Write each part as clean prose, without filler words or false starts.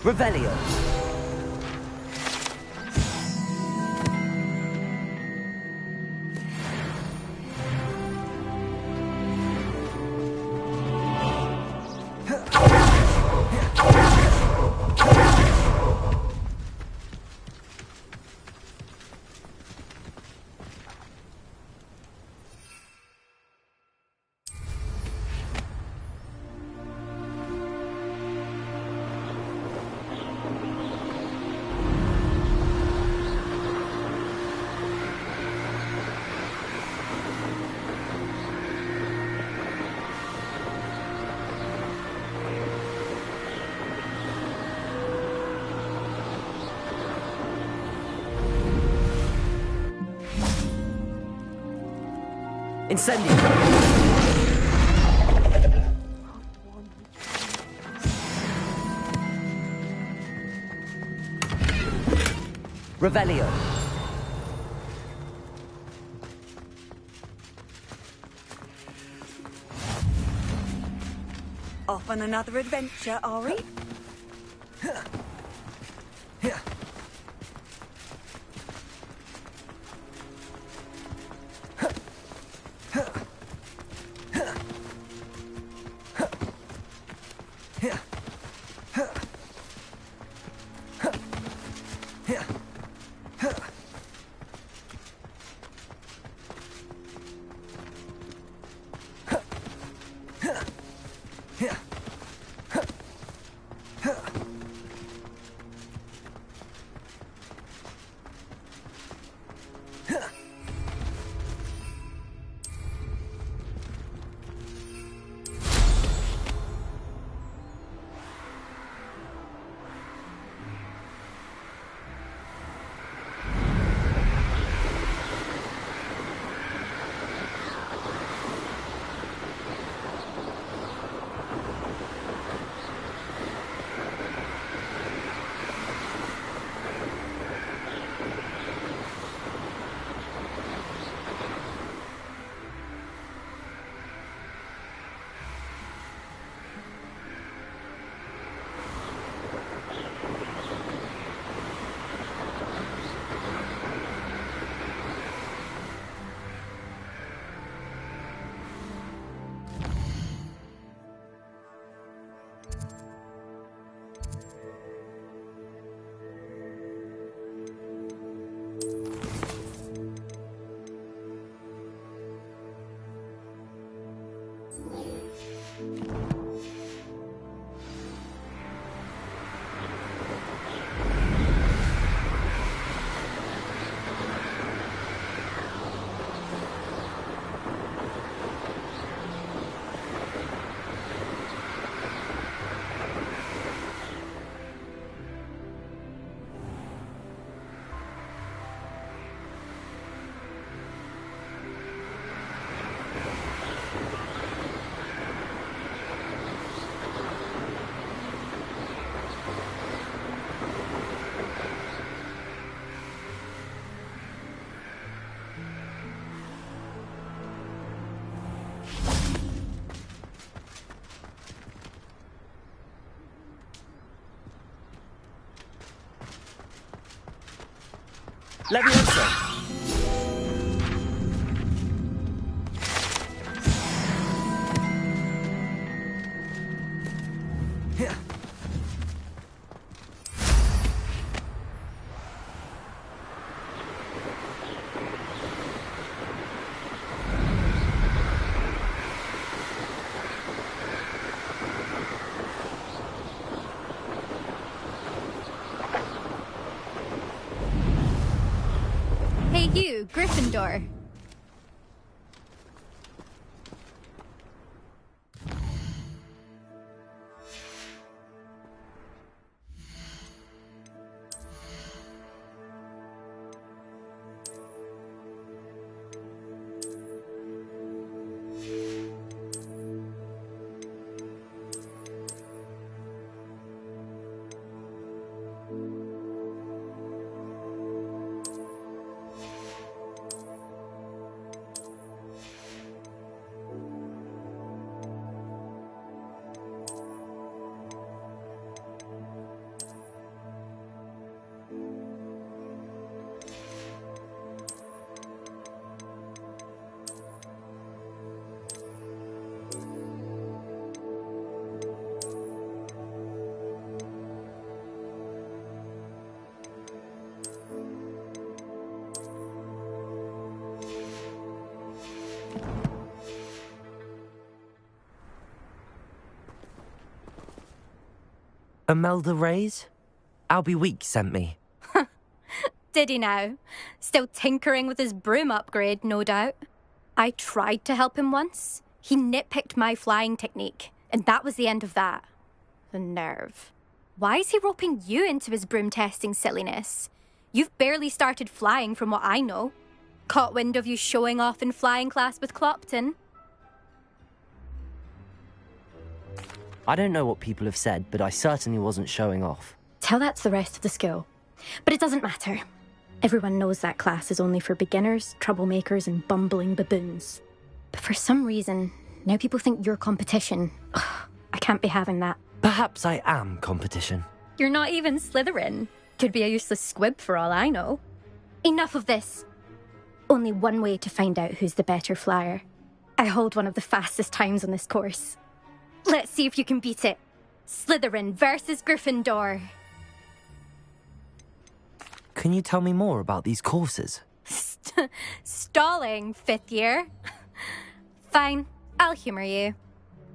Revelio. Incendio. Revelio. Off on another adventure, are we? Leviosa. Hey you, Gryffindor. Imelda Reyes? Albie Weeks sent me. Did he now? Still tinkering with his broom upgrade, no doubt. I tried to help him once. He nitpicked my flying technique, and that was the end of that. The nerve. Why is he roping you into his broom testing silliness? You've barely started flying from what I know. Caught wind of you showing off in flying class with Clopton. I don't know what people have said, but I certainly wasn't showing off. Tell that to the rest of the school. But it doesn't matter. Everyone knows that class is only for beginners, troublemakers, and bumbling baboons. But for some reason, now people think you're competition. Ugh, I can't be having that. Perhaps I am competition. You're not even Slytherin. Could be a useless squib for all I know. Enough of this. Only one way to find out who's the better flyer. I hold one of the fastest times on this course. Let's see if you can beat it. Slytherin versus Gryffindor. Can you tell me more about these courses? Stalling, 5th year. Fine, I'll humour you.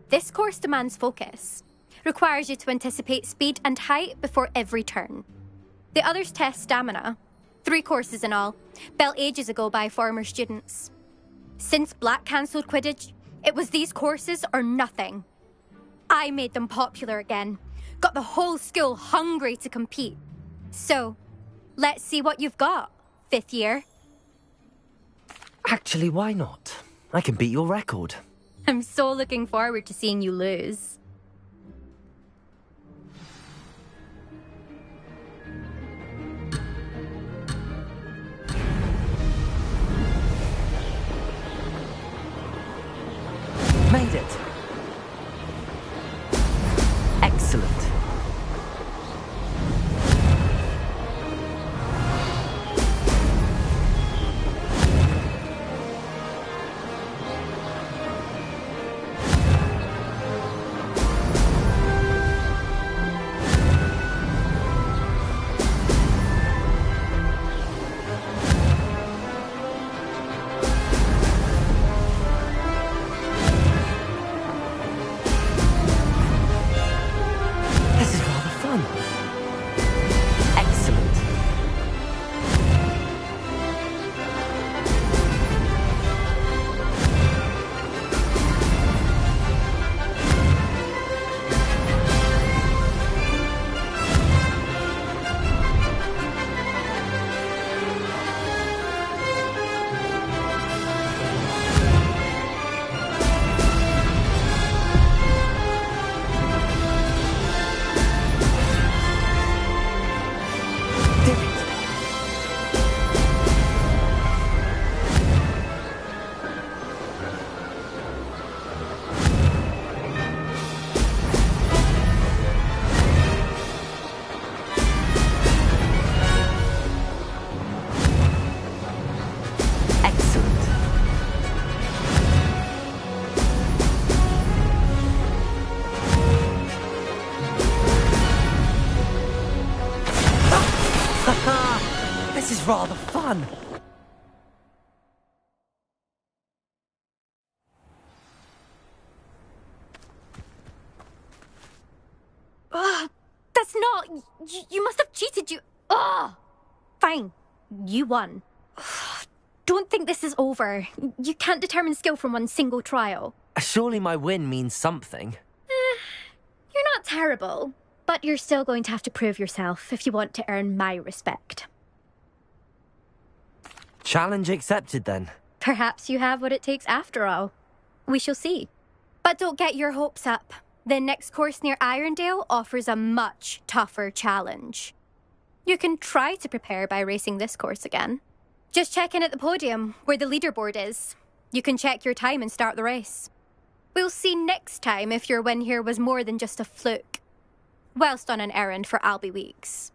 This course demands focus. Requires you to anticipate speed and height before every turn. The others test stamina. 3 courses in all, built ages ago by former students. Since Black cancelled Quidditch, it was these courses or nothing. I made them popular again. Got the whole school hungry to compete. So, let's see what you've got, 5th year. Actually, why not? I can beat your record. I'm so looking forward to seeing you lose. Made it. Excellent. This is rather fun. Excellent. Did it. Excellent. This is rather fun. That's not... You must have cheated, you... Ugh! Fine. You won. Don't think this is over. You can't determine skill from one single trial. Surely my win means something. You're not terrible, but you're still going to have to prove yourself if you want to earn my respect. Challenge accepted then. Perhaps you have what it takes after all. We shall see. But don't get your hopes up. The next course near Irondale offers a much tougher challenge. You can try to prepare by racing this course again. Just check in at the podium, where the leaderboard is. You can check your time and start the race. We'll see next time if your win here was more than just a fluke. Whilst on an errand for Albie Weeks.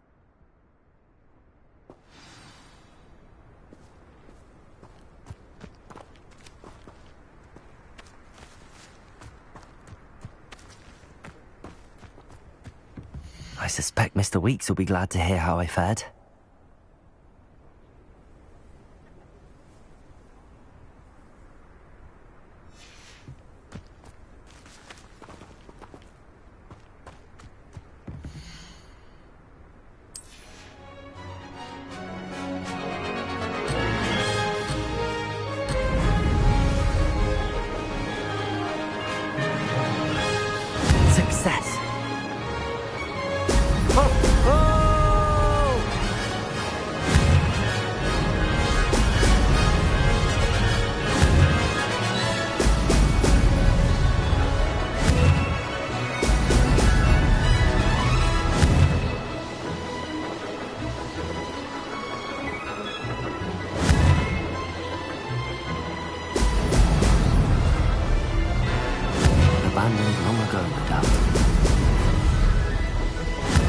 I suspect Mr. Weeks will be glad to hear how I fared.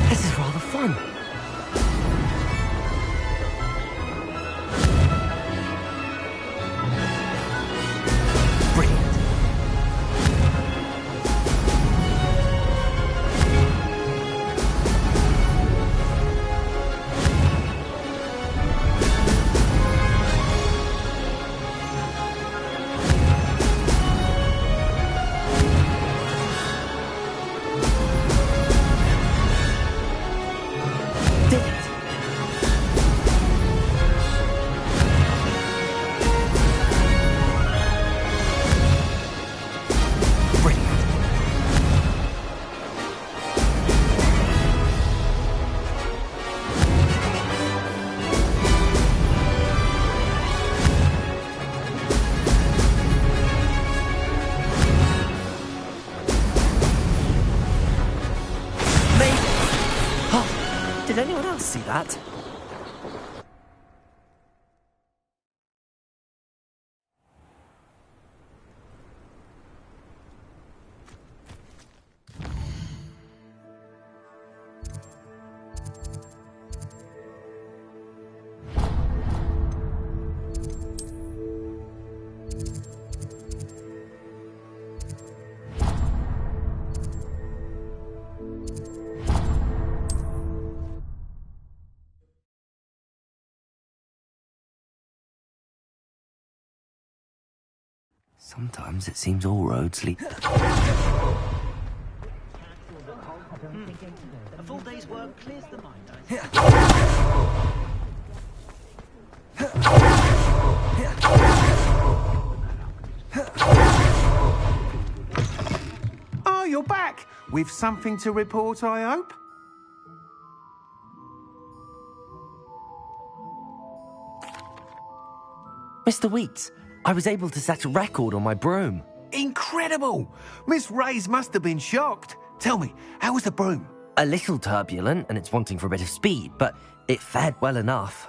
This is rather fun. Brilliant. Did it? Brilliant. Maybe. Oh, did anyone else see that? Sometimes it seems all roads lead. A full day's work clears the mind, Oh, you're back! With something to report, I hope? Mr. Weeks, I was able to set a record on my broom. Incredible! Miss Reyes must have been shocked. Tell me, how was the broom? A little turbulent and it's wanting for a bit of speed, but it fared well enough.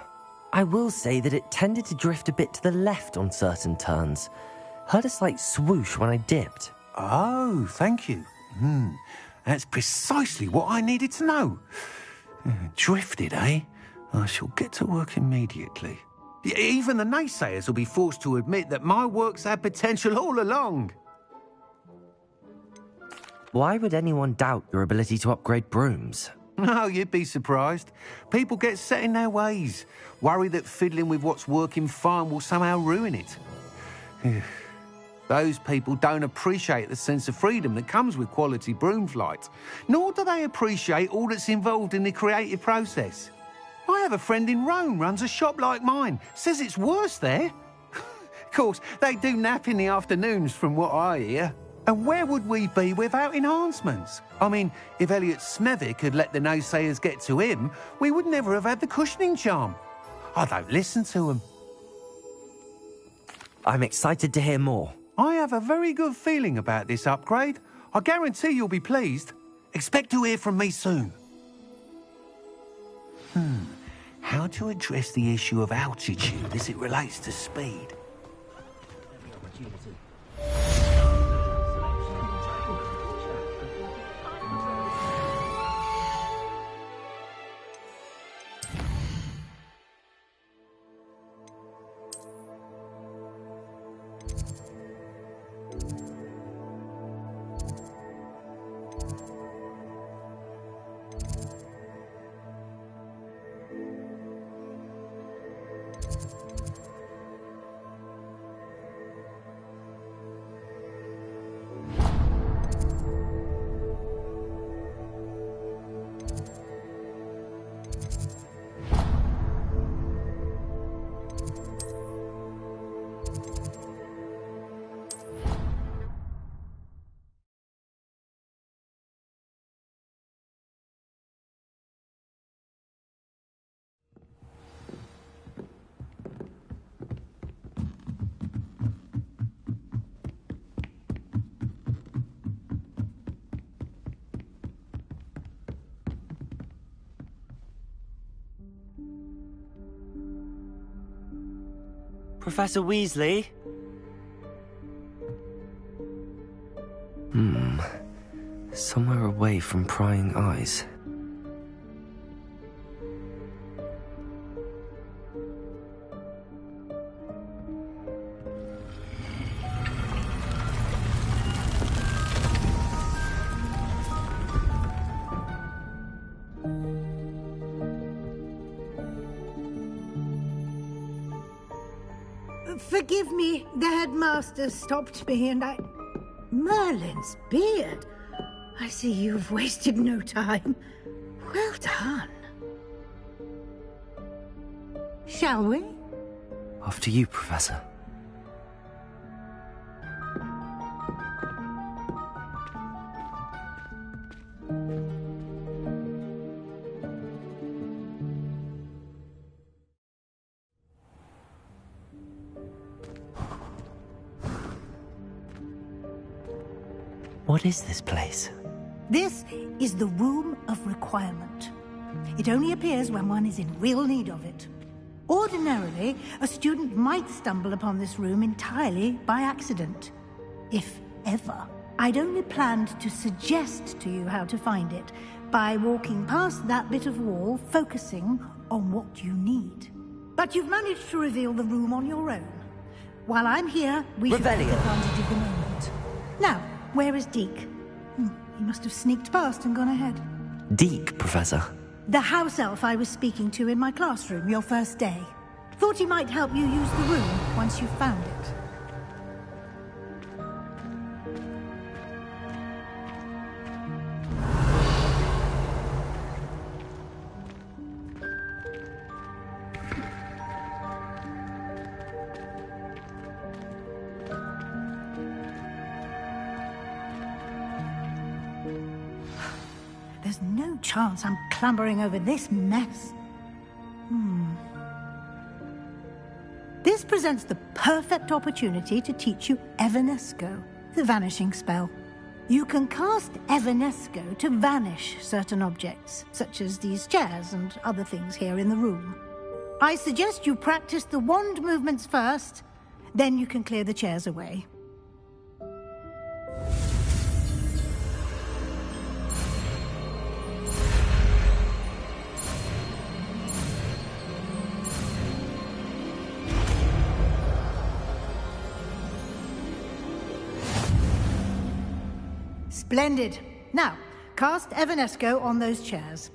I will say that it tended to drift a bit to the left on certain turns. Heard a slight swoosh when I dipped. Oh, thank you. That's precisely what I needed to know. Drifted, eh? I shall get to work immediately. Even the naysayers will be forced to admit that my work's had potential all along. Why would anyone doubt your ability to upgrade brooms? No, you'd be surprised. People get set in their ways, worry that fiddling with what's working fine will somehow ruin it. Those people don't appreciate the sense of freedom that comes with quality broom flight, nor do they appreciate all that's involved in the creative process. I have a friend in Rome runs a shop like mine, says it's worse there. Of course, they do nap in the afternoons from what I hear. And where would we be without enhancements? I mean, if Elliot Smethwick had let the naysayers get to him, we would never have had the cushioning charm. I don't listen to them. I'm excited to hear more. I have a very good feeling about this upgrade. I guarantee you'll be pleased. Expect to hear from me soon. How to address the issue of altitude as it relates to speed? Professor Weasley? Somewhere away from prying eyes. Forgive me, the headmaster stopped me and I... Merlin's beard. I see you've wasted no time. Well done. Shall we? After you, Professor. What is this place? This is the Room of Requirement. It only appears when one is in real need of it. Ordinarily, a student might stumble upon this room entirely by accident. If ever. I'd only planned to suggest to you how to find it by walking past that bit of wall, focusing on what you need. But you've managed to reveal the room on your own. While I'm here, we should take advantage of the moment. Now, where is Deke? He must have sneaked past and gone ahead. Deke, Professor. The house elf I was speaking to in my classroom your first day. Thought he might help you use the room once you found it. There's no chance I'm clambering over this mess. This presents the perfect opportunity to teach you Evanesco, the vanishing spell. You can cast Evanesco to vanish certain objects, such as these chairs and other things here in the room. I suggest you practice the wand movements first, then you can clear the chairs away. Splendid. Now, cast Evanesco on those chairs.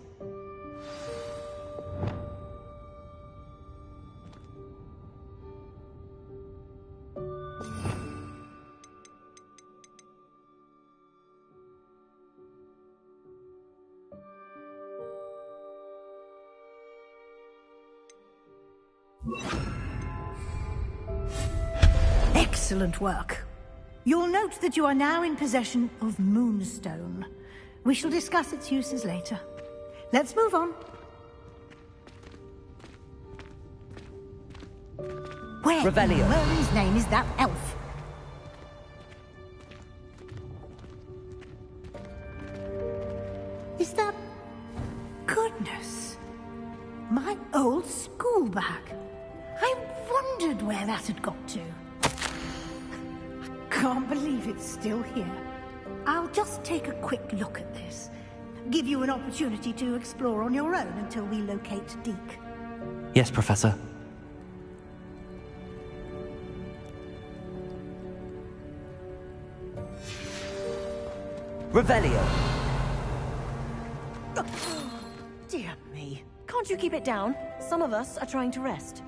Excellent work. You'll note that you are now in possession of Moonstone. We shall discuss its uses later. Let's move on. Where Revelio. in Merlin's name is that elf? Is that... Goodness. My old school bag. I wondered where that had got to. Can't believe it's still here. I'll just take a quick look at this. Give you an opportunity to explore on your own until we locate Deke. Yes, Professor. Revelio. Dear me. Can't you keep it down? Some of us are trying to rest.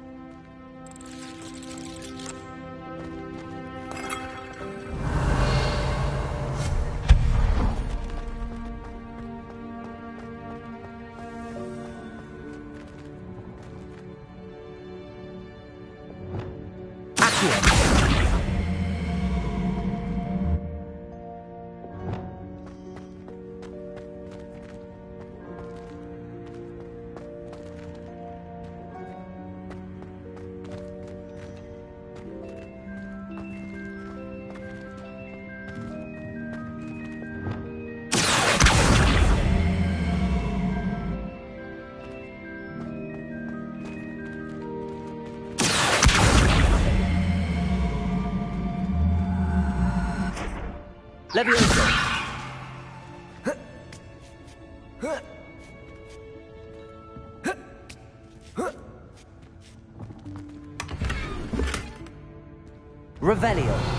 Levioso. Revelio.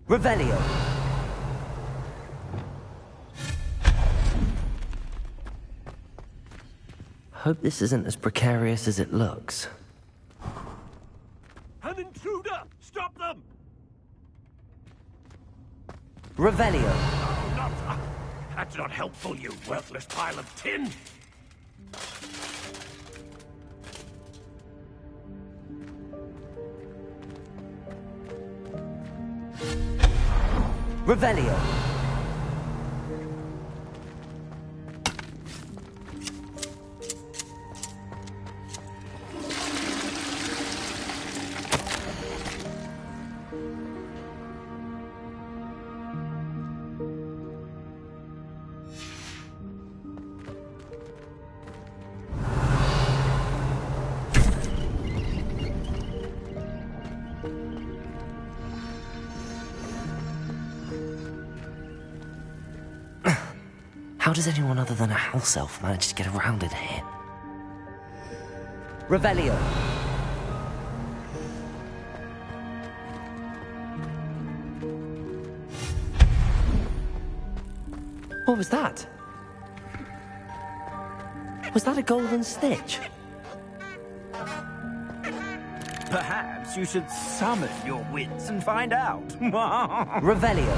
Revelio. Hope this isn't as precarious as it looks. An intruder! Stop them! Revelio. Oh, not... that's not helpful, you worthless pile of tin! Revelio. How does anyone other than a house elf manage to get around in here? Revelio. What was that? Was that a golden snitch? Perhaps you should summon your wits and find out. Revelio.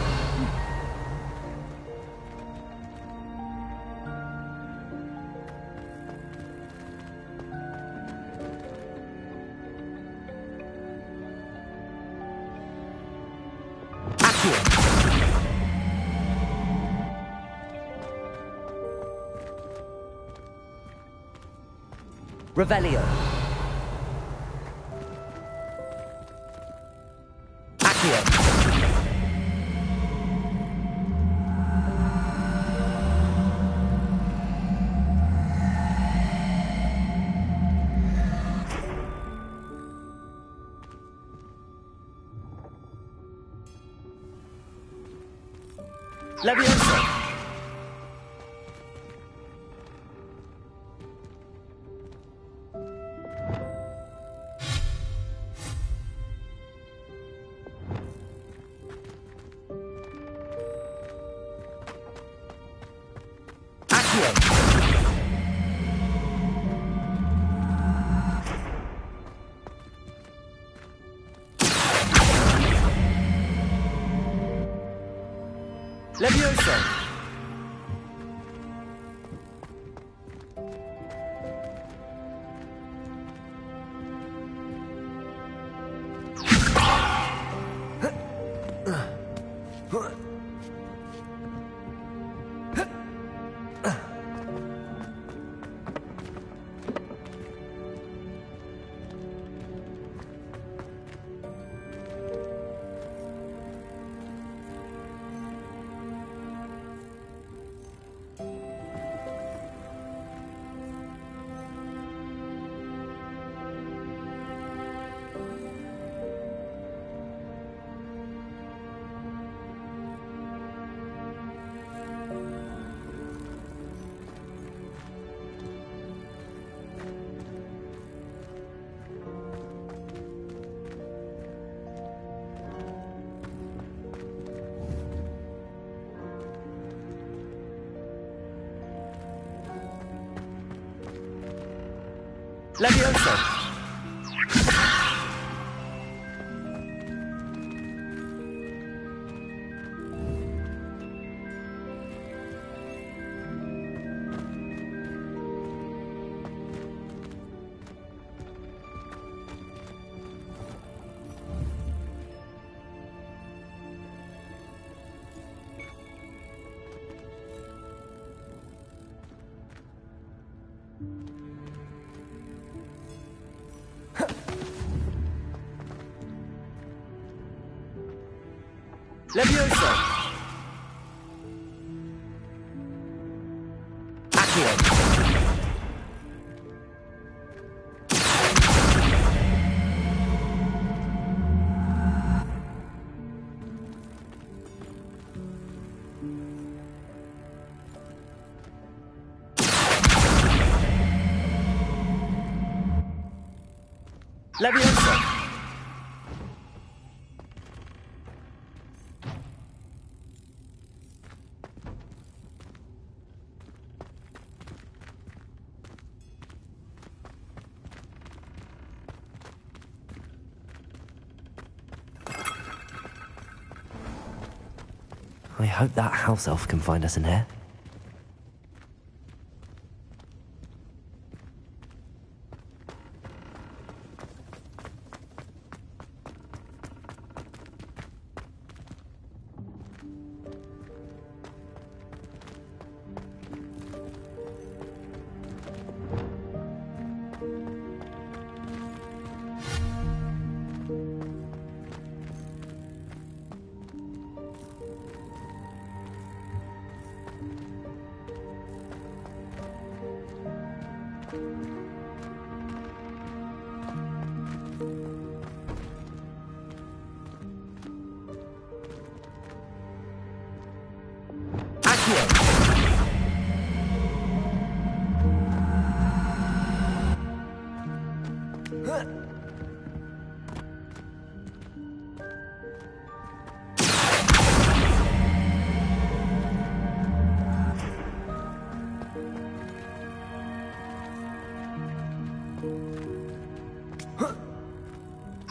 Revelio. Accio. Levioso. Levioso. Levioso. Levioso. Accio. Leviosa! I hope that house elf can find us in here.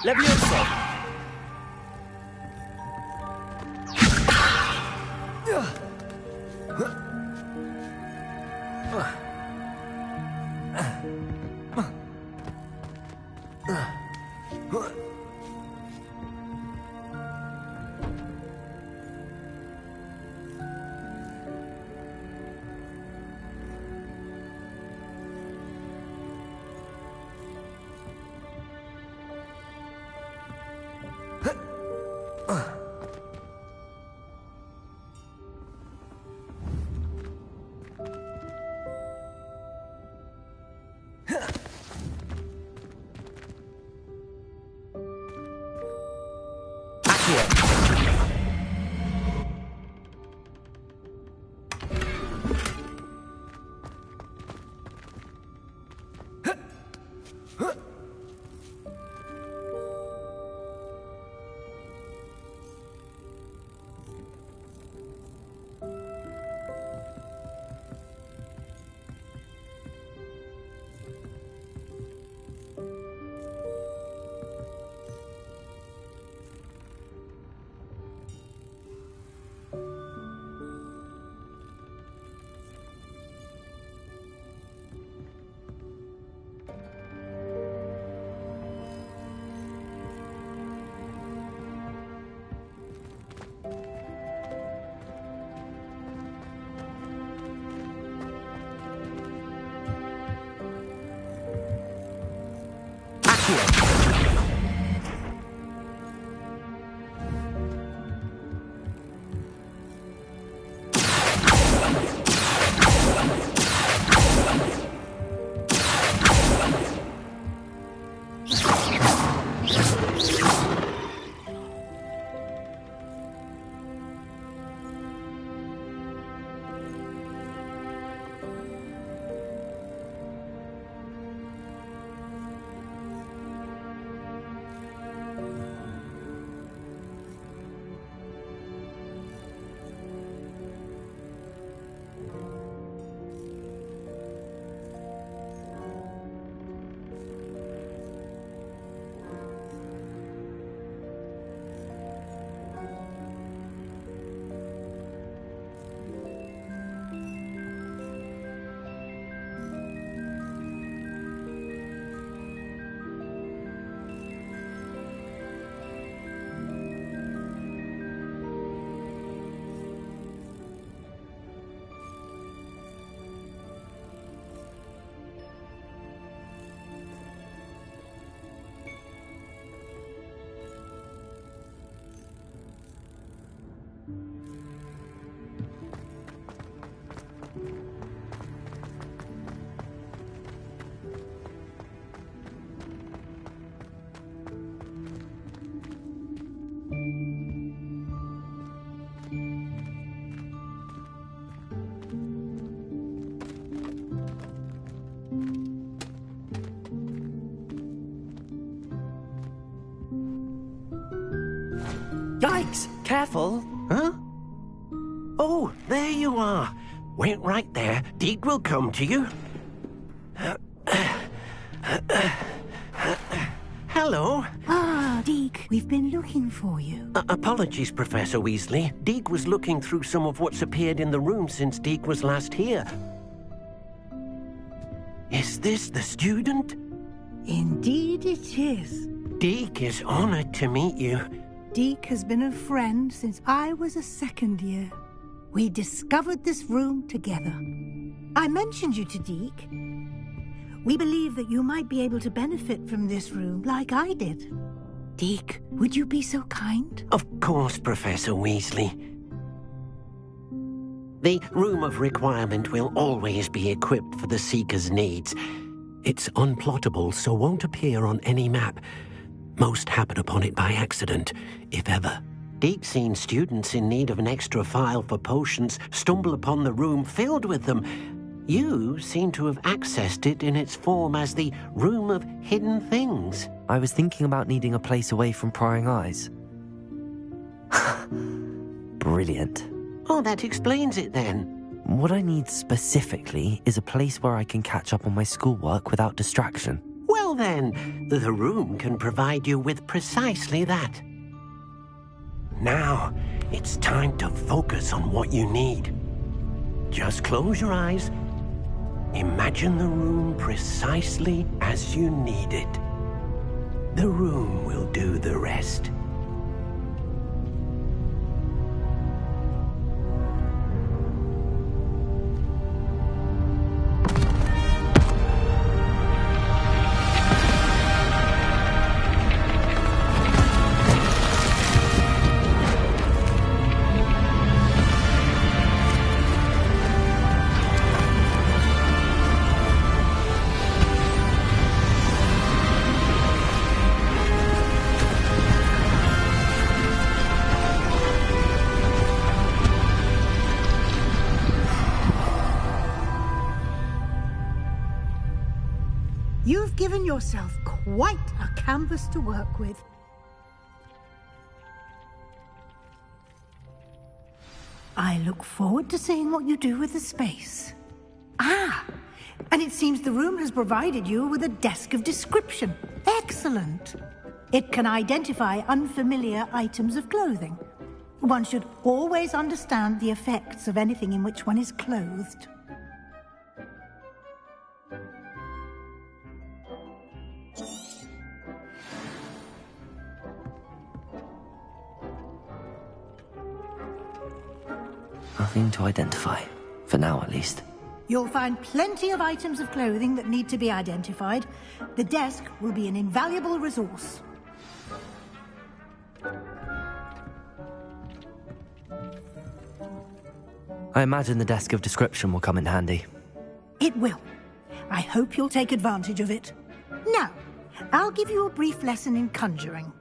Leviosa! Careful. Huh? Oh, there you are. Wait right there. Deke will come to you. Hello. Ah, Deke, we've been looking for you. Apologies, Professor Weasley. Deke was looking through some of what's appeared in the room since Deke was last here. Is this the student? Indeed it is. Deke is honored to meet you. Deke has been a friend since I was a second year. We discovered this room together. I mentioned you to Deke. We believe that you might be able to benefit from this room like I did. Deke, would you be so kind? Of course, Professor Weasley. The Room of Requirement will always be equipped for the Seeker's needs. It's unplottable, so won't appear on any map. Most happen upon it by accident, if ever. Deke's seen students in need of an extra file for potions stumble upon the room filled with them. You seem to have accessed it in its form as the Room of Hidden Things. I was thinking about needing a place away from prying eyes. Brilliant. Oh, that explains it then. What I need specifically is a place where I can catch up on my schoolwork without distraction. Well then, the room can provide you with precisely that. Now, it's time to focus on what you need. Just close your eyes. Imagine the room precisely as you need it. The room will do the rest. You've given yourself quite a canvas to work with. I look forward to seeing what you do with the space. Ah, and it seems the room has provided you with a desk of description. Excellent. It can identify unfamiliar items of clothing. One should always understand the effects of anything in which one is clothed. Nothing to identify. For now, at least. You'll find plenty of items of clothing that need to be identified. The desk will be an invaluable resource. I imagine the desk of description will come in handy. It will. I hope you'll take advantage of it. Now, I'll give you a brief lesson in conjuring.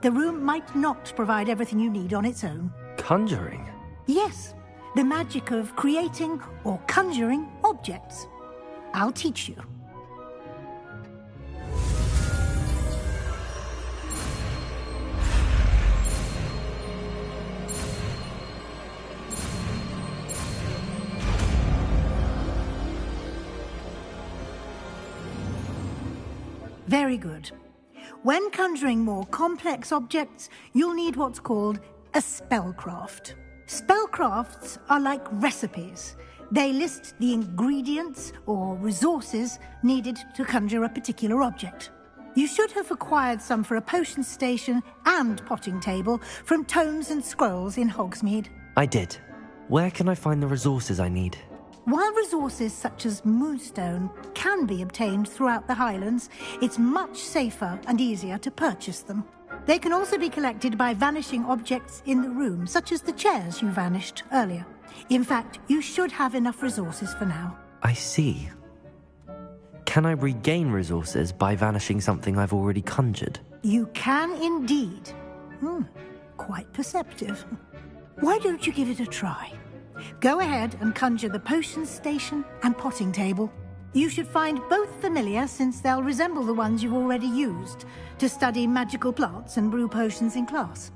The room might not provide everything you need on its own. Conjuring? Yes, the magic of creating or conjuring objects. I'll teach you. Very good. When conjuring more complex objects, you'll need what's called a spellcraft. Spellcrafts are like recipes. They list the ingredients or resources needed to conjure a particular object. You should have acquired some for a potion station and potting table from tomes and scrolls in Hogsmeade. I did. Where can I find the resources I need? While resources such as moonstone can be obtained throughout the Highlands, it's much safer and easier to purchase them. They can also be collected by vanishing objects in the room, such as the chairs you vanished earlier. In fact, you should have enough resources for now. I see. Can I regain resources by vanishing something I've already conjured? You can indeed. Quite perceptive. Why don't you give it a try? Go ahead and conjure the potion station and potting table. You should find both familiar, since they'll resemble the ones you've already used to study magical plants and brew potions in class.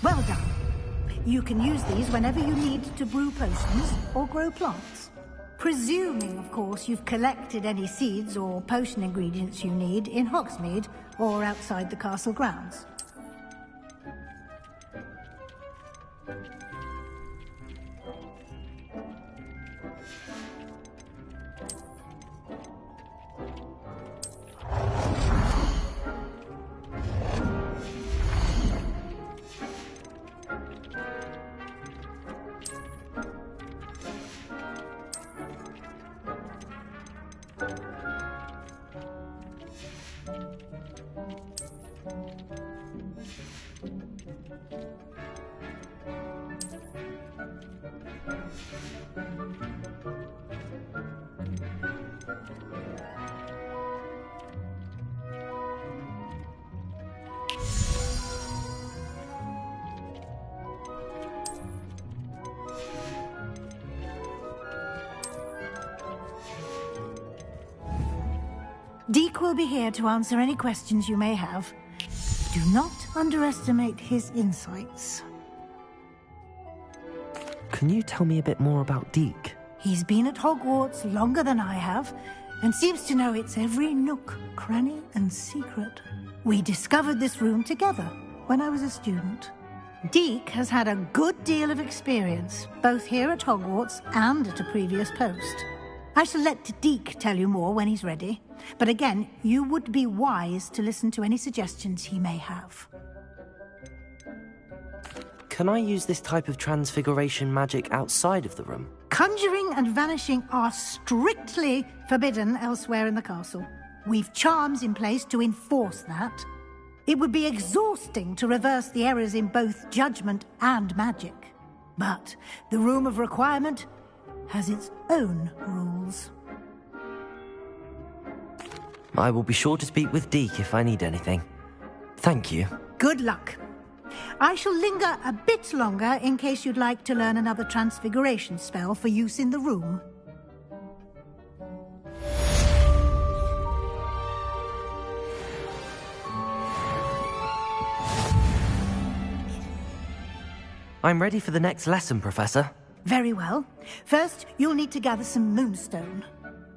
Well done. You can use these whenever you need to brew potions or grow plants. Presuming, of course, you've collected any seeds or potion ingredients you need in Hogsmeade or outside the castle grounds. Deke will be here to answer any questions you may have. Do not underestimate his insights. Can you tell me a bit more about Deke? He's been at Hogwarts longer than I have, and seems to know its every nook, cranny, and secret. We discovered this room together when I was a student. Deke has had a good deal of experience, both here at Hogwarts and at a previous post. I shall let Deke tell you more when he's ready, but again, you would be wise to listen to any suggestions he may have. Can I use this type of transfiguration magic outside of the room? Conjuring and vanishing are strictly forbidden elsewhere in the castle. We've charms in place to enforce that. It would be exhausting to reverse the errors in both judgment and magic. But the Room of Requirement has its own rules. I will be sure to speak with Deke if I need anything. Thank you. Good luck. I shall linger a bit longer in case you'd like to learn another transfiguration spell for use in the room. I'm ready for the next lesson, Professor. Very well. First, you'll need to gather some moonstone.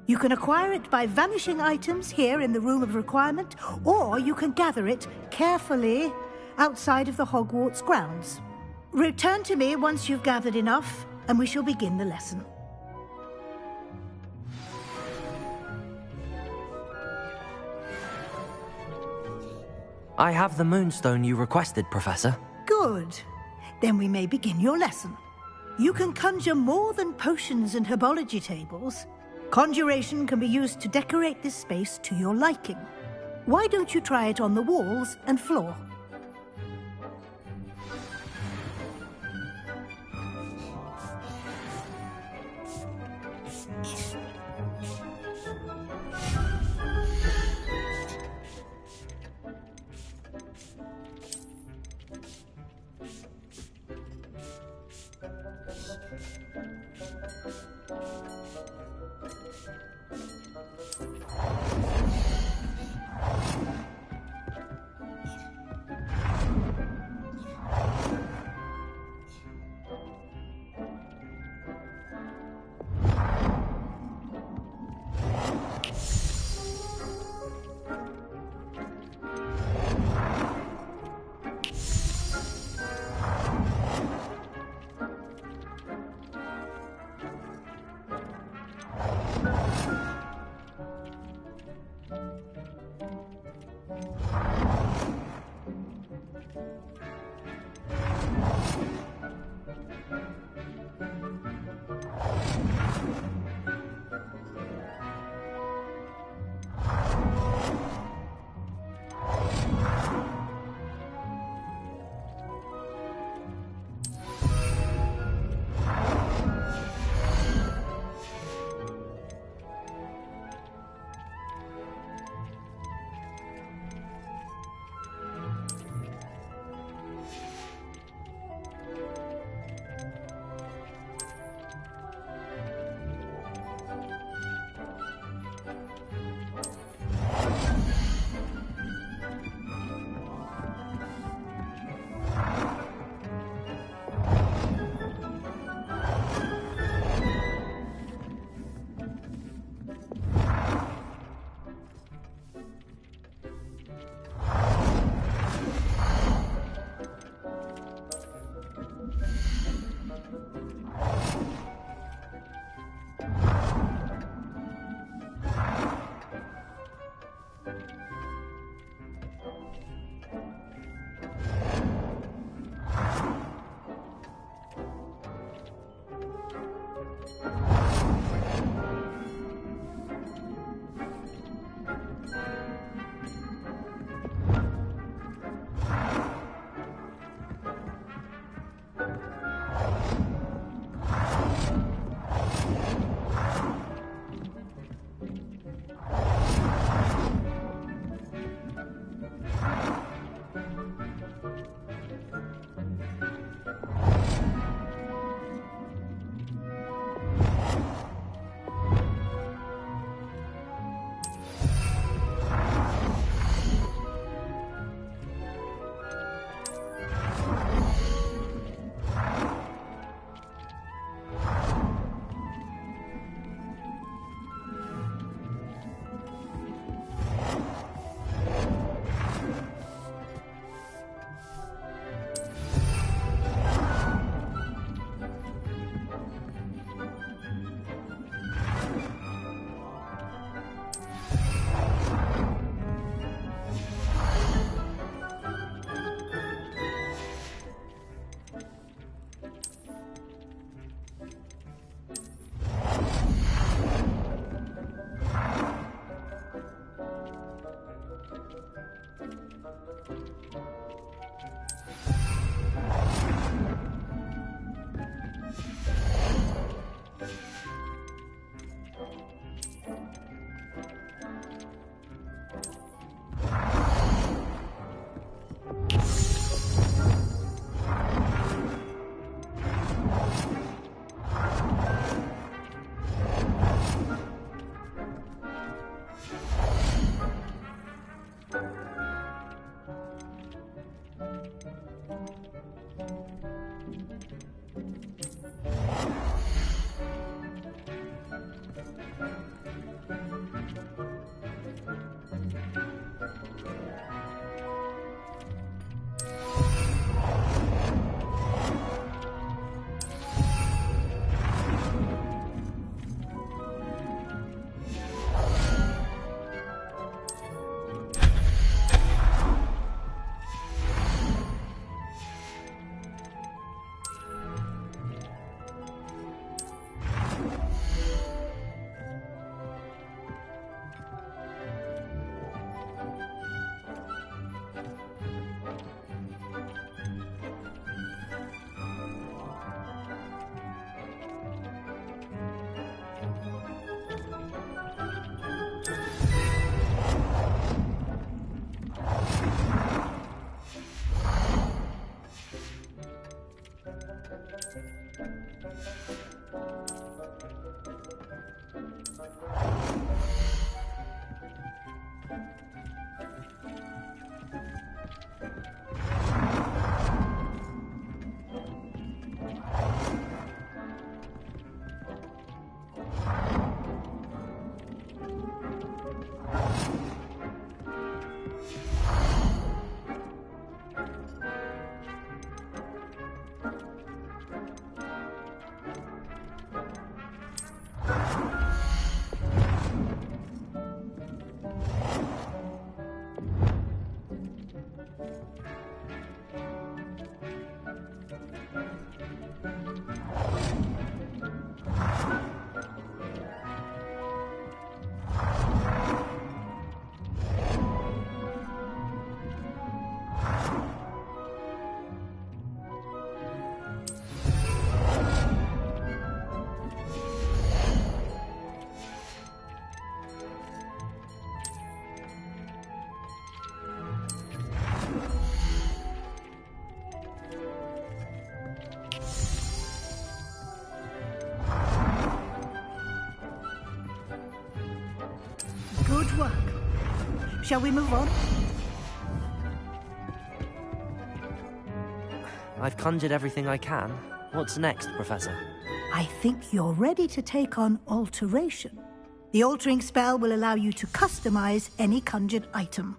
You can acquire it by vanishing items here in the Room of Requirement, or you can gather it carefully outside of the Hogwarts grounds. Return to me once you've gathered enough, and we shall begin the lesson. I have the moonstone you requested, Professor. Good. Then we may begin your lesson. You can conjure more than potions and herbology tables. Conjuration can be used to decorate this space to your liking. Why don't you try it on the walls and floor? Shall we move on? I've conjured everything I can. What's next, Professor? I think you're ready to take on alteration. The altering spell will allow you to customize any conjured item.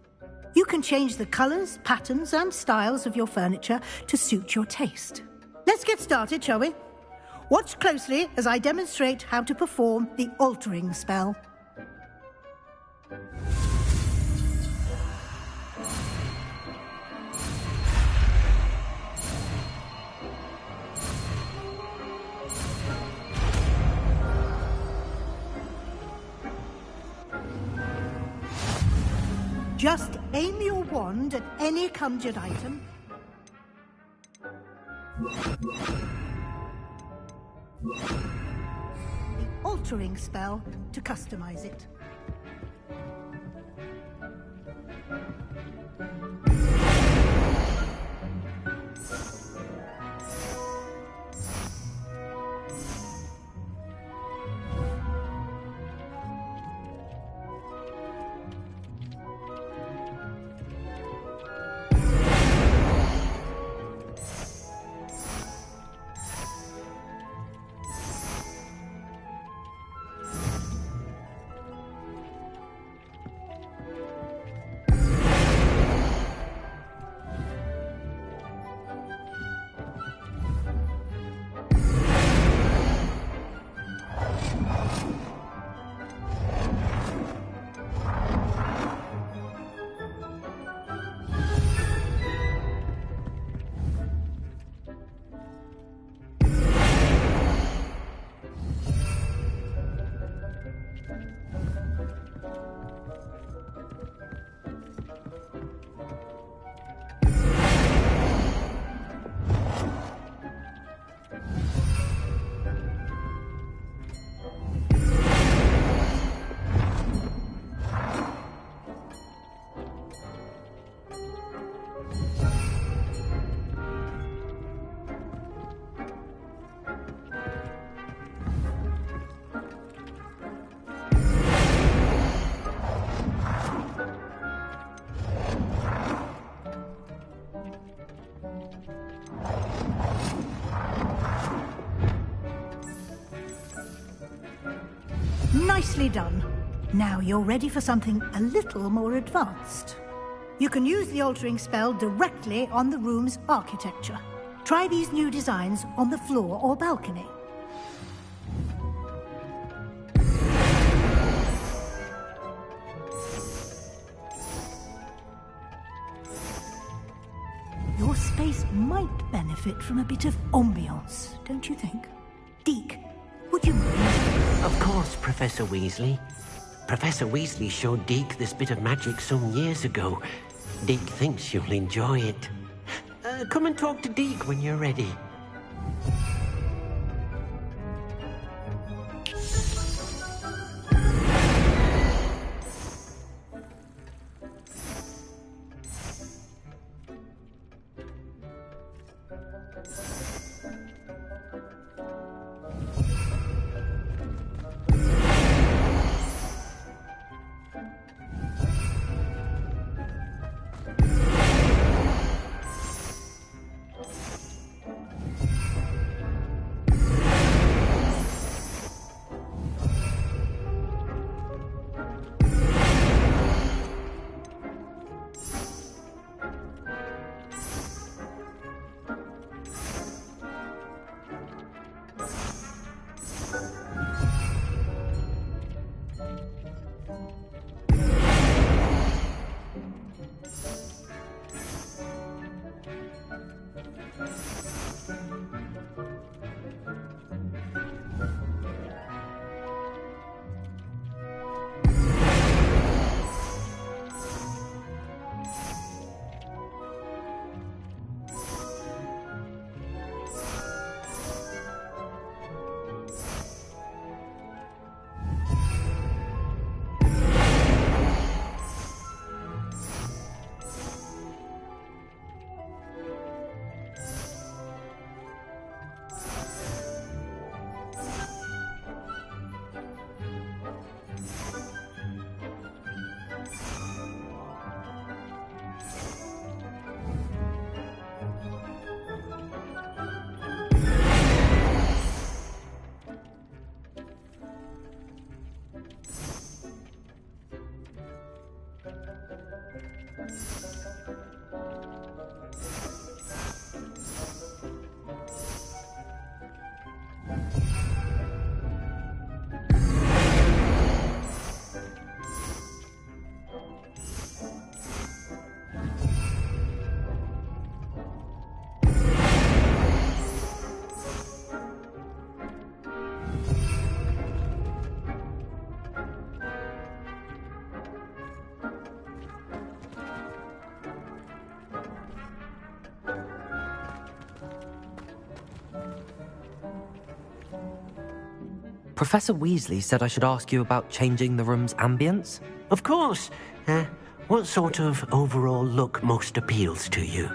You can change the colors, patterns, and styles of your furniture to suit your taste. Let's get started, shall we? Watch closely as I demonstrate how to perform the altering spell. Just aim your wand at any conjured item. The altering spell to customize it. Nicely done. Now you're ready for something a little more advanced. You can use the altering spell directly on the room's architecture. Try these new designs on the floor or balcony. Your space might benefit from a bit of ambiance, don't you think? Deke, would you mind? Of course, Professor Weasley. Professor Weasley showed Deke this bit of magic some years ago. Deke thinks you'll enjoy it. Come and talk to Deke when you're ready. Professor Weasley said I should ask you about changing the room's ambience. Of course. What sort of overall look most appeals to you?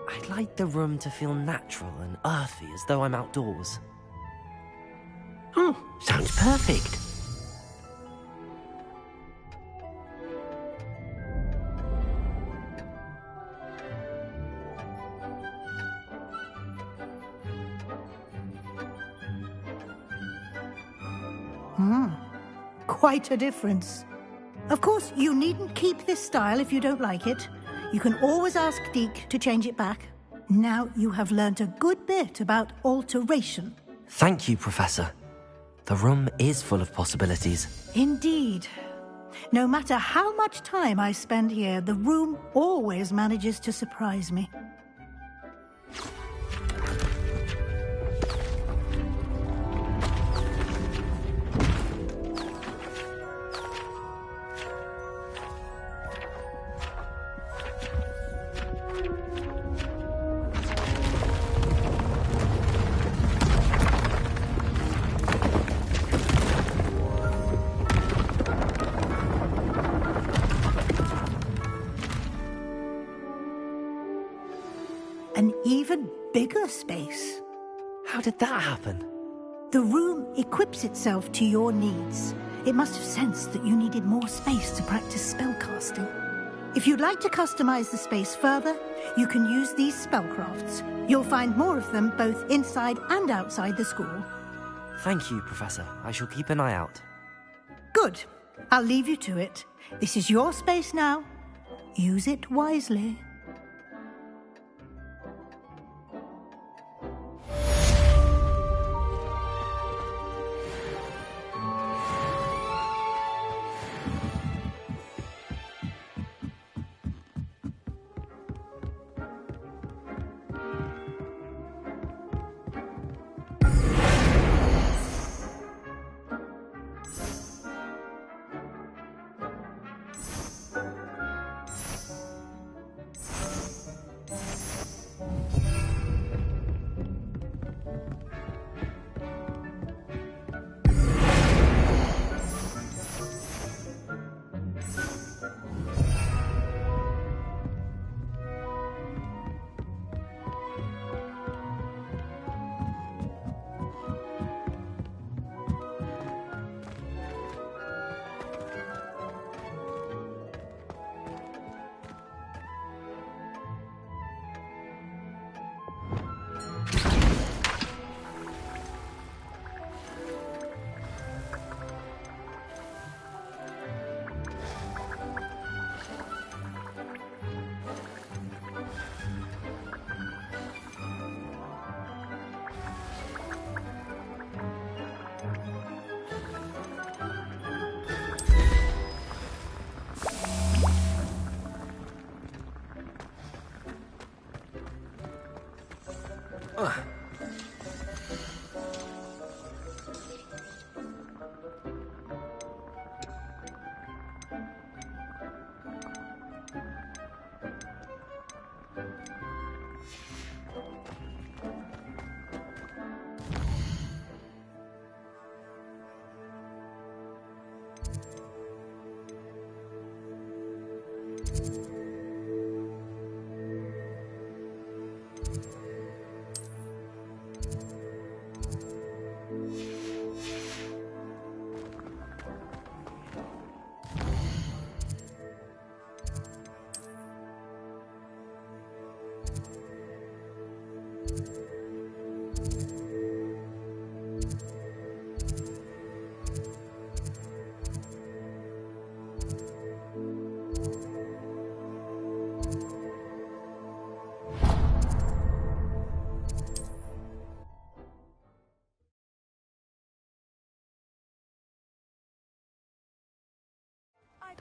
I'd like the room to feel natural and earthy, as though I'm outdoors. Oh, sounds perfect. Quite a difference. Of course, you needn't keep this style if you don't like it. You can always ask Deke to change it back. Now you have learnt a good bit about alteration. Thank you, Professor. The room is full of possibilities. Indeed. No matter how much time I spend here, the room always manages to surprise me. An even bigger space. How did that happen? The room equips itself to your needs. It must have sensed that you needed more space to practice spellcasting. If you'd like to customize the space further, you can use these spellcrafts. You'll find more of them both inside and outside the school. Thank you, Professor. I shall keep an eye out. Good. I'll leave you to it. This is your space now. Use it wisely.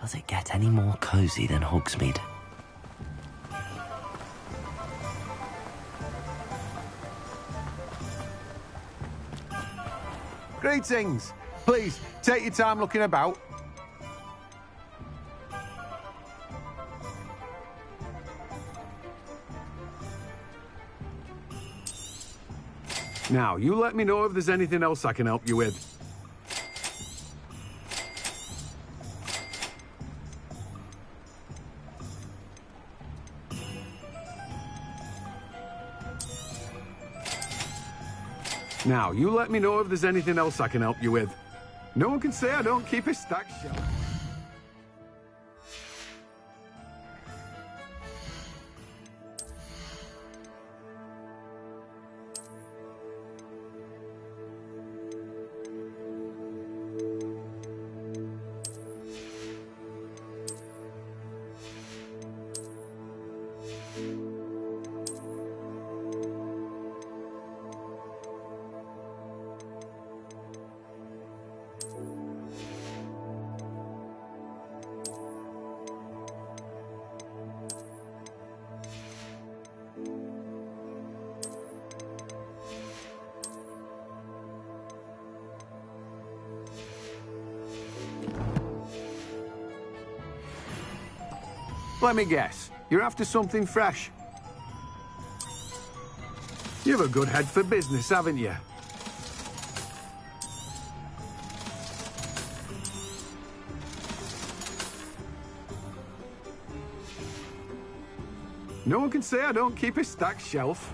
Does it get any more cozy than Hogsmeade? Greetings. Please, take your time looking about. Now, you let me know if there's anything else I can help you with. Now, you let me know if there's anything else I can help you with. No one can say I don't keep a stacked shelf. Let me guess. You're after something fresh. You have a good head for business, haven't you? No one can say I don't keep a stacked shelf.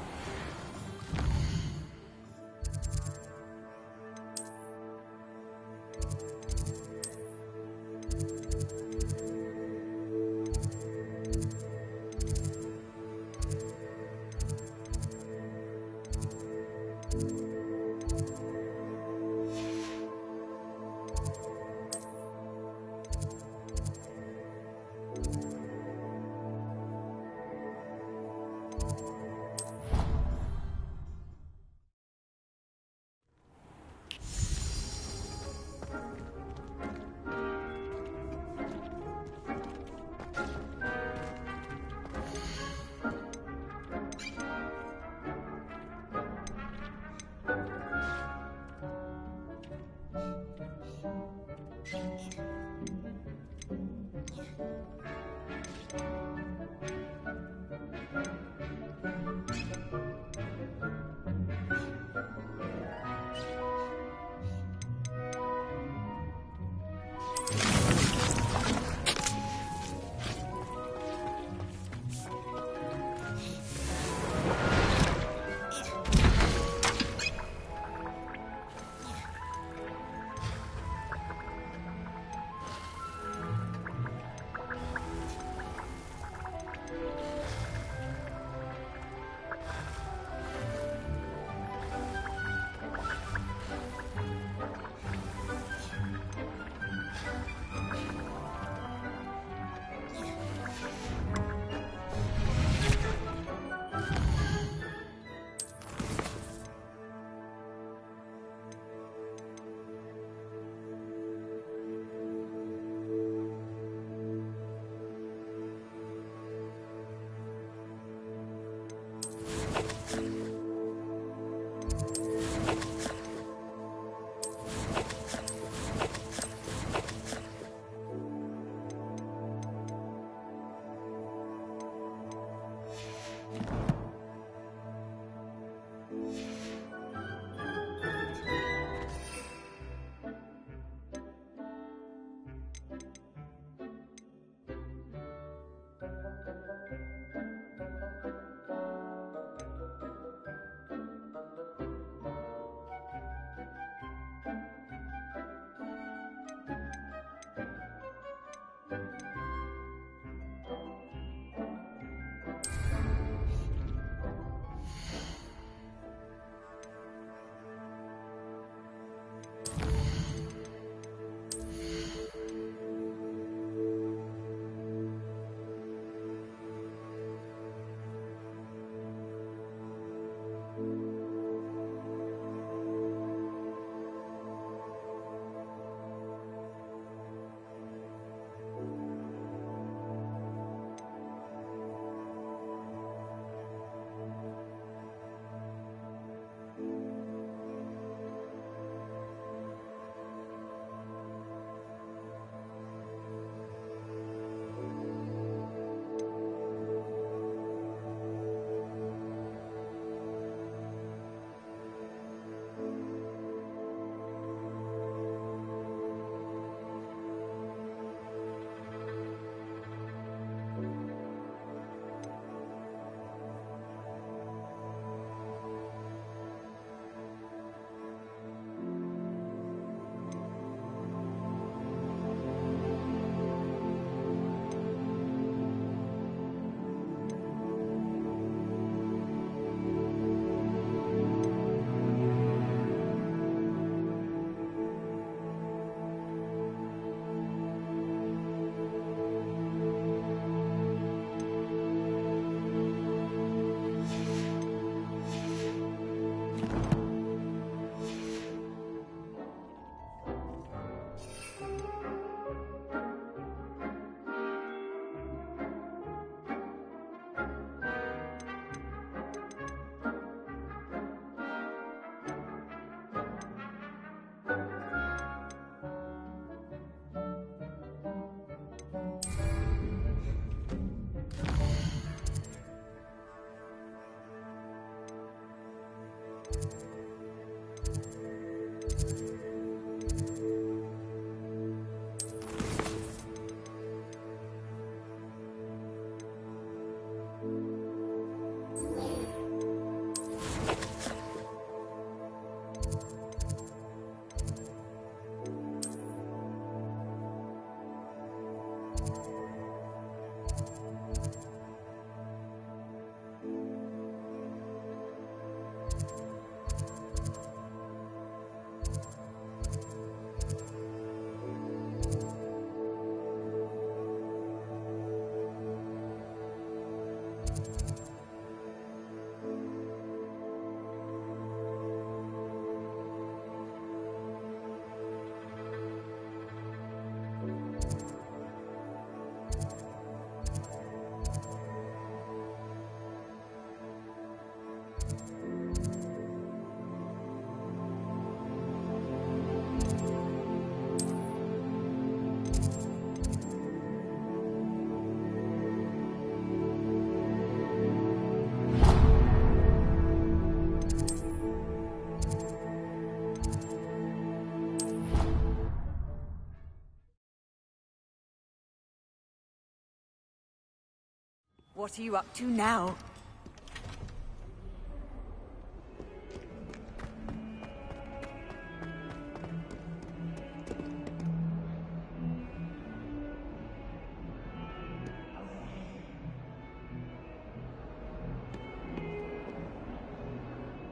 What are you up to now?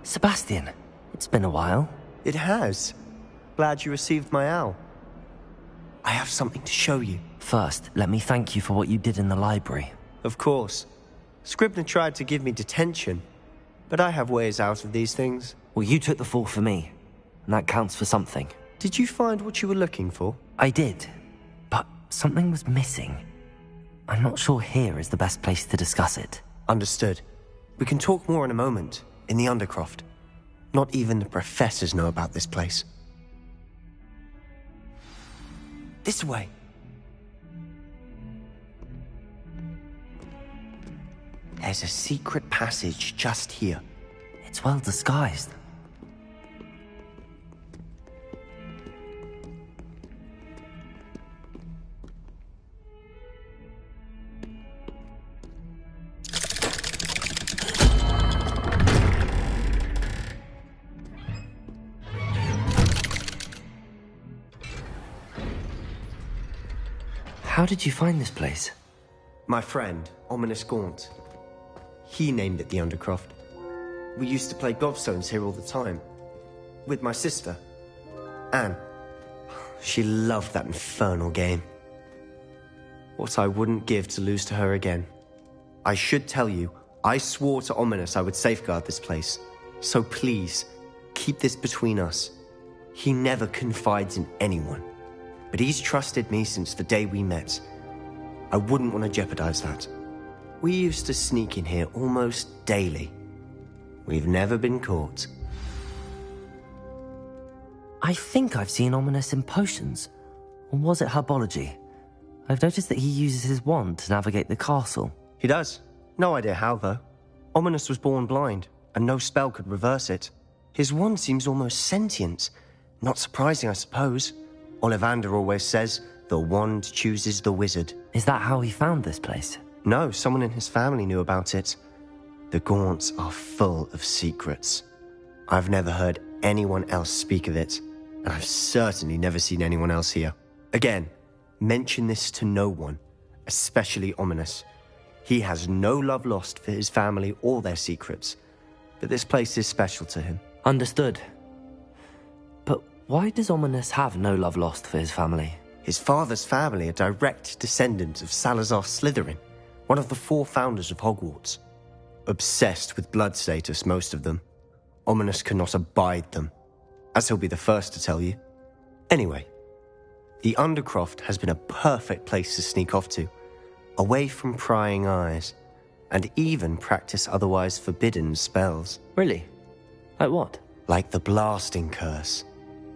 Sebastian, it's been a while. It has. Glad you received my owl. I have something to show you. First, let me thank you for what you did in the library. Of course. Scribner tried to give me detention, but I have ways out of these things. Well, you took the fall for me, and that counts for something. Did you find what you were looking for? I did, but something was missing. I'm not sure here is the best place to discuss it. Understood. We can talk more in a moment, in the Undercroft. Not even the professors know about this place. This way. There's a secret passage just here. It's well disguised. How did you find this place? My friend, Ominous Gaunt. He named it the Undercroft. We used to play gobstones here all the time. With my sister, Anne. She loved that infernal game. What I wouldn't give to lose to her again. I should tell you, I swore to Ominous I would safeguard this place. So please, keep this between us. He never confides in anyone. But he's trusted me since the day we met. I wouldn't want to jeopardize that. We used to sneak in here almost daily. We've never been caught. I think I've seen Ominous in potions. Or was it herbology? I've noticed that he uses his wand to navigate the castle. He does. No idea how, though. Ominous was born blind, and no spell could reverse it. His wand seems almost sentient. Not surprising, I suppose. Ollivander always says, the wand chooses the wizard. Is that how he found this place? No, someone in his family knew about it. The Gaunts are full of secrets. I've never heard anyone else speak of it, and I've certainly never seen anyone else here. Again, mention this to no one, especially Ominous. He has no love lost for his family or their secrets, but this place is special to him. Understood. But why does Ominous have no love lost for his family? His father's family are direct descendants of Salazar Slytherin, one of the 4 founders of Hogwarts. Obsessed with blood status, most of them. Ominous cannot abide them, as he'll be the first to tell you. Anyway, the Undercroft has been a perfect place to sneak off to, away from prying eyes, and even practice otherwise forbidden spells. Really? Like what? Like the blasting curse.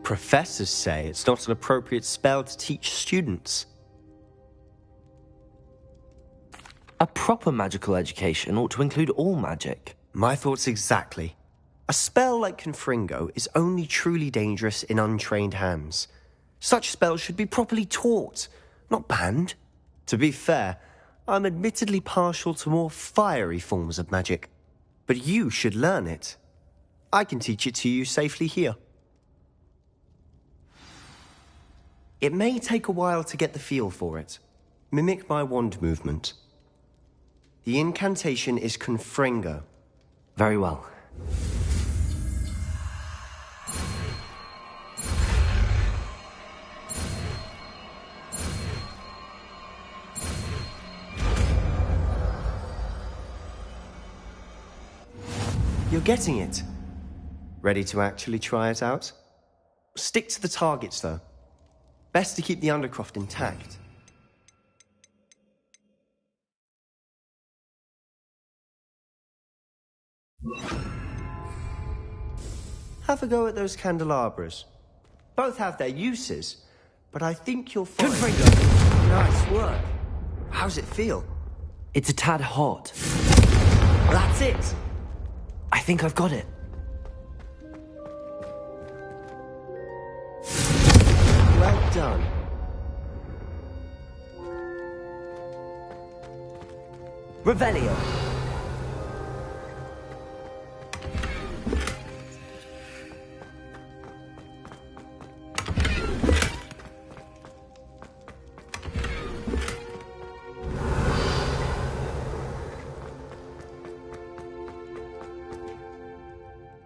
Professors say it's not an appropriate spell to teach students. A proper magical education ought to include all magic. My thoughts exactly. A spell like Confringo is only truly dangerous in untrained hands. Such spells should be properly taught, not banned. To be fair, I'm admittedly partial to more fiery forms of magic. But you should learn it. I can teach it to you safely here. It may take a while to get the feel for it. Mimic my wand movement. The incantation is Confringo. Very well. You're getting it. Ready to actually try it out? Stick to the targets, though. Best to keep the Undercroft intact. Have a go at those candelabras. Both have their uses, but I think you'll find... Confringo! Nice work. How's it feel? It's a tad hot. That's it! I think I've got it. Well done. Revelio.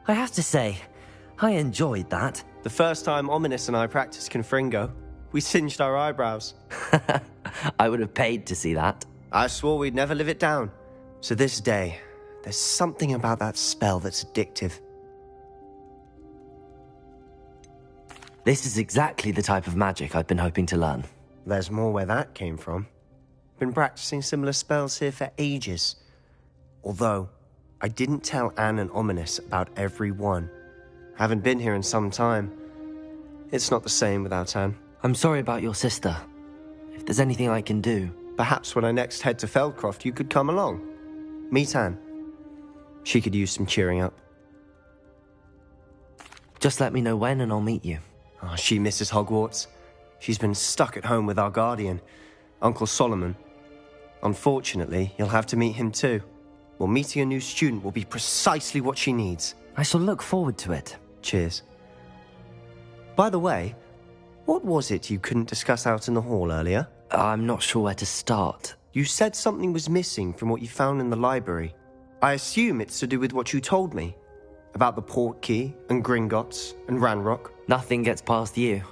I have to say, I enjoyed that. The first time Ominous and I practiced Confringo, we singed our eyebrows. I would have paid to see that. I swore we'd never live it down. So this day, there's something about that spell that's addictive. This is exactly the type of magic I've been hoping to learn. There's more where that came from. Been practicing similar spells here for ages. Although, I didn't tell Anne and Ominous about every one. Haven't been here in some time. It's not the same without Anne. I'm sorry about your sister. If there's anything I can do... Perhaps when I next head to Feldcroft, you could come along. Meet Anne. She could use some cheering up. Just let me know when and I'll meet you. Oh, she misses Hogwarts. She's been stuck at home with our guardian, Uncle Solomon. Unfortunately, you'll have to meet him too. Well, meeting a new student will be precisely what she needs. I shall look forward to it. Cheers. By the way, what was it you couldn't discuss out in the hall earlier? I'm not sure where to start. You said something was missing from what you found in the library. I assume it's to do with what you told me. About the Portkey, and Gringotts, and Ranrock. Nothing gets past you.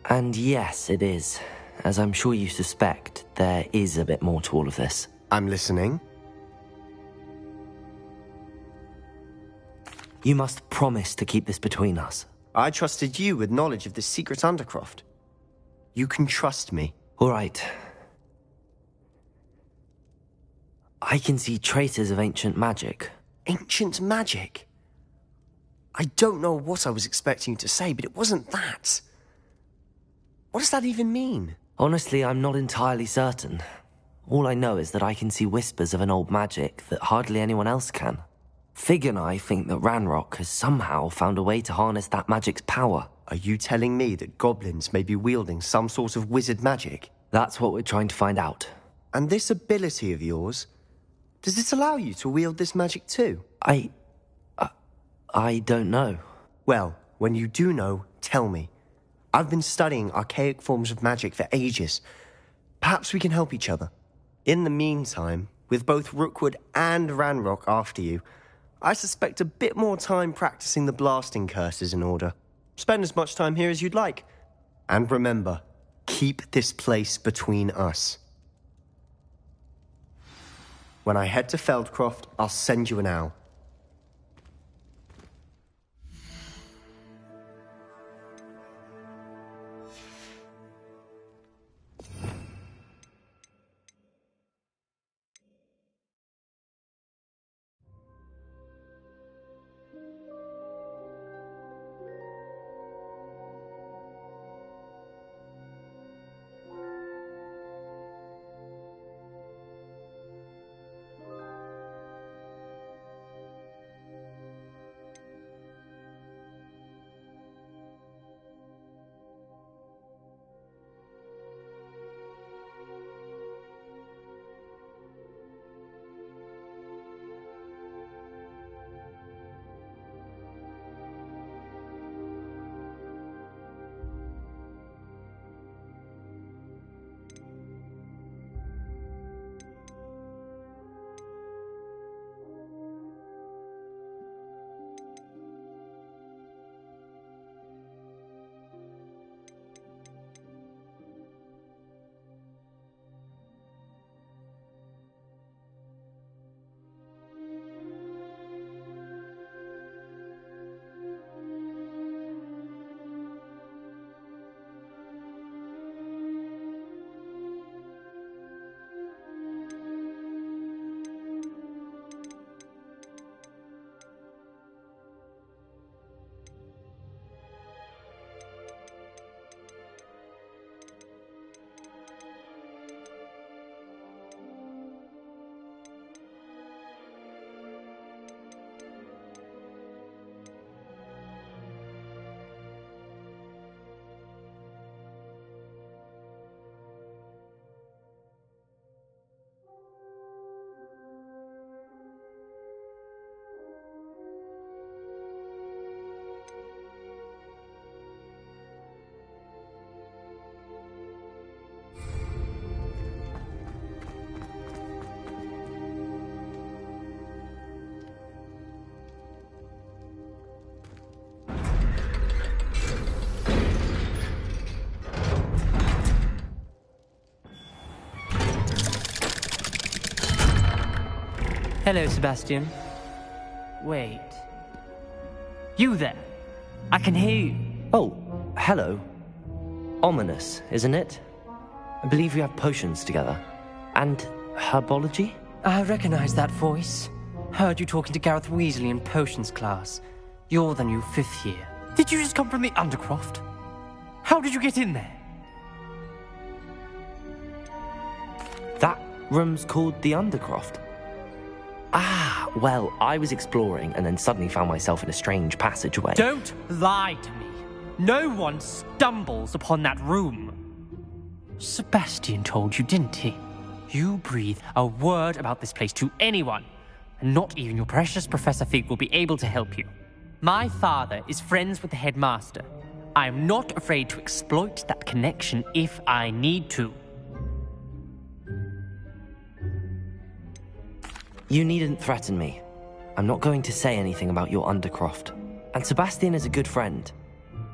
And yes, it is. As I'm sure you suspect, there is a bit more to all of this. I'm listening. You must promise to keep this between us. I trusted you with knowledge of this secret Undercroft. You can trust me. All right. I can see traces of ancient magic. Ancient magic? I don't know what I was expecting you to say, but it wasn't that. What does that even mean? Honestly, I'm not entirely certain. All I know is that I can see whispers of an old magic that hardly anyone else can. Fig and I think that Ranrock has somehow found a way to harness that magic's power. Are you telling me that goblins may be wielding some sort of wizard magic? That's what we're trying to find out. And this ability of yours, does it allow you to wield this magic too? I don't know. Well, when you do know, tell me. I've been studying archaic forms of magic for ages. Perhaps we can help each other. In the meantime, with both Rookwood and Ranrock after you, I suspect a bit more time practicing the blasting curse is in order. Spend as much time here as you'd like. And remember, keep this place between us. When I head to Feldcroft, I'll send you an owl. Hello, Sebastian. Wait. You there? I can hear you. Oh, hello. Ominous, isn't it? I believe we have potions together. And herbology? I recognize that voice. Heard you talking to Gareth Weasley in potions class. You're the new 5th year. Did you just come from the Undercroft? How did you get in there? That room's called the Undercroft. Ah, well, I was exploring and then suddenly found myself in a strange passageway. Don't lie to me. No one stumbles upon that room. Sebastian told you, didn't he? You breathe a word about this place to anyone, and not even your precious Professor Fig will be able to help you. My father is friends with the headmaster. I am not afraid to exploit that connection if I need to. You needn't threaten me. I'm not going to say anything about your Undercroft. And Sebastian is a good friend.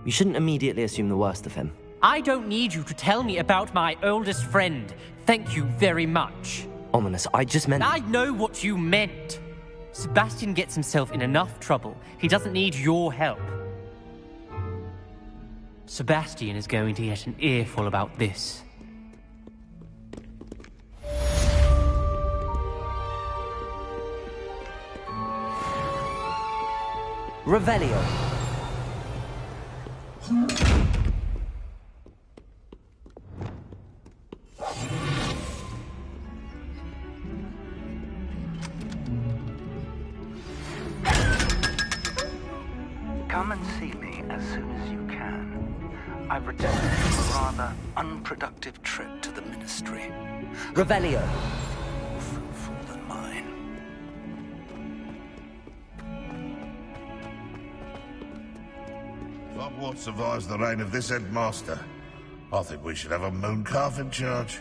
You shouldn't immediately assume the worst of him. I don't need you to tell me about my oldest friend. Thank you very much. Ominous, I just meant... I know what you meant. Sebastian gets himself in enough trouble. He doesn't need your help. Sebastian is going to get an earful about this. Revelio. Come and see me as soon as you can. I've returned from a rather unproductive trip to the Ministry. Revelio. More fruitful than mine. Hogwarts survives the reign of this headmaster. I think we should have a mooncalf in charge.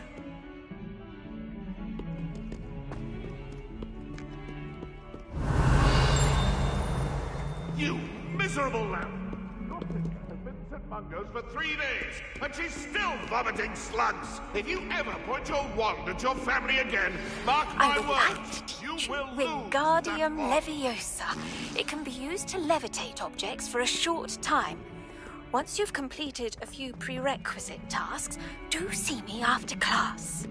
You miserable lamb! Your sister has been at St. Mungo's for 3 days, and she's still vomiting slugs! If you ever point your wand at your family again, mark my words, you will lose Wingardium that Leviosa. It can be used to levitate objects for a short time. Once you've completed a few prerequisite tasks, do see me after class.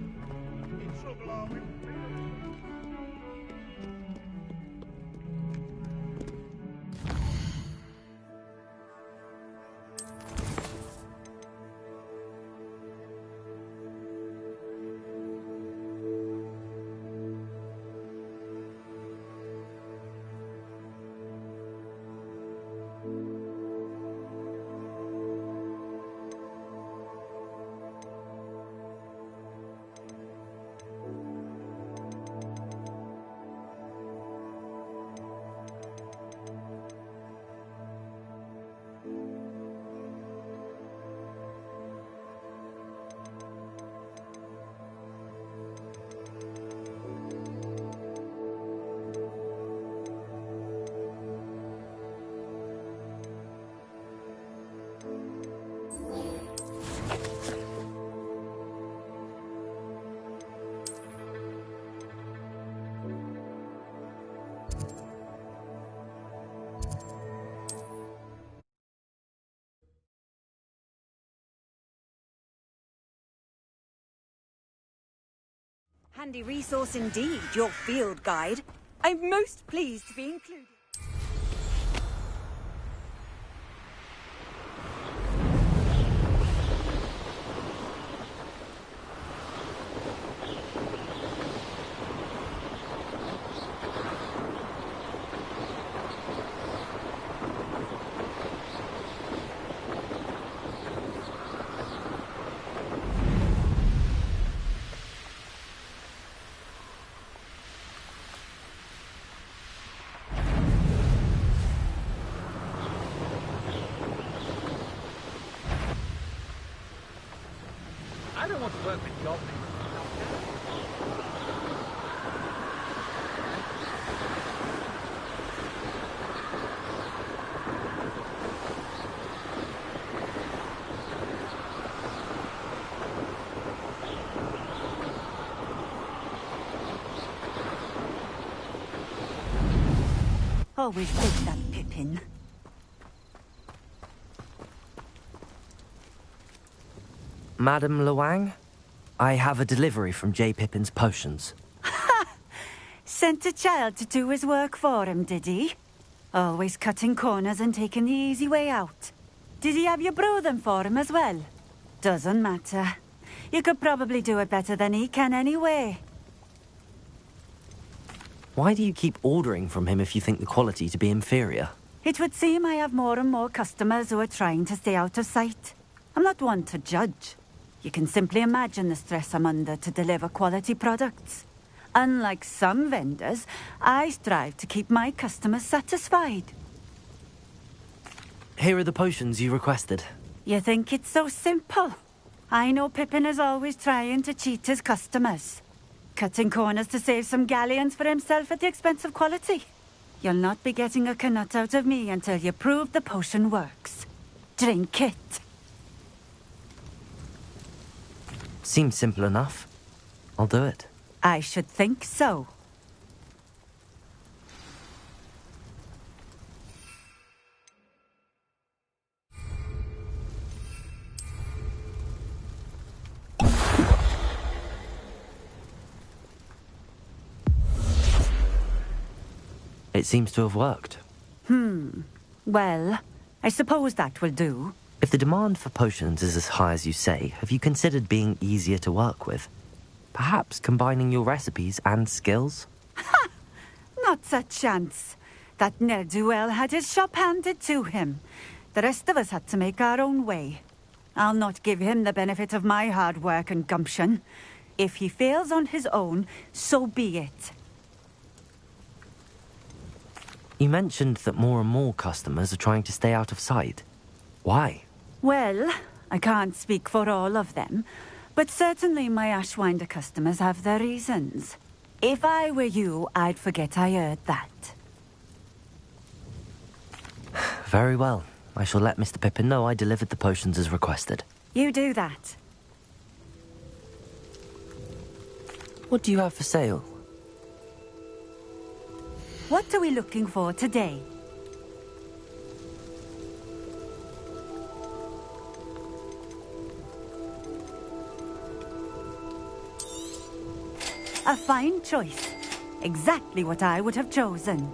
Handy resource indeed, your field guide. I'm most pleased to be included. I don't want to work with goblins. Always did that Pippin. Madam Luang, I have a delivery from J. Pippin's potions. Sent a child to do his work for him, did he? Always cutting corners and taking the easy way out. Did he have you brew them for him as well? Doesn't matter. You could probably do it better than he can anyway. Why do you keep ordering from him if you think the quality to be inferior? It would seem I have more and more customers who are trying to stay out of sight. I'm not one to judge. You can simply imagine the stress I'm under to deliver quality products. Unlike some vendors, I strive to keep my customers satisfied. Here are the potions you requested. You think it's so simple? I know Pippin is always trying to cheat his customers. Cutting corners to save some galleons for himself at the expense of quality. You'll not be getting a canut out of me until you prove the potion works. Drink it. Seems simple enough. I'll do it. I should think so. It seems to have worked. Well, I suppose that will do. If the demand for potions is as high as you say, have you considered being easier to work with? Perhaps combining your recipes and skills? Not a chance. That ne'er-do-well had his shop handed to him. The rest of us had to make our own way. I'll not give him the benefit of my hard work and gumption. If he fails on his own, so be it. You mentioned that more and more customers are trying to stay out of sight. Why? Well, I can't speak for all of them, but certainly my Ashwinder customers have their reasons. If I were you, I'd forget I heard that. Very well. I shall let Mr. Pippin know I delivered the potions as requested. You do that. What do you have for sale? What are we looking for today? A fine choice. Exactly what I would have chosen.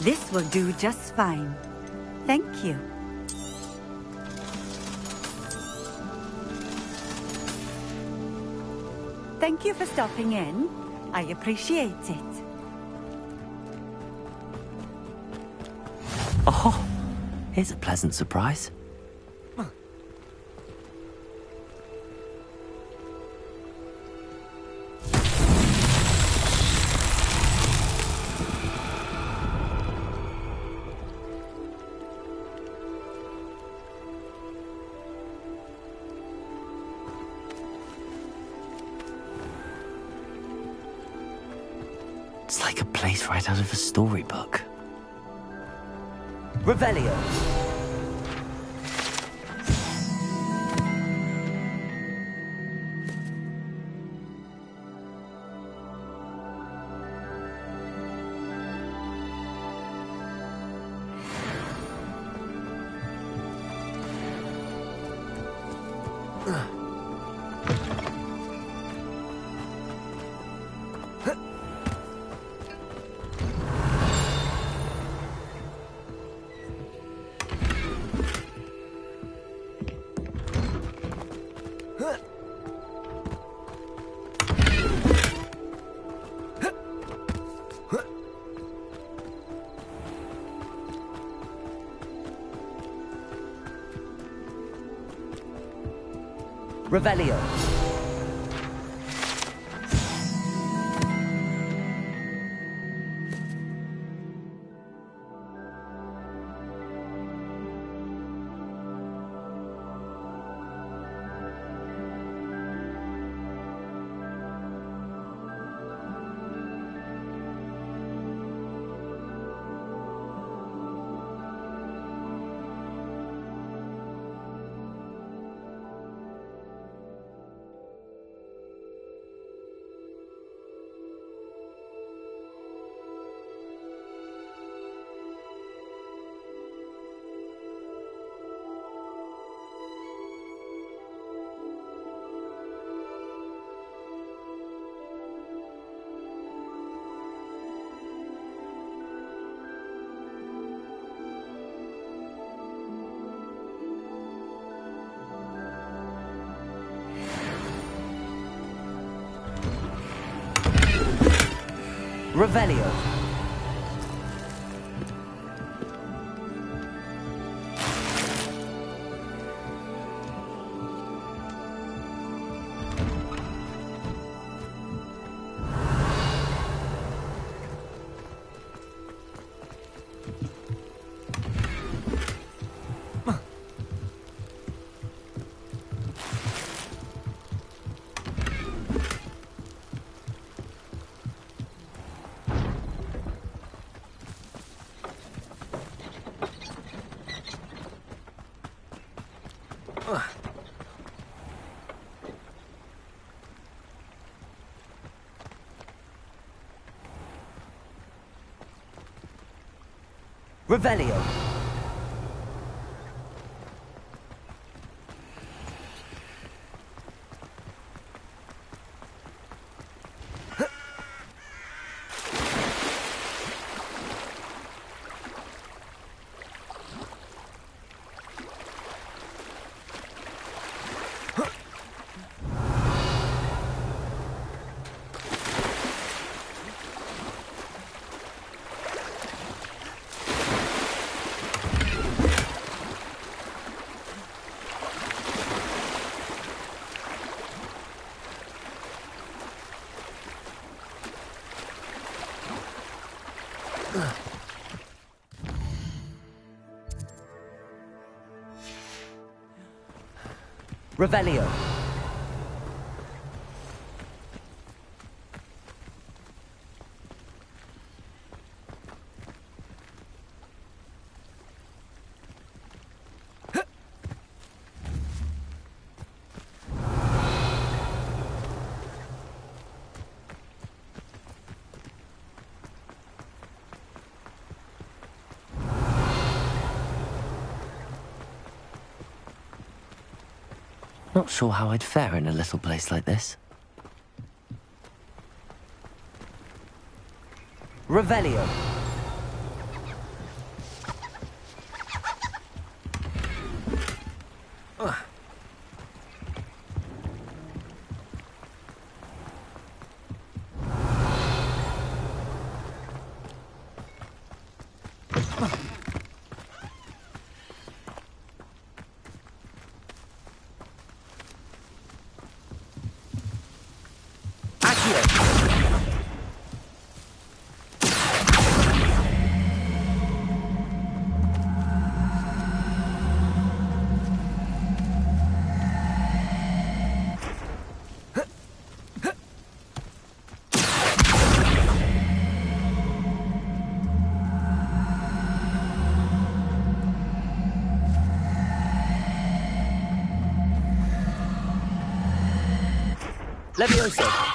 This will do just fine. Thank you. Thank you for stopping in. I appreciate it. Oh, here's a pleasant surprise. It's like a place right out of a storybook. Revelio. Revelio. Revelio. Revelio. Revelio. Not sure how I'd fare in a little place like this. Revelio. Levioso.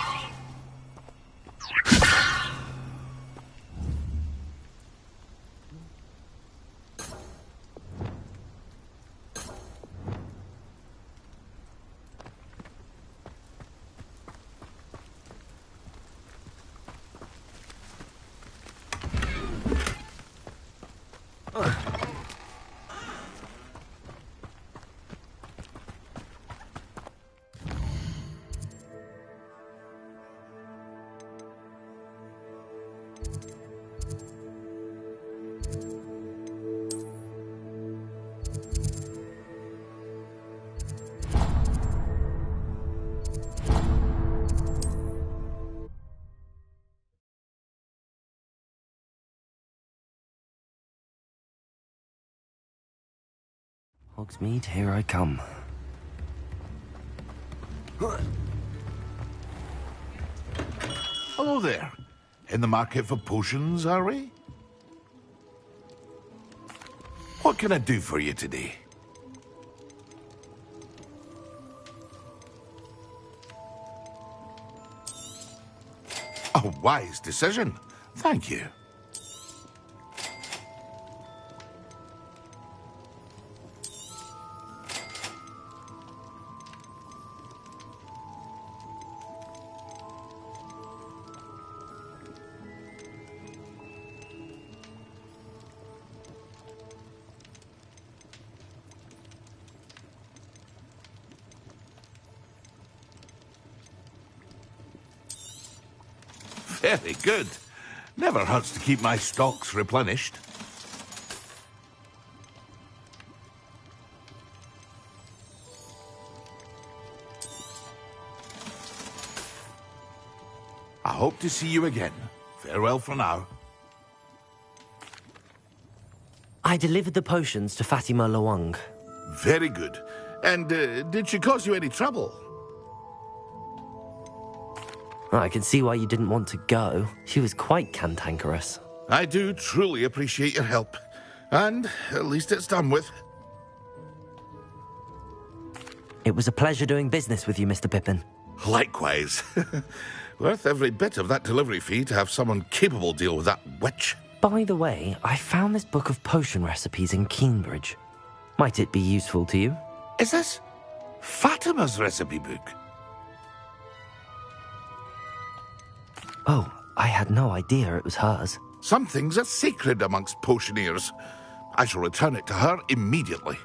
Hogsmeade, here I come. Hello there. In the market for potions, are we? What can I do for you today? A wise decision. Thank you. Very good. Never hurts to keep my stocks replenished. I hope to see you again. Farewell for now. I delivered the potions to Fatima Lawang. Very good. And did she cause you any trouble? I can see why you didn't want to go. She was quite cantankerous. I do truly appreciate your help. And at least it's done with. It was a pleasure doing business with you, Mr. Pippin. Likewise. Worth every bit of that delivery fee to have someone capable deal with that witch. By the way, I found this book of potion recipes in Cambridge. Might it be useful to you? Is this Fatima's recipe book? Oh, I had no idea it was hers. Some things are sacred amongst potioneers. I shall return it to her immediately.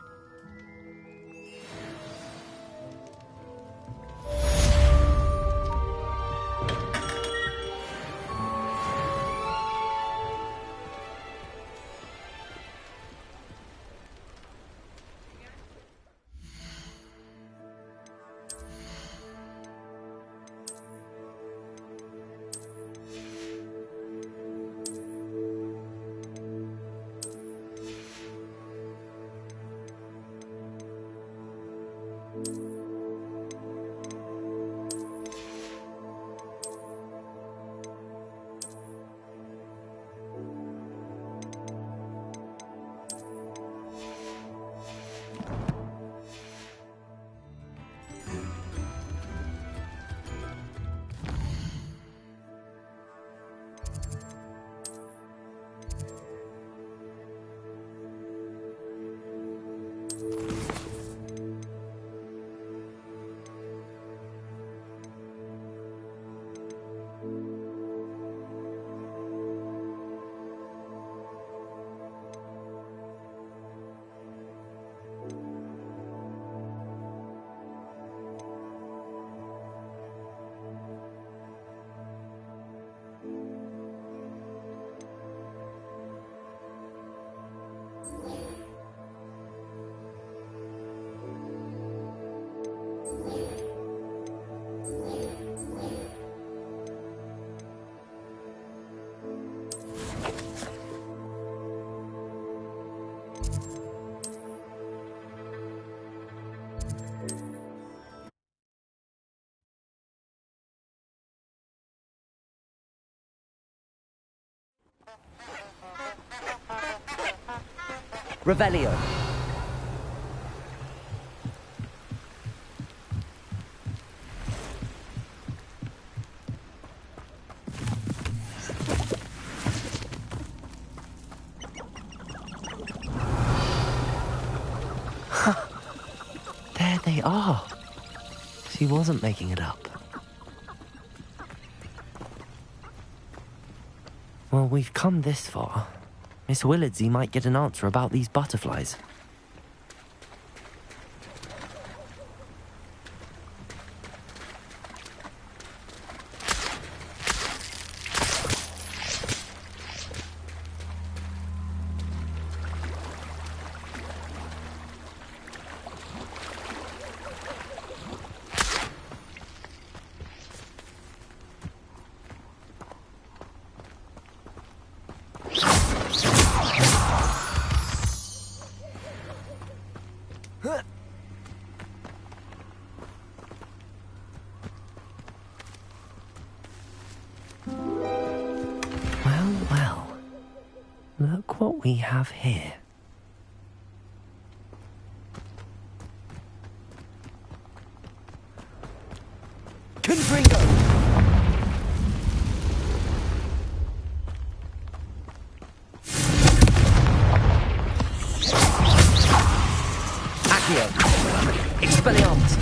Revelio. There they are. She wasn't making it up. Well, we've come this far. Miss Willardsey might get an answer about these butterflies. Well, look what we have here. Confringo! Accio! Expelliarmus!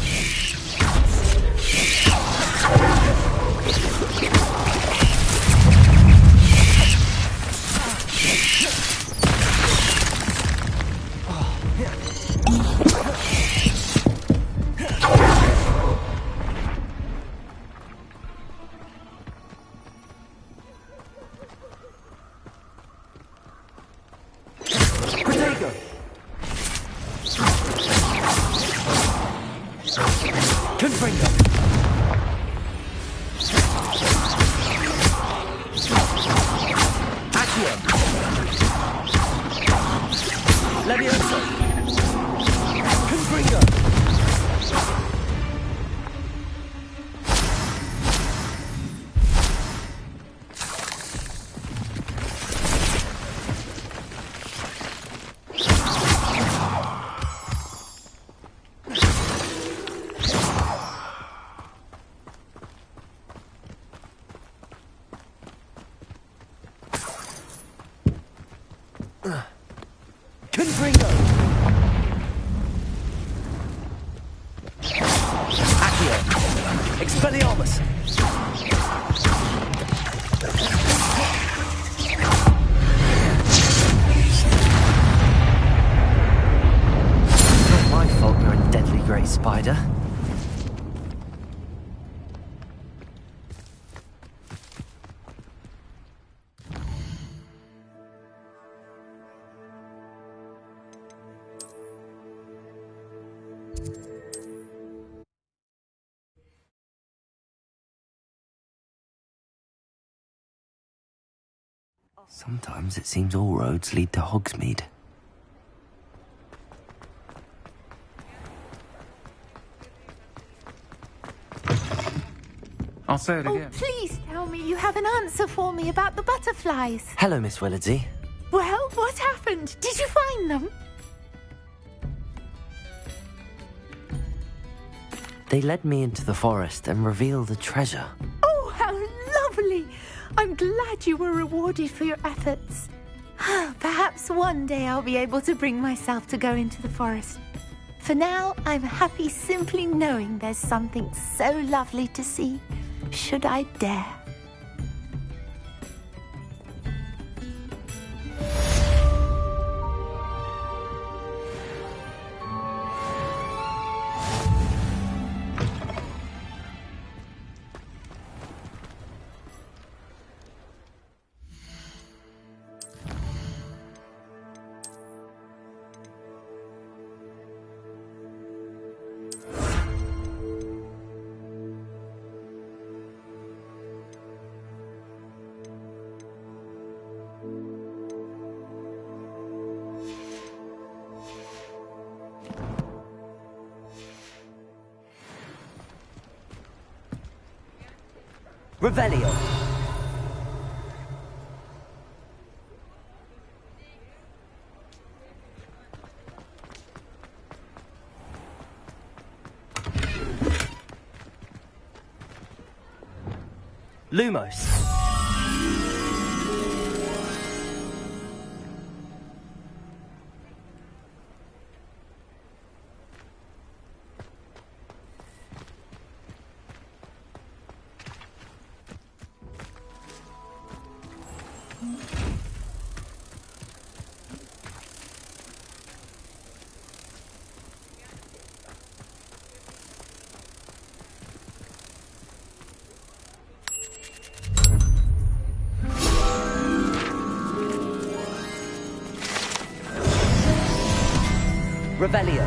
Confringo. Accio. Levioso. Confringo. Confringo! Accio! Expelliarmus! Not my fault you're a deadly great spider. Sometimes it seems all roads lead to Hogsmeade. I'll say it again. Oh, please tell me you have an answer for me about the butterflies. Hello, Miss Willardsey. Well, what happened? Did you find them? They led me into the forest and revealed a treasure. Oh, how lovely! I'm glad you were rewarded for your efforts. Perhaps one day I'll be able to bring myself to go into the forest. For now, I'm happy simply knowing there's something so lovely to see, should I dare. Revelio. Lumos. Revelio.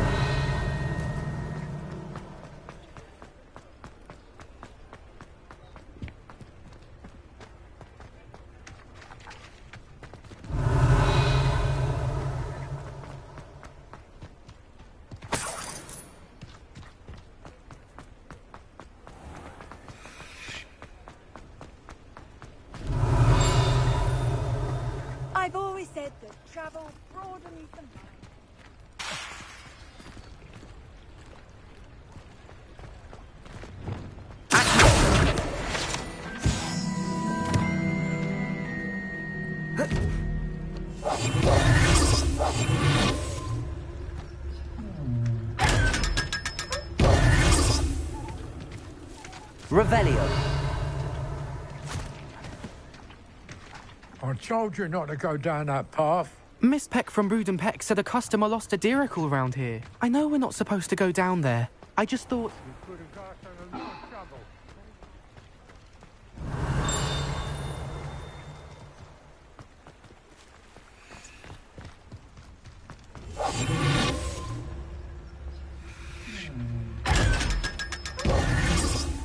I've always said that travel broadens the mind. Revelio. I told you not to go down that path. Miss Peck from Brood and Peck said a customer lost a diricle around here. I know we're not supposed to go down there. I just thought... You could have got in a lot of trouble.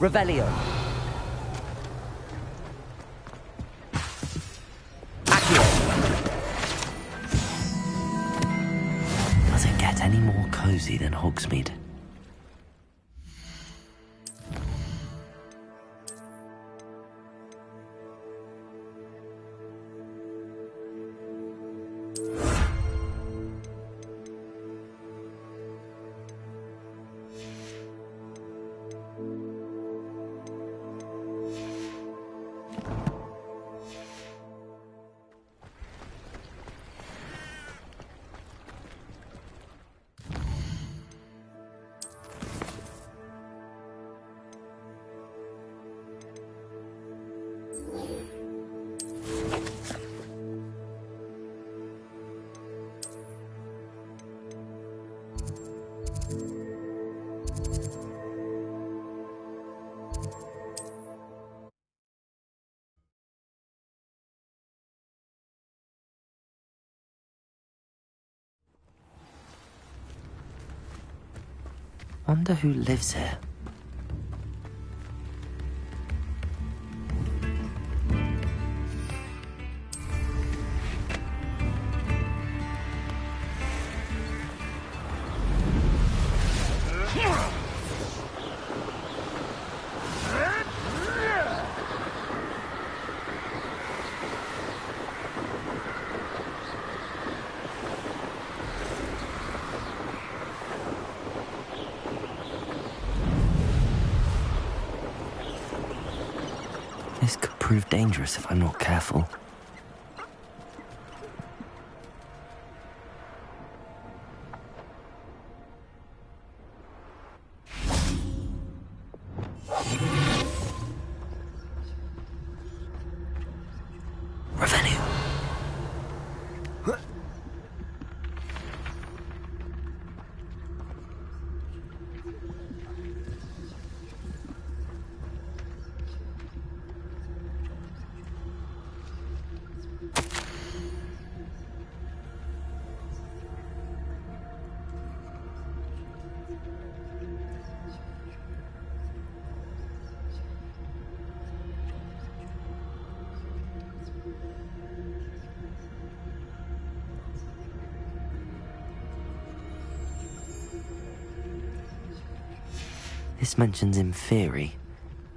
Revelio. Accio. Does it get any more cozy than Hogsmeade? Wonder who lives here. This could prove dangerous if I'm not careful. This mentions Inferi,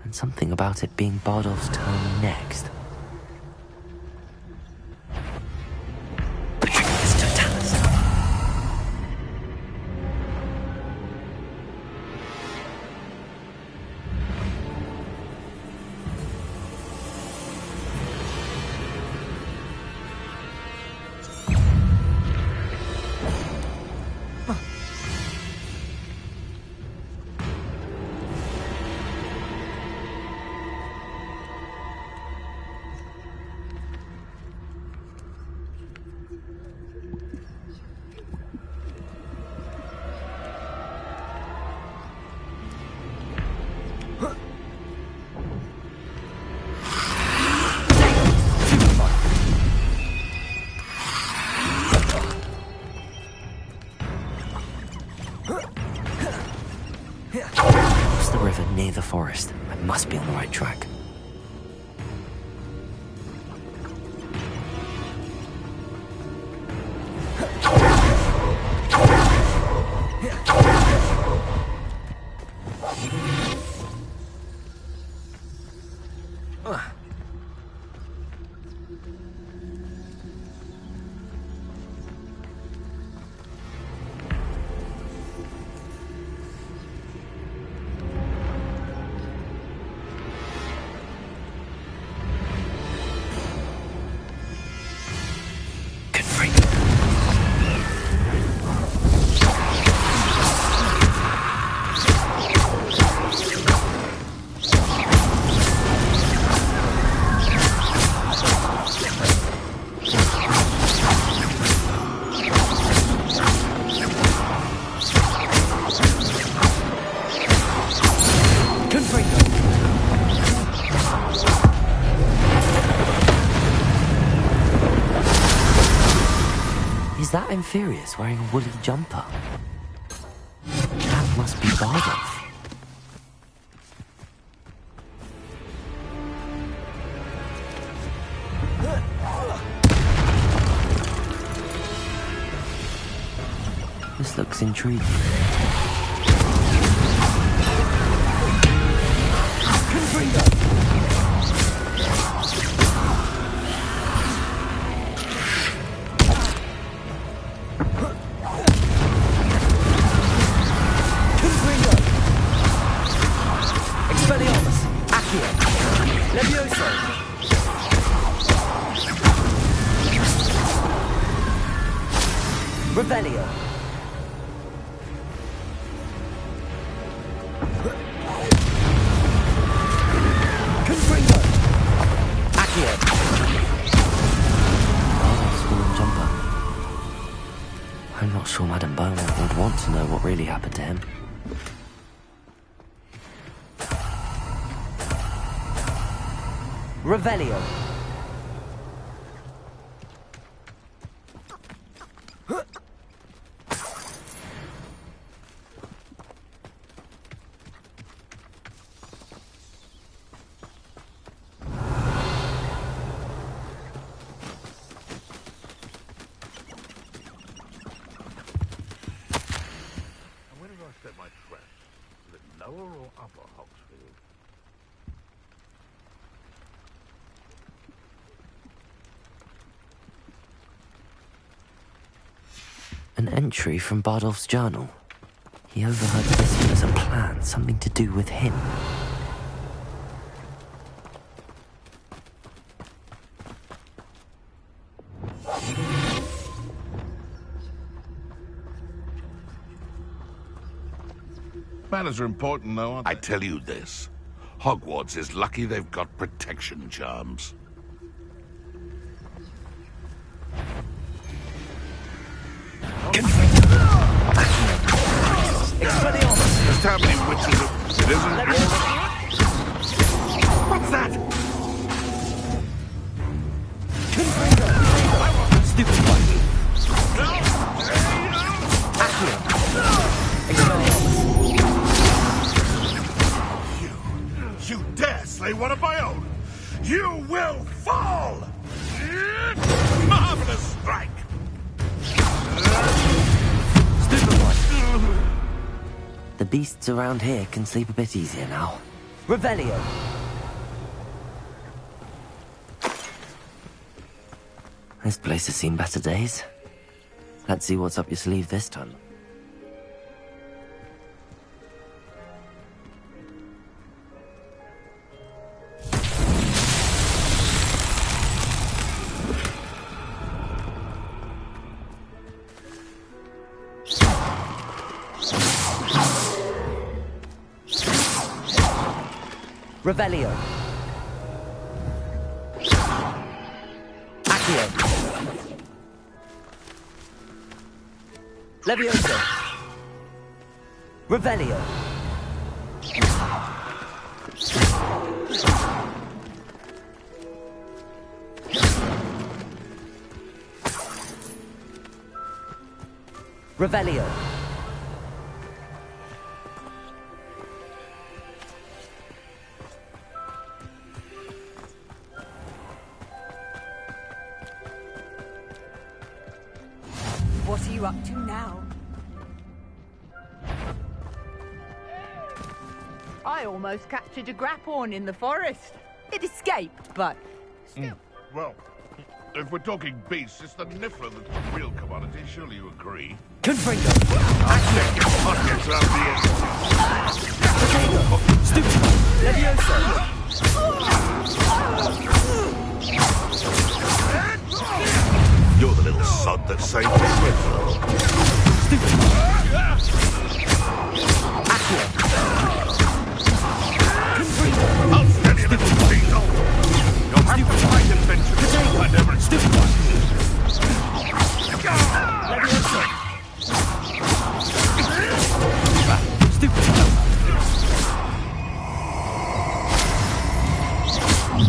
and something about it being Bardolph's turn next. Patricius Totalis. Across the river near the forest. I must be on the right track. Is that Inferius wearing a woolly jumper? That must be Bardolph. This looks intriguing. Revelio. Confringo. Accio. Oh, school and jumper. I'm not sure Madame Beaumont would want to know what really happened to him. Revelio. An entry from Bardolph's journal. He overheard this as a plan, something to do with him. Manners are important, though, aren't they? I tell you this. Hogwarts is lucky they've got protection charms. Just how many witches are... It isn't... What's that? Stupid one. You dare slay one of my own! You will fall! Marvelous strike! The beasts around here can sleep a bit easier now. Revelio. This place has seen better days. Let's see what's up your sleeve this time. Revelio. Accio. Levioso. Revelio. Revelio. What are you up to now? I almost captured a grapphorn in the forest. It escaped, but still. Well, if we're talking beasts, it's the Niffler that's the real commodity. Surely you agree? Confringo. I'll take your pockets out the Stupid. Levioso. You're the little sod that saved me. Stupid. Accio. Confringo. I'll stand you, little diesel. You'll have to fight adventure. I never... Stupid. Levioso. Stupid.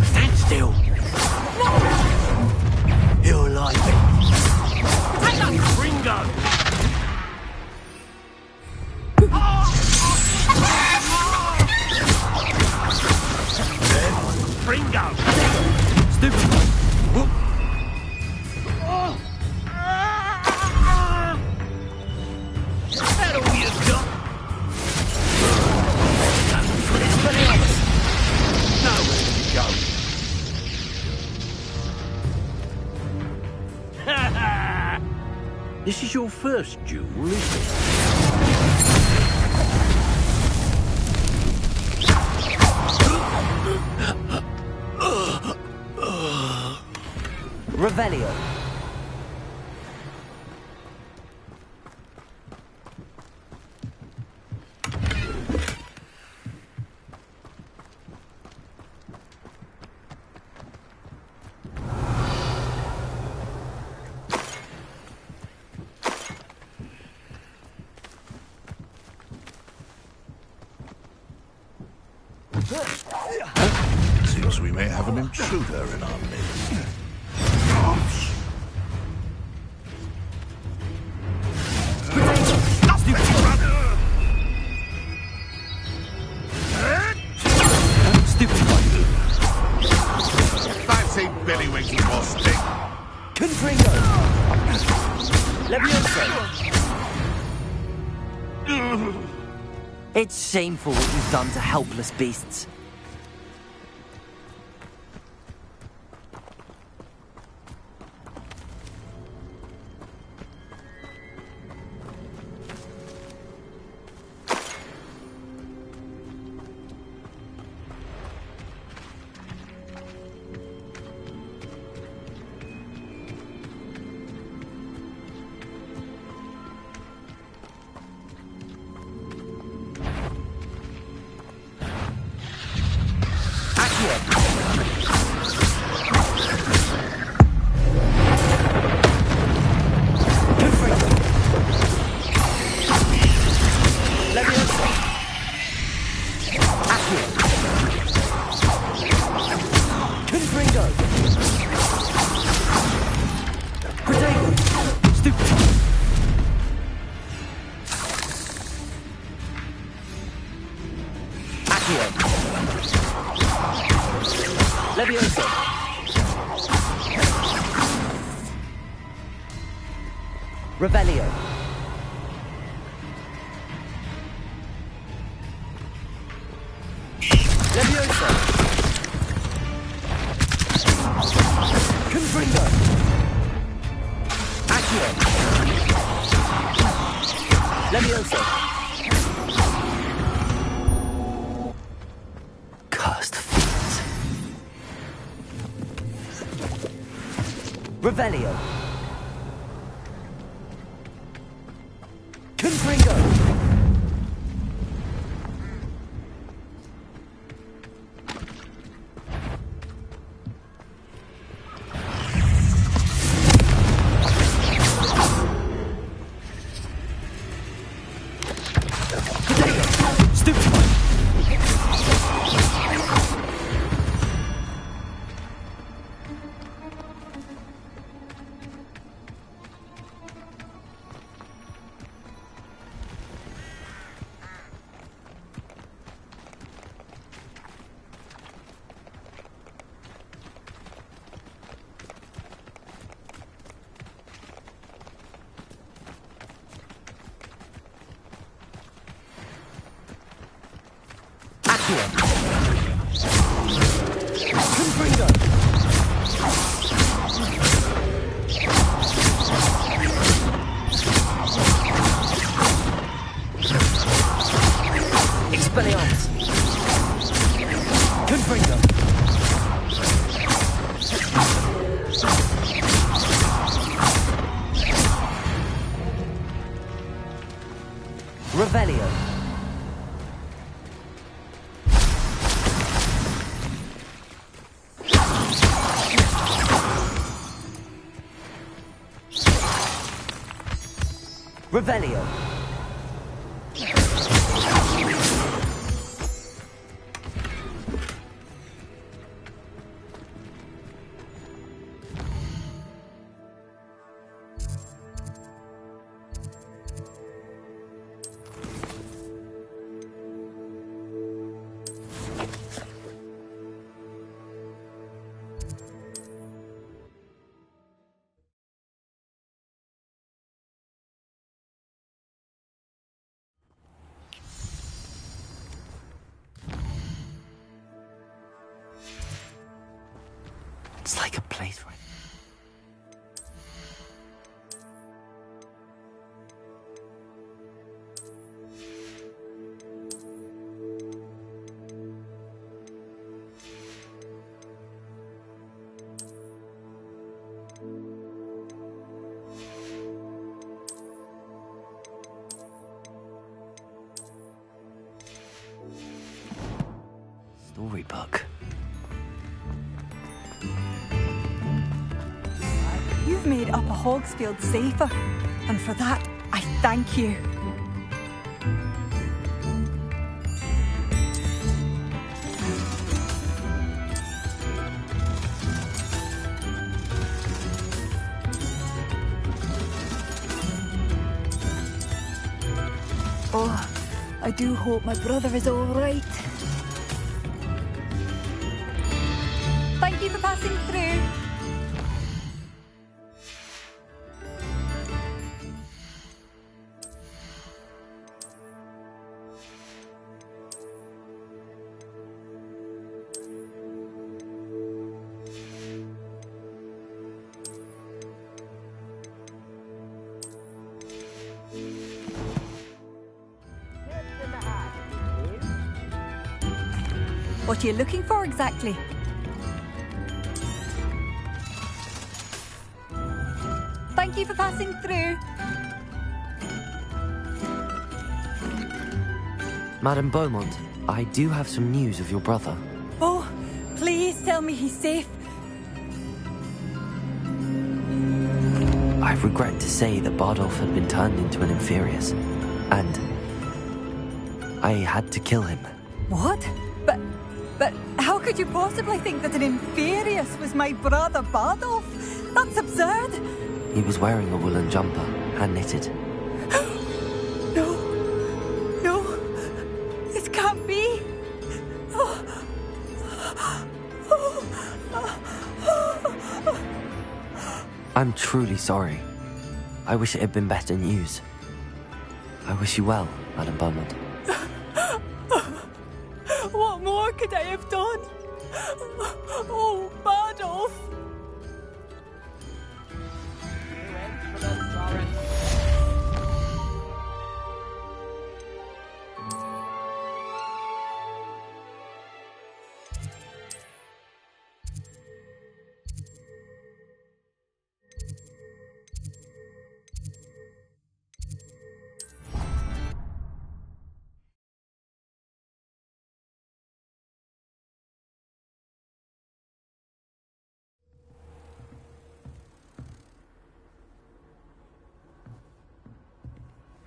Stand still. You'll like it. Ringo! This is your first duel, isn't it? Revelio. Seems we may have an intruder in our midst. I've seen Billy Winky more stick. Confringo. Levioso. It's shameful what you've done to helpless beasts. Levioso. Revelio. Levioso. Confringo. Accio. Levioso. Cursed fiends. Revelio. Confringo. Confringo. Expelliarmus. Confringo. Revelio. Revelio. It's like a place right. Storybook. You've made Upper Hogsfield safer, and for that, I thank you. Oh, I do hope my brother is all right. Thank you for passing through. What are you looking for exactly? Thank you for passing through. Madame Beaumont, I do have some news of your brother. Oh, please tell me he's safe. I regret to say that Bardolph had been turned into an Inferius, and I had to kill him. What? But how could you possibly think that an Inferius was my brother Bardolph? That's absurd. He was wearing a woolen jumper, hand-knitted. No, this can't be. I'm truly sorry. I wish it had been better news. I wish you well, Madame Beaumont. What more could I have done? Oh, Bardolph!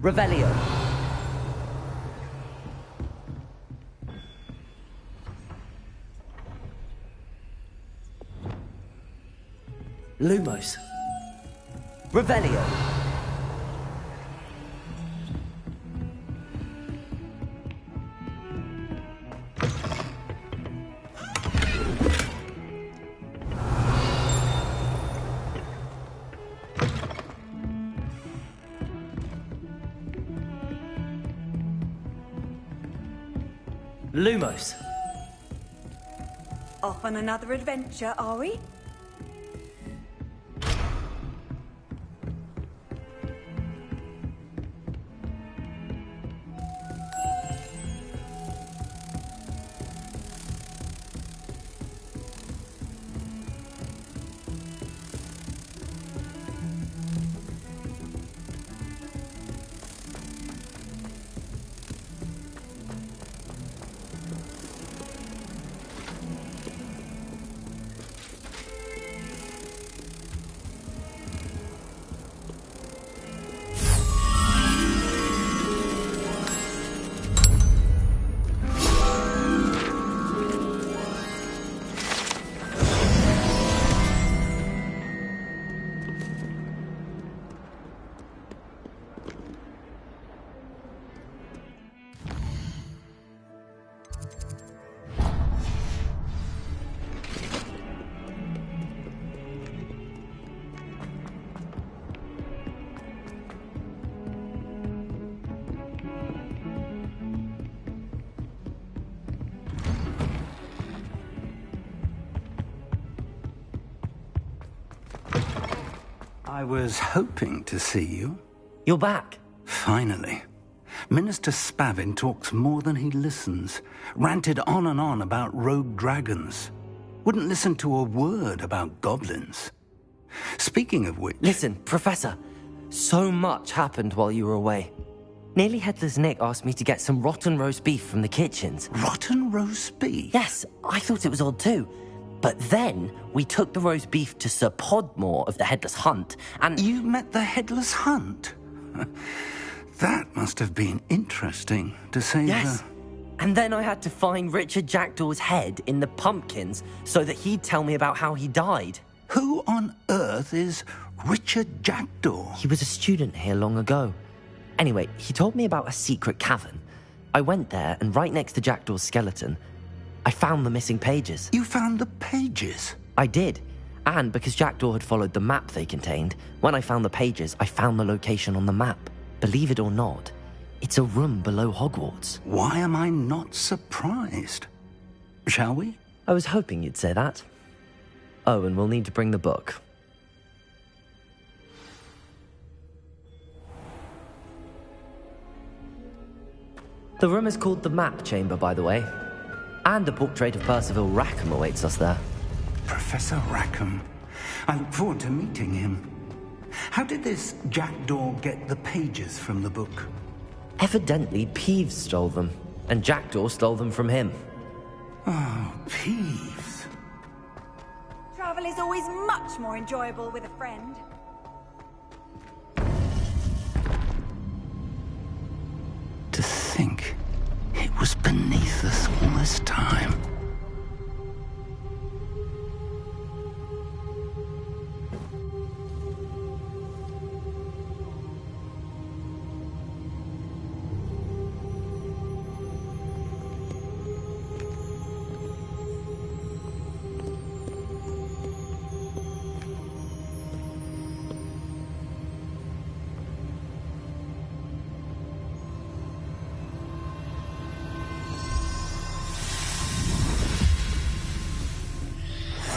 Revelio. Lumos. Revelio. Lumos. Off on another adventure, are we? I was hoping to see you. You're back. Finally. Minister Spavin talks more than he listens. Ranted on and on about rogue dragons. Wouldn't listen to a word about goblins. Speaking of which... Listen, Professor. So much happened while you were away. Nearly Headless Nick asked me to get some rotten roast beef from the kitchens. Rotten roast beef? Yes, I thought it was odd too. But then we took the roast beef to Sir Podmore of the Headless Hunt, and... You met the Headless Hunt? That must have been interesting, to say Yes. And then I had to find Richard Jackdaw's head in the pumpkins so that he'd tell me about how he died. Who on earth is Richard Jackdaw? He was a student here long ago. Anyway, he told me about a secret cavern. I went there, and right next to Jackdaw's skeleton, I found the missing pages. You found the pages? I did. And because Jackdaw had followed the map they contained, when I found the pages, I found the location on the map. Believe it or not, it's a room below Hogwarts. Why am I not surprised? Shall we? I was hoping you'd say that. Oh, and we'll need to bring the book. The room is called the Map Chamber, by the way. And a portrait of Percival Rackham awaits us there. Professor Rackham. I look forward to meeting him. How did this Jackdaw get the pages from the book? Evidently, Peeves stole them, and Jackdaw stole them from him. Oh, Peeves. Travel is always much more enjoyable with a friend. To think it was beneath us all this time.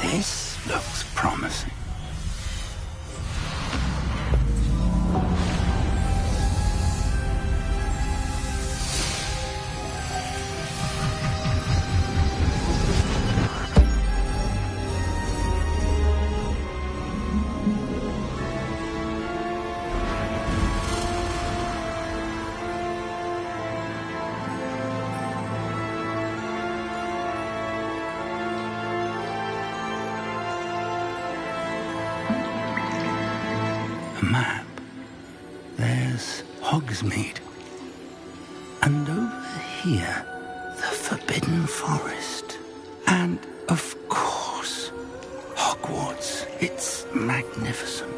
This looks promising. Map. There's Hogsmeade. And over here, the Forbidden Forest. And, of course, Hogwarts. It's magnificent.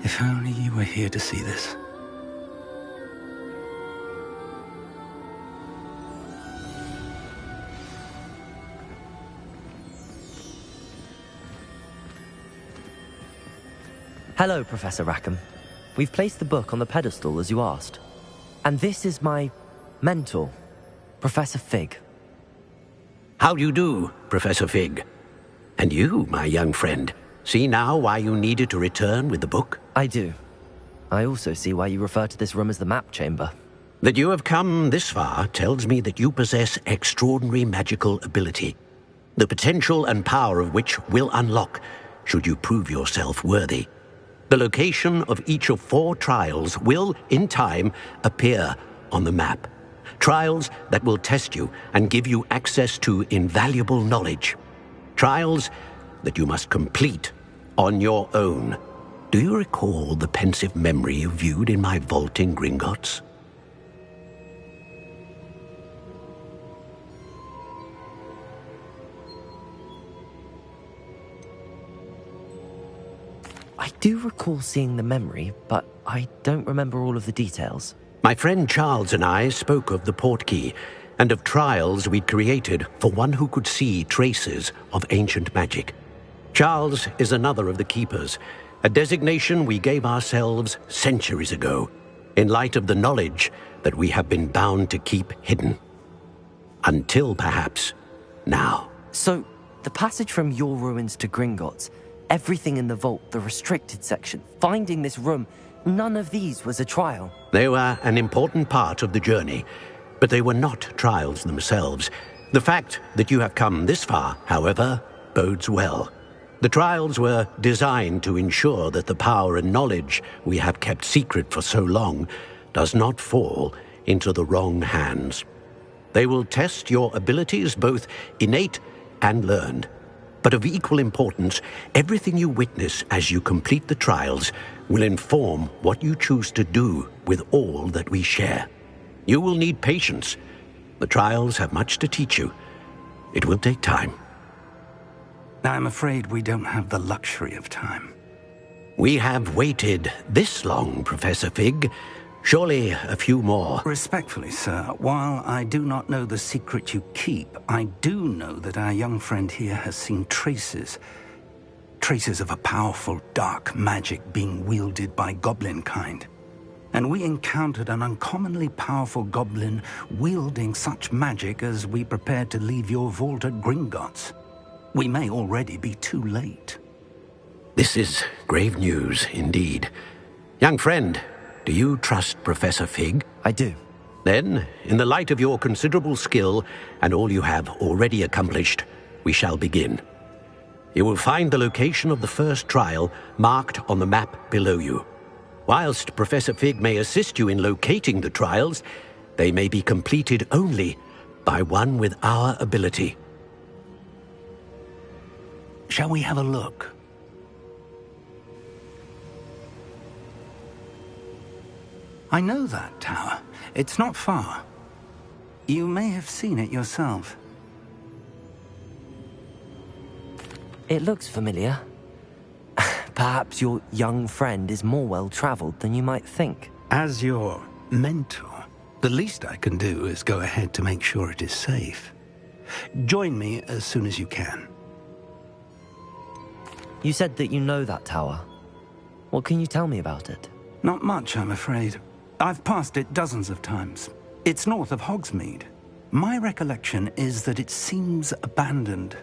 If only you were here to see this. Hello, Professor Rackham. We've placed the book on the pedestal as you asked. And this is my mentor, Professor Fig. How do you do, Professor Fig? And you, my young friend, see now why you needed to return with the book? I do. I also see why you refer to this room as the Map Chamber. That you have come this far tells me that you possess extraordinary magical ability, the potential and power of which will unlock should you prove yourself worthy. The location of each of 4 trials will, in time, appear on the map. Trials that will test you and give you access to invaluable knowledge. Trials that you must complete on your own. Do you recall the pensive memory you viewed in my vault in Gringotts? I do recall seeing the memory, but I don't remember all of the details. My friend Charles and I spoke of the portkey and of trials we'd created for one who could see traces of ancient magic. Charles is another of the keepers, a designation we gave ourselves centuries ago, in light of the knowledge that we have been bound to keep hidden. Until, perhaps, now. So, the passage from your ruins to Gringotts, everything in the vault, the restricted section, finding this room, None of these was a trial. They were an important part of the journey, but they were not trials themselves. The fact that you have come this far, however, bodes well. The trials were designed to ensure that the power and knowledge we have kept secret for so long does not fall into the wrong hands. They will test your abilities, both innate and learned. But of equal importance, everything you witness as you complete the trials will inform what you choose to do with all that we share. You will need patience. The trials have much to teach you. It will take time. I'm afraid we don't have the luxury of time. We have waited this long, Professor Fig. Surely a few more. Respectfully, sir, while I do not know the secret you keep, I do know that our young friend here has seen traces of a powerful dark magic being wielded by goblin kind. And we encountered an uncommonly powerful goblin wielding such magic as we prepared to leave your vault at Gringotts. We may already be too late. This is grave news indeed. Young friend, do you trust Professor Fig? I do. Then, in the light of your considerable skill and all you have already accomplished, we shall begin. You will find the location of the first trial marked on the map below you. Whilst Professor Fig may assist you in locating the trials, they may be completed only by one with our ability. Shall we have a look? I know that tower. It's not far. You may have seen it yourself. It looks familiar. Perhaps your young friend is more well-traveled than you might think. As your mentor, the least I can do is go ahead to make sure it is safe. Join me as soon as you can. You said that you know that tower. What can you tell me about it? Not much, I'm afraid. I've passed it dozens of times. It's north of Hogsmeade. My recollection is that it seems abandoned.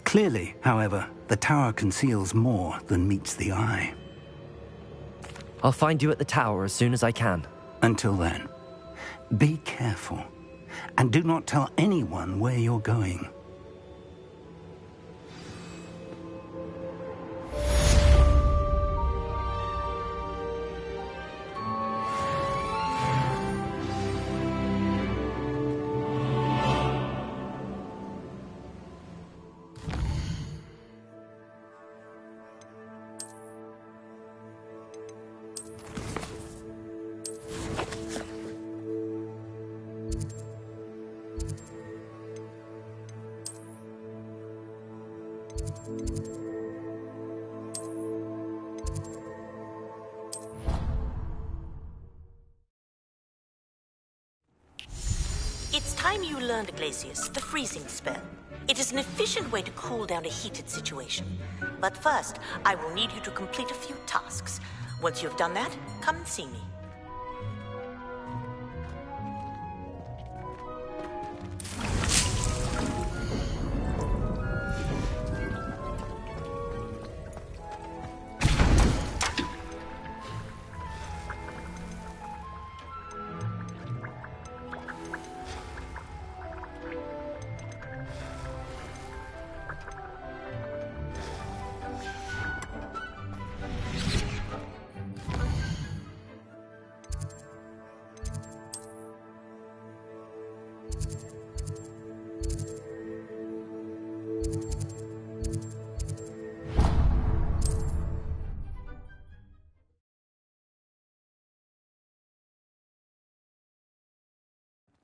Clearly, however, the tower conceals more than meets the eye. I'll find you at the tower as soon as I can. Until then, be careful, and do not tell anyone where you're going. It's time you learned, Glacius, the freezing spell. It is an efficient way to cool down a heated situation. But first, I will need you to complete a few tasks. Once you've done that, come and see me.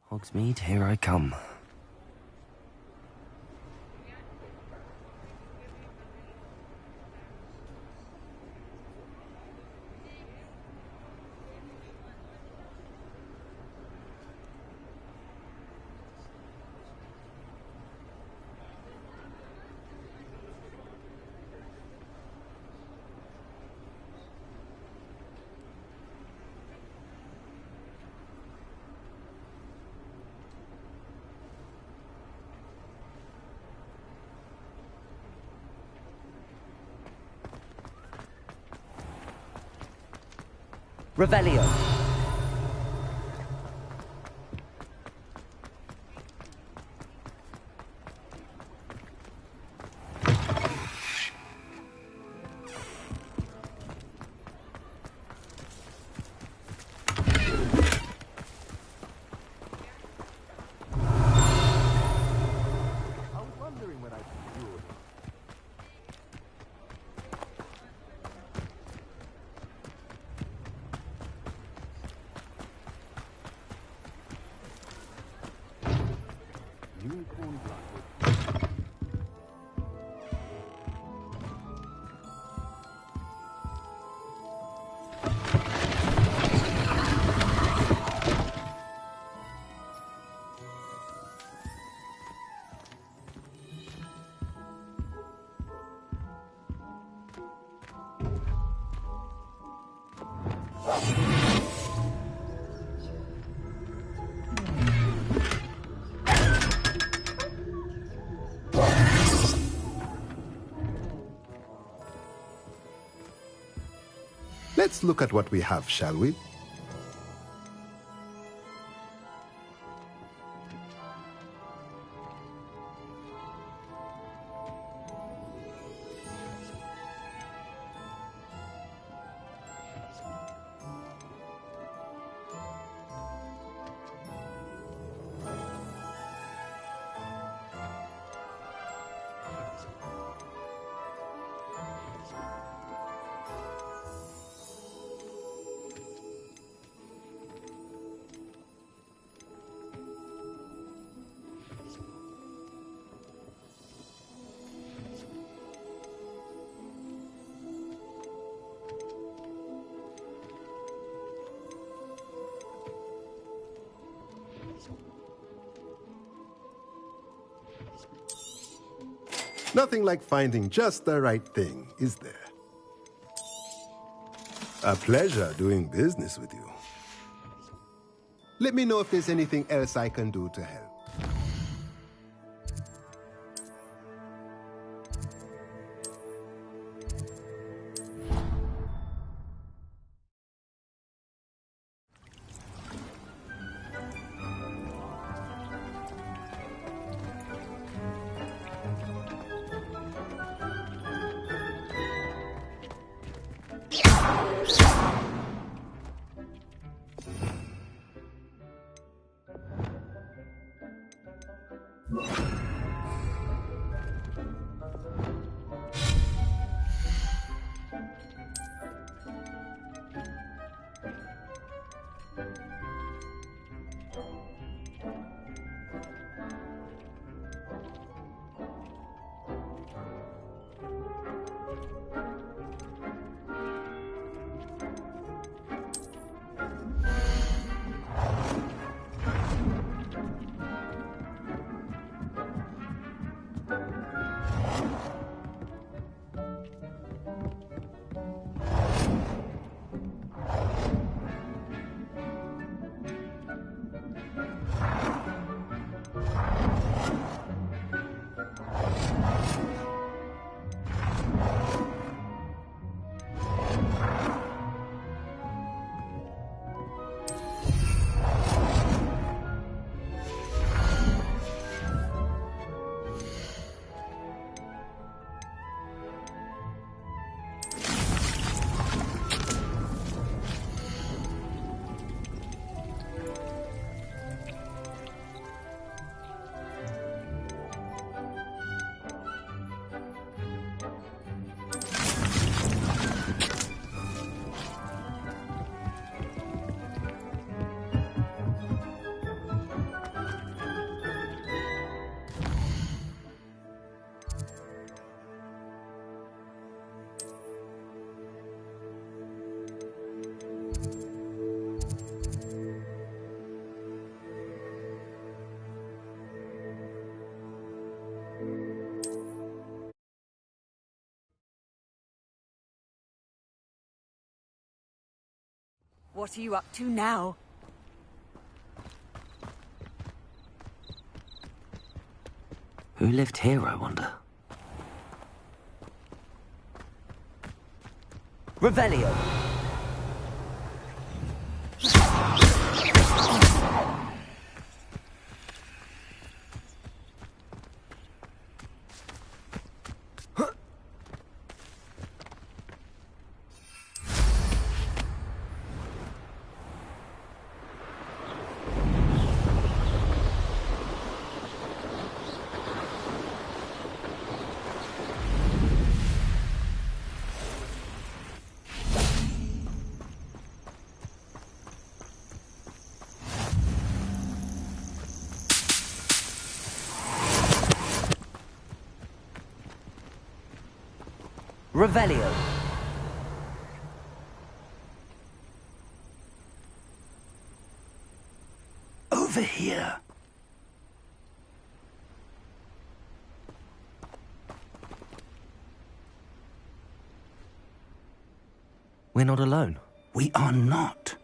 Hogsmeade, here I come. Revelio. Let's look at what we have, shall we? Nothing like finding just the right thing, is there? A pleasure doing business with you. Let me know if there's anything else I can do to help. What are you up to now? Who lived here, I wonder? Revelio. Revelio. Over here. We're not alone. We are not.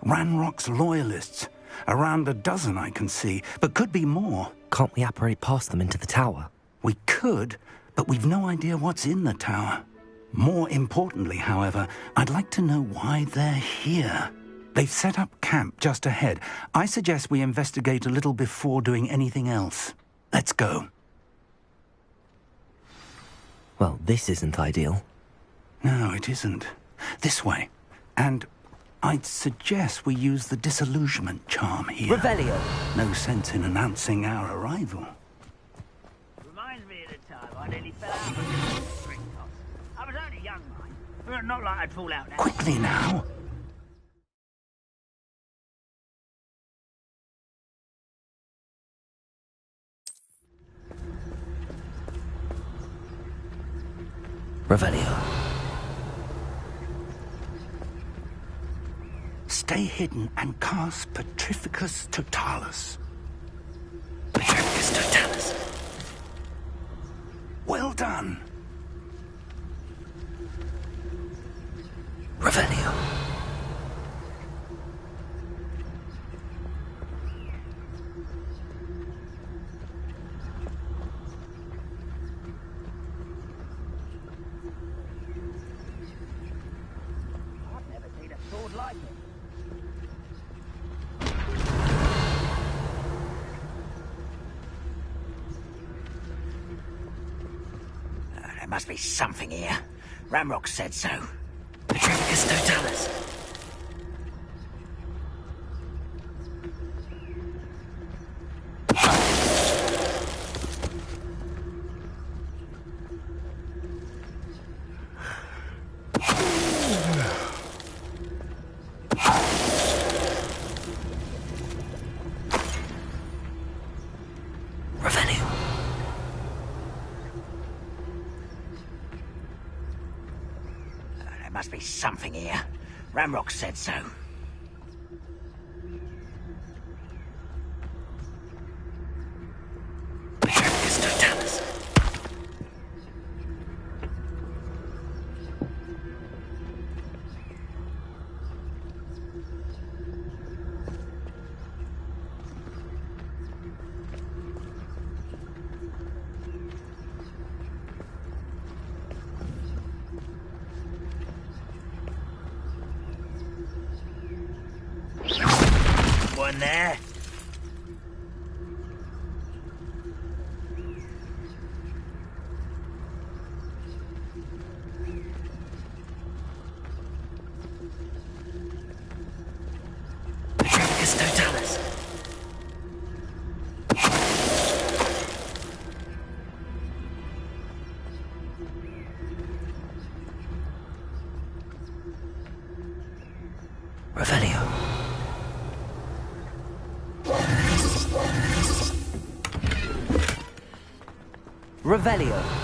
Ranrock's loyalists. Around a dozen I can see, but could be more. Can't we apparate past them into the tower? We could, but we've no idea what's in the tower. More importantly, however, I'd like to know why they're here. They've set up camp just ahead. I suggest we investigate a little before doing anything else. Let's go. Well, this isn't ideal. No, it isn't. This way. And I'd suggest we use the disillusionment charm here. Revelio. No sense in announcing our arrival. Reminds me of the time I nearly fell out with the drink toss. I was only young, mind. But not like I'd fall out now. Quickly now. Revelio. Stay hidden and cast Petrificus Totalis. Petrificus Totalis. Well done. Revelio. I've never seen a sword like it. There must be something here. Ramrock said so. Petrificus Totalis. Revelio. There must be something here. Ramrock said so. Petrificus Totalis. One there. Petrificus Totalis. Revelio. Revelio.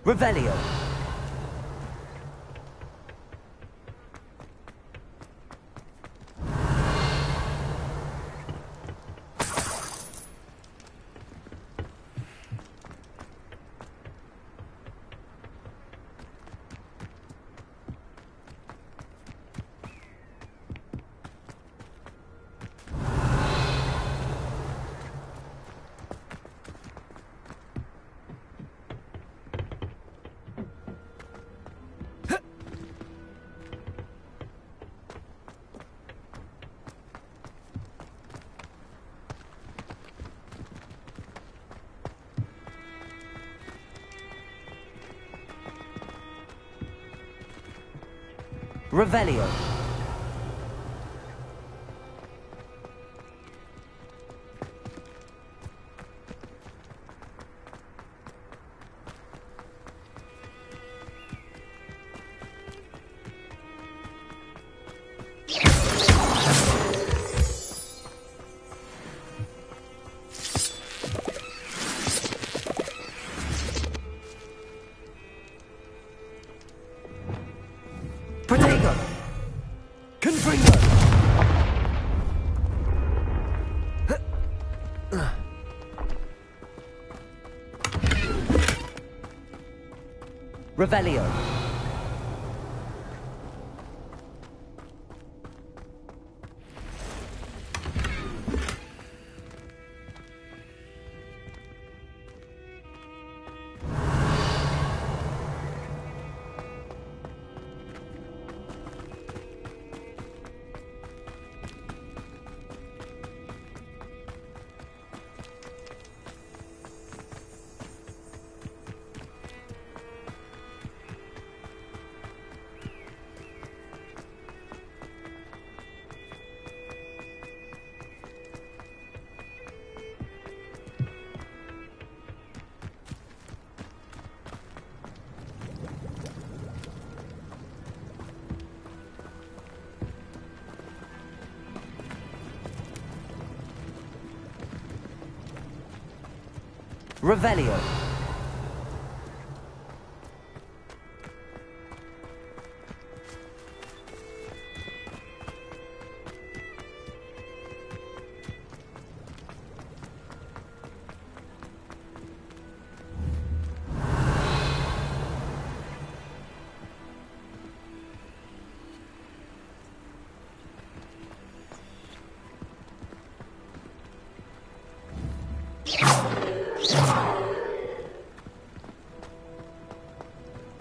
Revelio. Revelio. Protego! Confringo! Revelio. Revelio.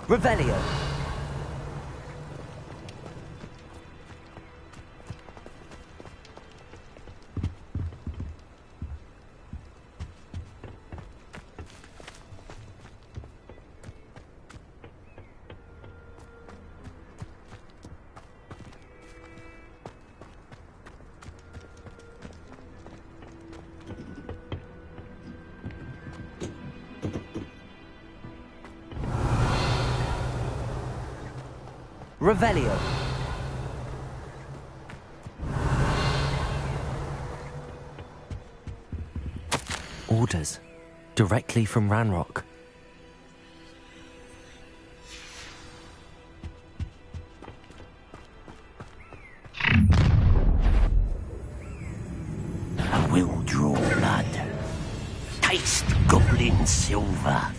Revelio. Revelio. Orders. Directly from Ranrock. I will draw blood. Taste goblin silver.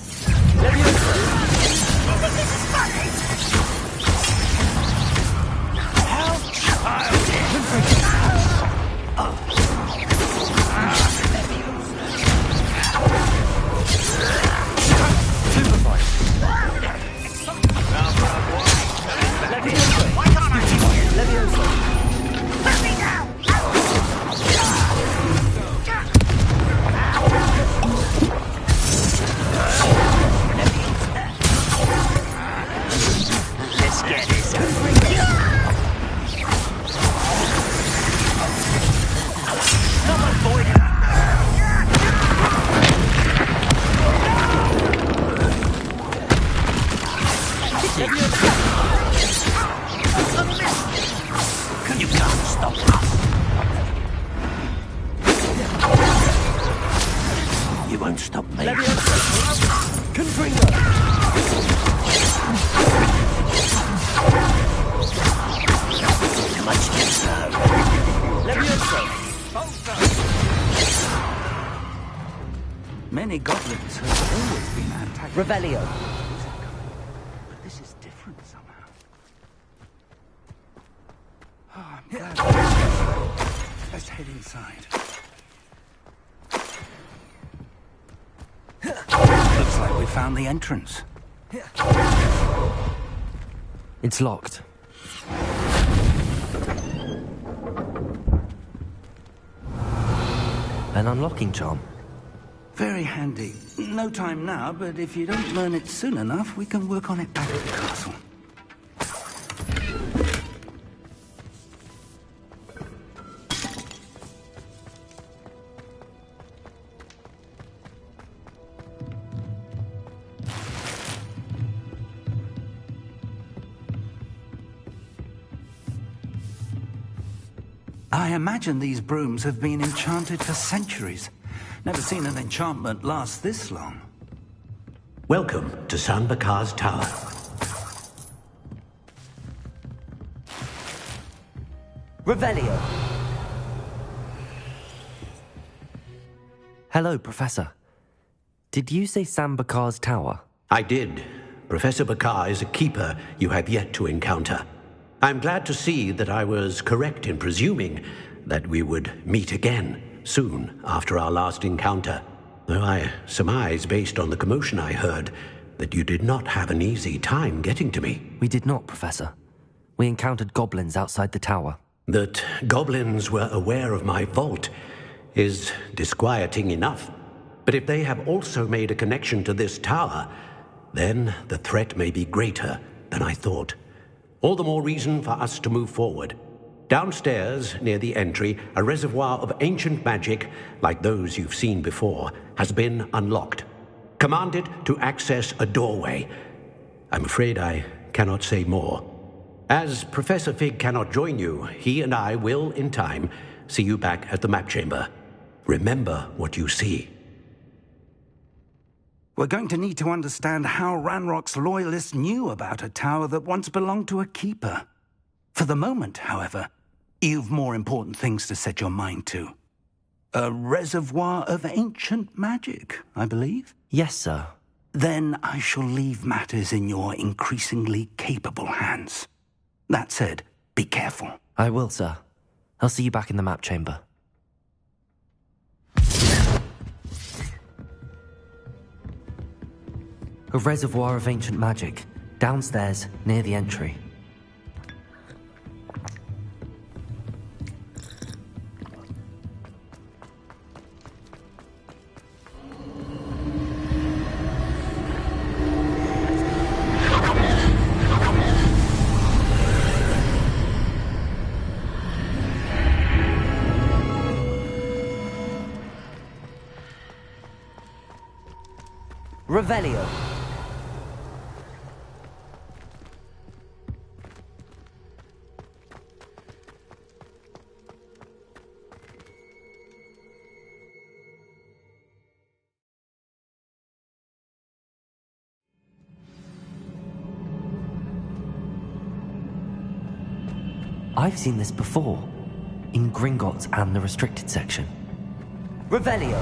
You can't stop us. You won't stop me. Confringo. Too much to serve. Many goblins have always been antagonistic. Revelio. But this is different somehow. Oh, I'm glad. Let's head inside. Looks like we found the entrance. It's locked. An unlocking charm. Very handy. No time now, but if you don't learn it soon enough, we can work on it back at the castle. I imagine these brooms have been enchanted for centuries. Never seen an enchantment last this long. Welcome to San Bakar's Tower. Revelio. Hello, Professor. Did you say San Bakar's Tower? I did. Professor Bakar is a keeper you have yet to encounter. I'm glad to see that I was correct in presuming that we would meet again soon after our last encounter. Though I surmise, based on the commotion I heard, that you did not have an easy time getting to me. We did not, Professor. We encountered goblins outside the tower. That goblins were aware of my vault is disquieting enough. But if they have also made a connection to this tower, then the threat may be greater than I thought. All the more reason for us to move forward. Downstairs, near the entry, a reservoir of ancient magic, like those you've seen before, has been unlocked. Commanded to access a doorway. I'm afraid I cannot say more. As Professor Fig cannot join you, he and I will, in time, see you back at the map chamber. Remember what you see. We're going to need to understand how Ranrock's loyalists knew about a tower that once belonged to a keeper. For the moment, however, you've more important things to set your mind to. A reservoir of ancient magic, I believe? Yes, sir. Then I shall leave matters in your increasingly capable hands. That said, be careful. I will, sir. I'll see you back in the map chamber. A reservoir of ancient magic, downstairs, near the entry. Revelio. I've seen this before, in Gringotts and the restricted section. Revelio.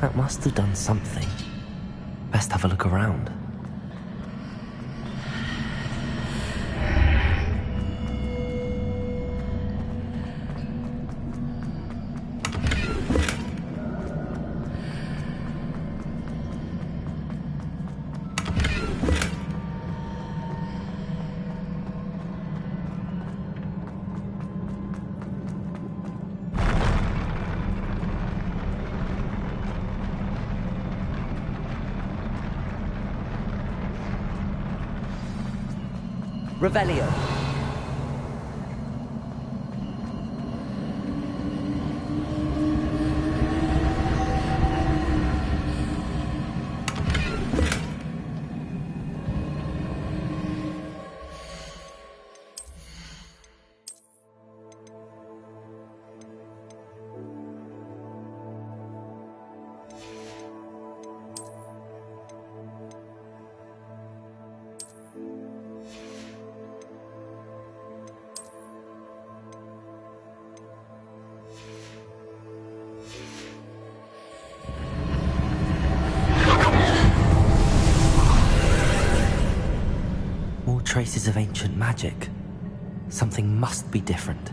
That must have done something. Best have a look around. Revelio. Traces of ancient magic. Something must be different.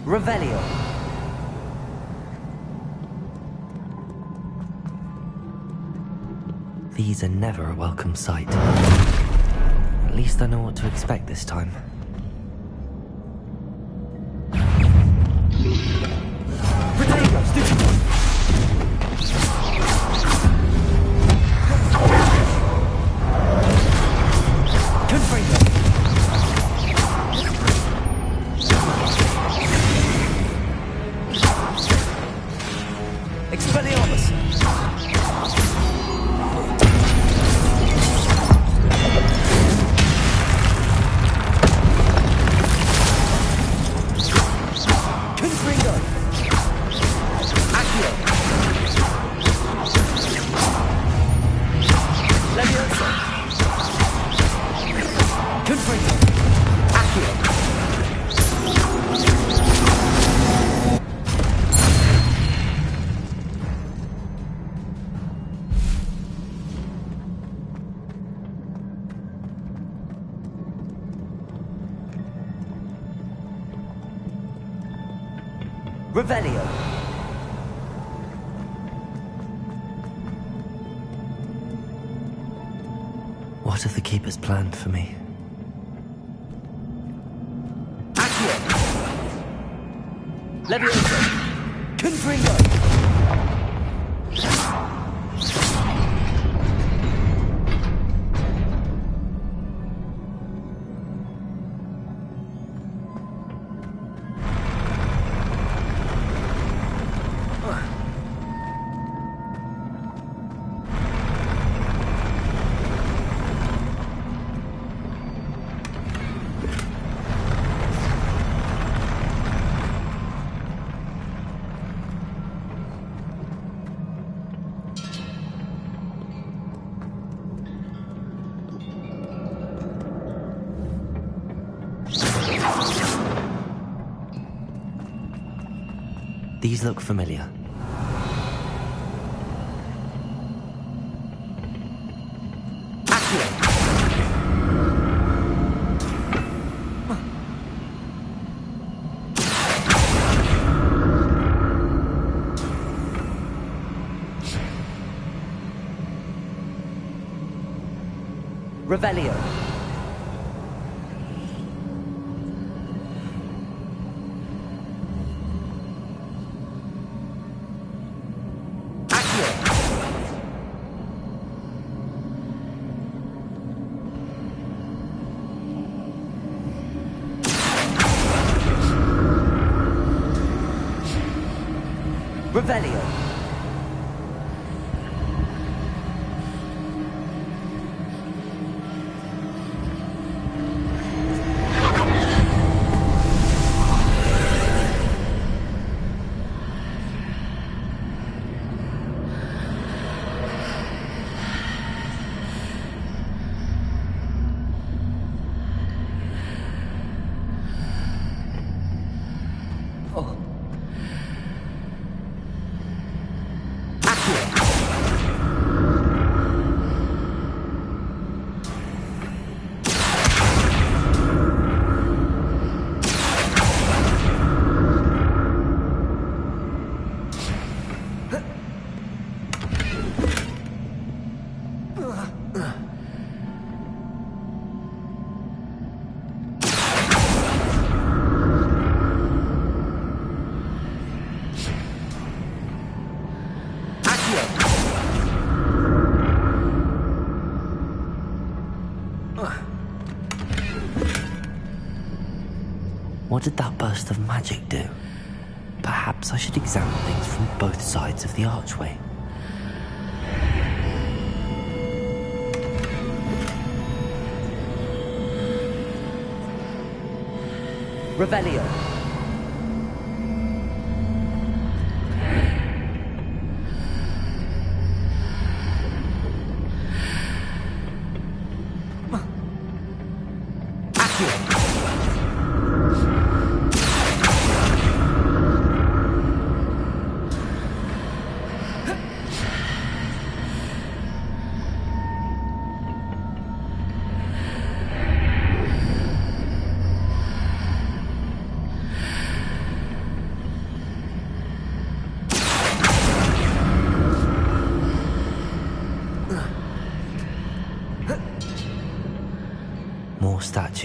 Revelio. These are never a welcome sight. At least I know what to expect this time. Revelio. What have the Keepers planned for me? Accio! Levioso! Confringo! These look familiar. Revelio. Revelio. What did that burst of magic do? Perhaps I should examine things from both sides of the archway. Revelio.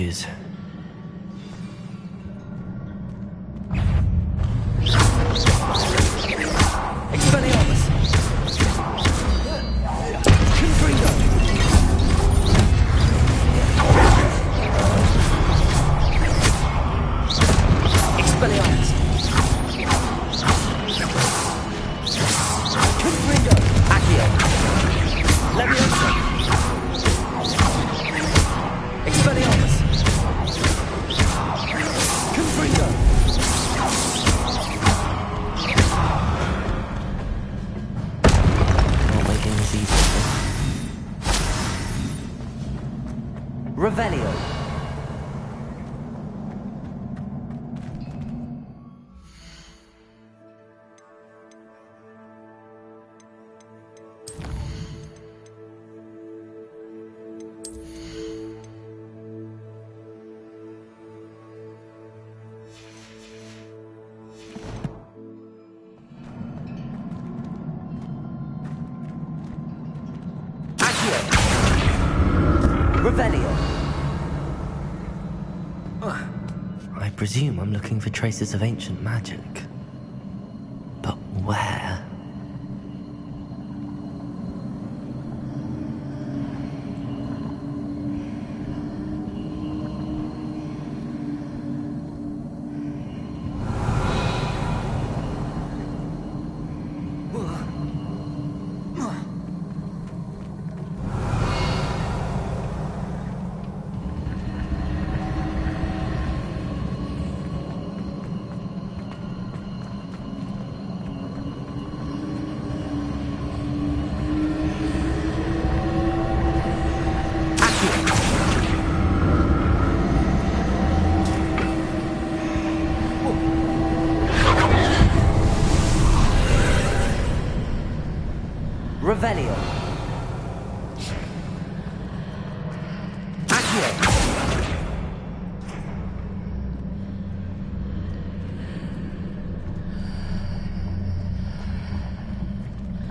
choose. Expelliarmus! Confringo! Expelliarmus! Confringo! Accio! Leviosa! Expelliarmus! Confringo! Not making this easy. Revelio! Revelio. I presume I'm looking for traces of ancient magic. But where? Revelio. Accio.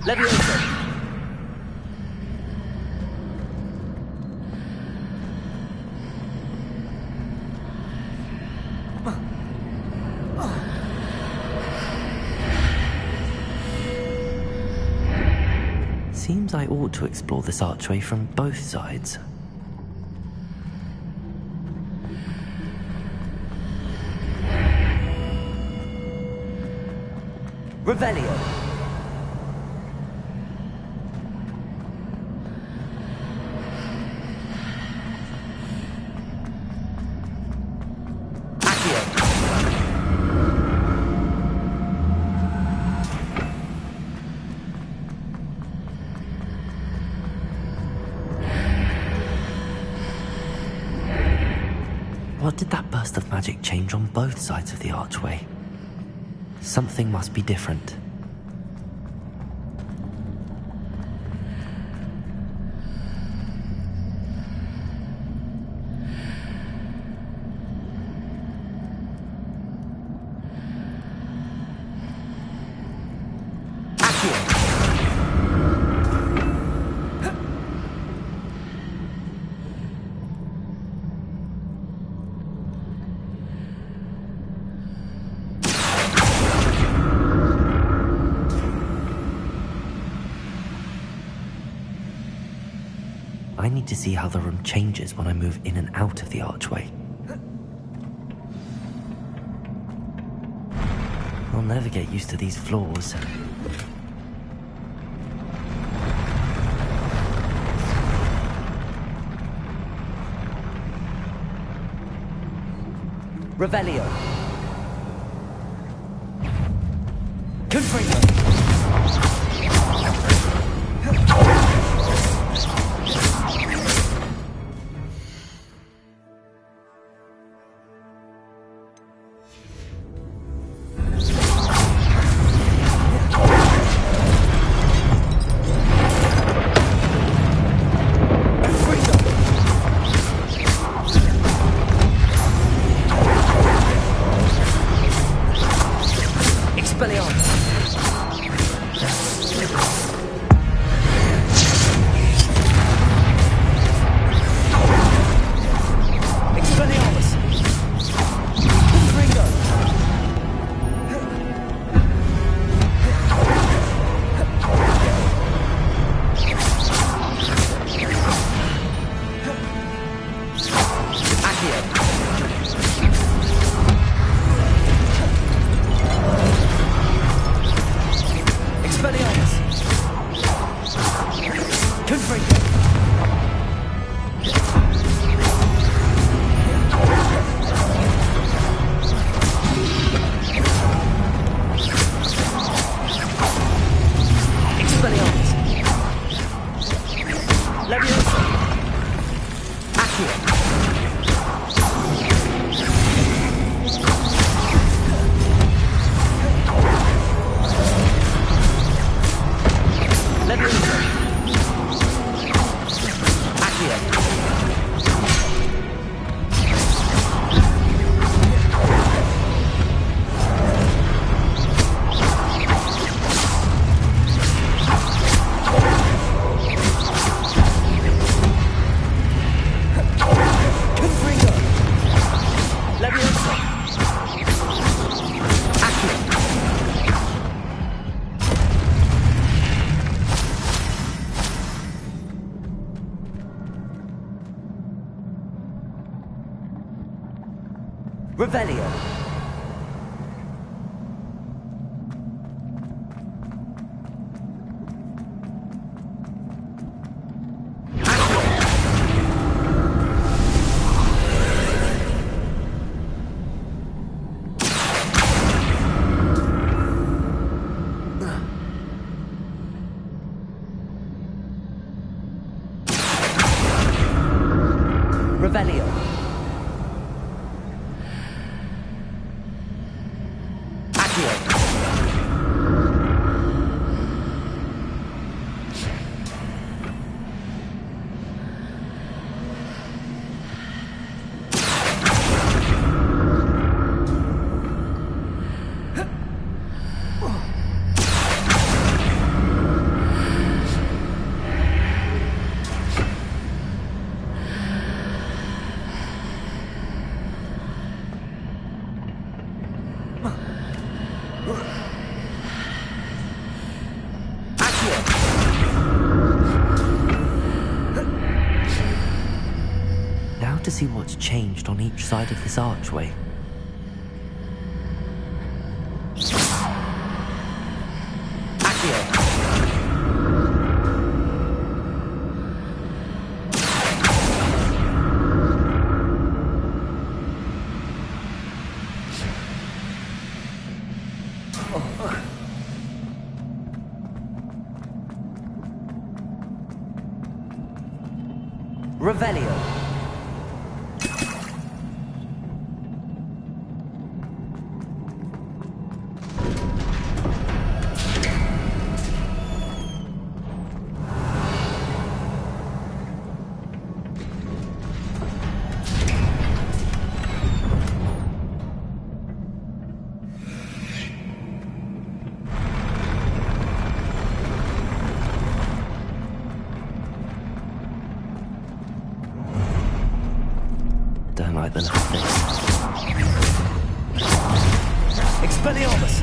Leviosa. Seems I ought to explore this archway from both sides. Revelio. What did that burst of magic change on both sides of the archway? Something must be different. I need to see how the room changes when I move in and out of the archway. I'll never get used to these floors. Revelio. Confringo. Expelliarmus. Revelio. Revelio. Accio. Now to see what's changed on each side of this archway. Accio. Revelio. Don't like the look of this. Expelliarmus!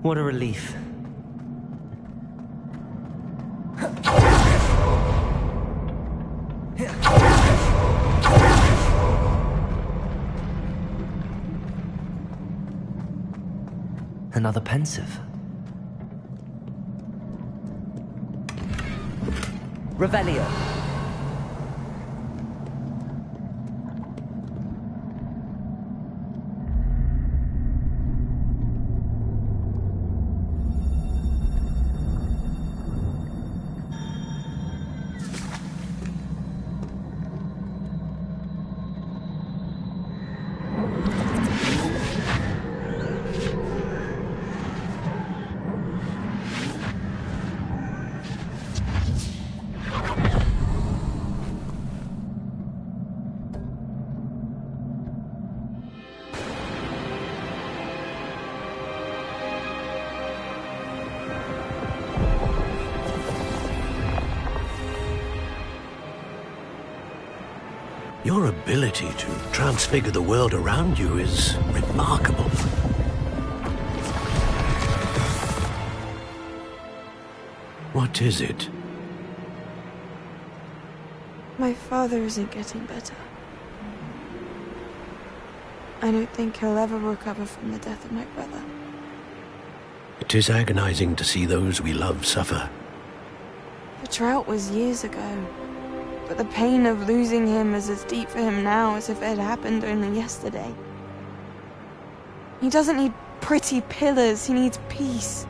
What a relief. Another pensive. Revelio. Your ability to transfigure the world around you is remarkable. What is it? My father isn't getting better. I don't think he'll ever recover from the death of my brother. It is agonizing to see those we love suffer. The drought was years ago, but the pain of losing him is as deep for him now as if it had happened only yesterday. He doesn't need pretty pillars, he needs peace.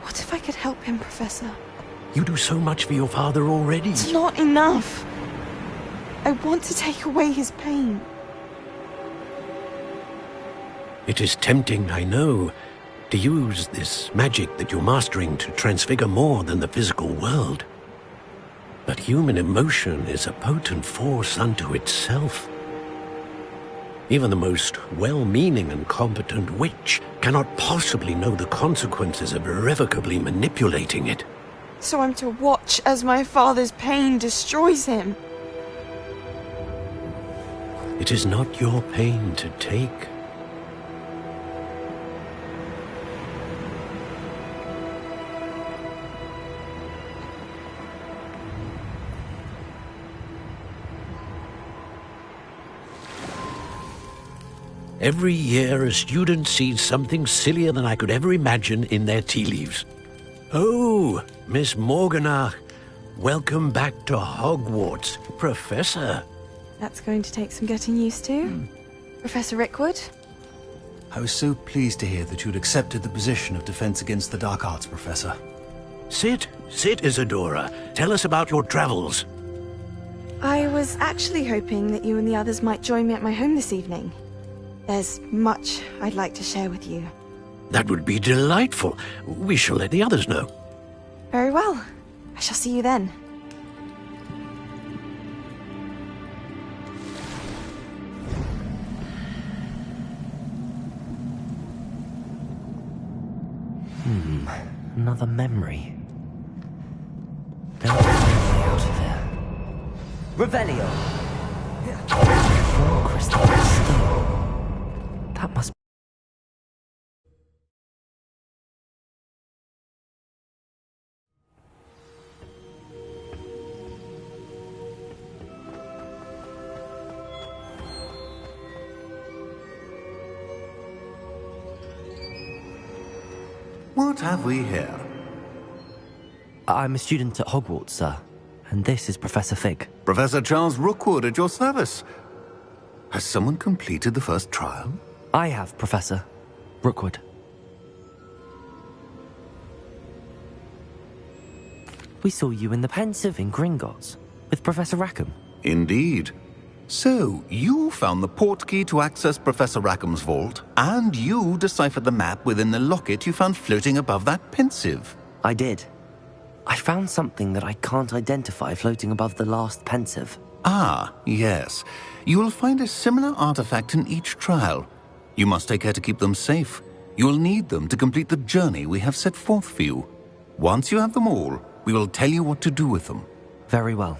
What if I could help him, Professor? You do so much for your father already. It's not enough. I want to take away his pain. It is tempting, I know, to use this magic that you're mastering to transfigure more than the physical world. But human emotion is a potent force unto itself. Even the most well-meaning and competent witch cannot possibly know the consequences of irrevocably manipulating it. So I'm to watch as my father's pain destroys him. It is not your pain to take. Every year, a student sees something sillier than I could ever imagine in their tea leaves. Oh, Miss Morganach, welcome back to Hogwarts, Professor. That's going to take some getting used to. Professor Rickwood? I was so pleased to hear that you'd accepted the position of Defense Against the Dark Arts, Professor. Sit, Isadora. Tell us about your travels. I was actually hoping that you and the others might join me at my home this evening. There's much I'd like to share with you. That would be delightful. We shall let the others know. Very well. I shall see you then. Another memory. Now to find a way out of here. Revelio! More crystal stone. That must be... What have we here? I'm a student at Hogwarts, sir. And this is Professor Fig. Professor Charles Rookwood at your service. Has someone completed the first trial? I have, Professor Rookwood. We saw you in the Pensive in Gringotts with Professor Rackham. Indeed. So, you found the portkey to access Professor Rackham's vault, and you deciphered the map within the locket you found floating above that Pensive. I did. I found something that I can't identify floating above the last Pensive. Ah, yes. You will find a similar artifact in each trial. You must take care to keep them safe. You will need them to complete the journey we have set forth for you. Once you have them all, we will tell you what to do with them. Very well.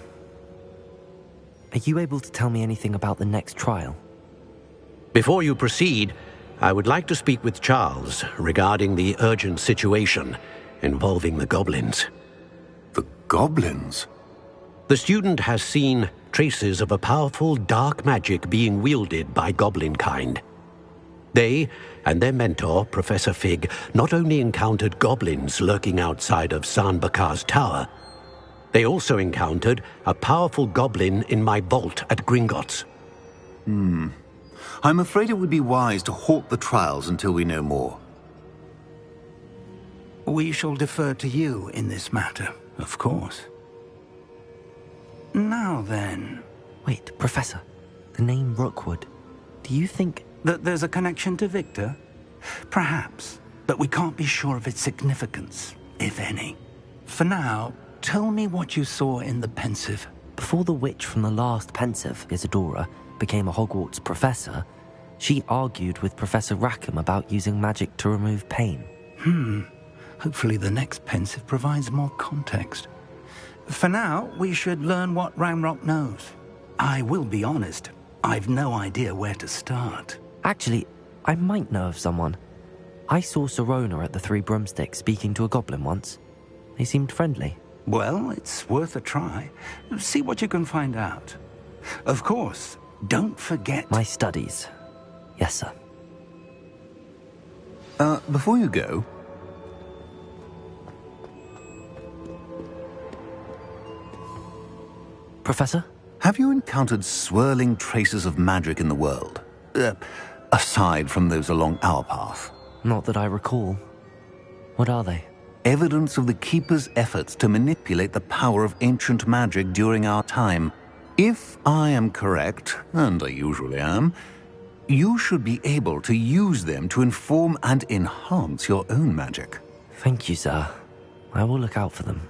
Are you able to tell me anything about the next trial? Before you proceed, I would like to speak with Charles regarding the urgent situation involving the goblins. The goblins? The student has seen traces of a powerful dark magic being wielded by goblin kind. They and their mentor, Professor Fig, not only encountered goblins lurking outside of San Bakar's tower, they also encountered a powerful goblin in my vault at Gringotts. I'm afraid it would be wise to halt the trials until we know more. We shall defer to you in this matter, of course. Now then... Wait, Professor. The name Rookwood. Do you think... that there's a connection to Victor? Perhaps, but we can't be sure of its significance, if any. For now, tell me what you saw in the Pensive. Before the witch from the last Pensive, Isadora, became a Hogwarts professor, she argued with Professor Rackham about using magic to remove pain. Hopefully the next Pensive provides more context. For now, we should learn what Ranrock knows. I will be honest, I've no idea where to start. Actually, I might know of someone. I saw Sirona at the Three Broomsticks speaking to a goblin once. They seemed friendly. Well, it's worth a try. See what you can find out. Of course, don't forget... my studies. Yes, sir. Before you go... Professor? Have you encountered swirling traces of magic in the world? Aside from those along our path? Not that I recall. What are they? Evidence of the Keeper's efforts to manipulate the power of ancient magic during our time. If I am correct, and I usually am, you should be able to use them to inform and enhance your own magic. Thank you, sir. I will look out for them.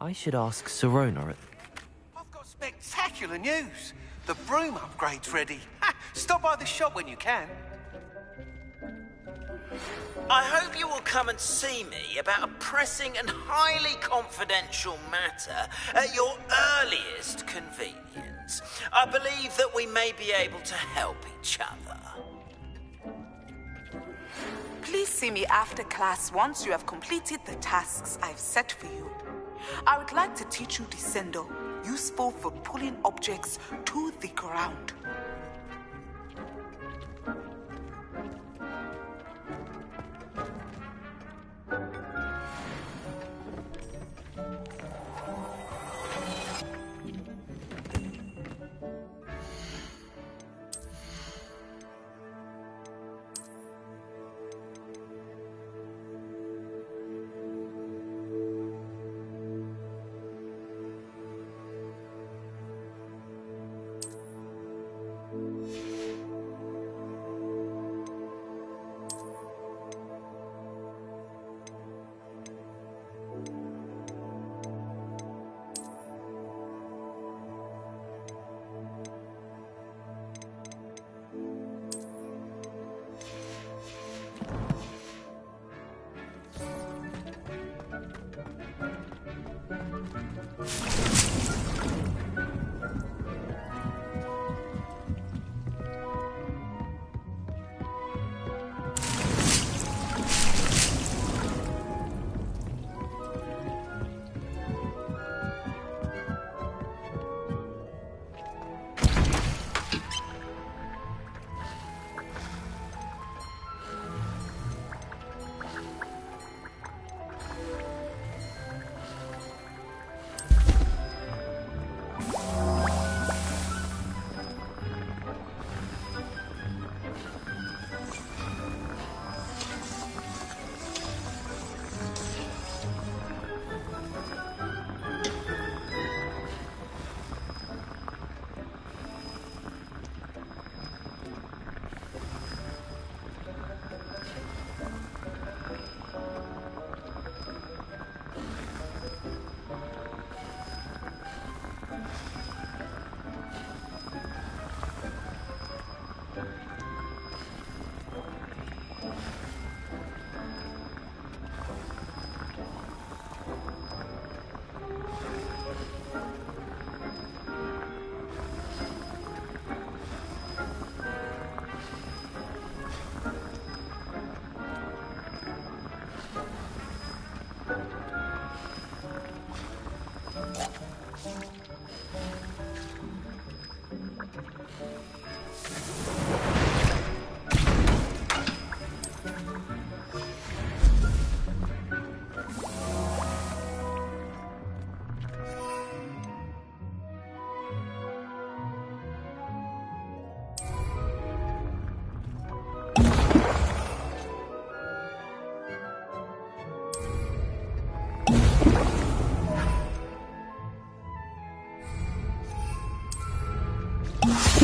I should ask Sirona at... I've got spectacular news. The broom upgrade's ready. Stop by the shop when you can. I hope you will come and see me about a pressing and highly confidential matter at your earliest convenience. I believe that we may be able to help each other. Please see me after class once you have completed the tasks I've set for you. I would like to teach you Descendo, useful for pulling objects to the ground.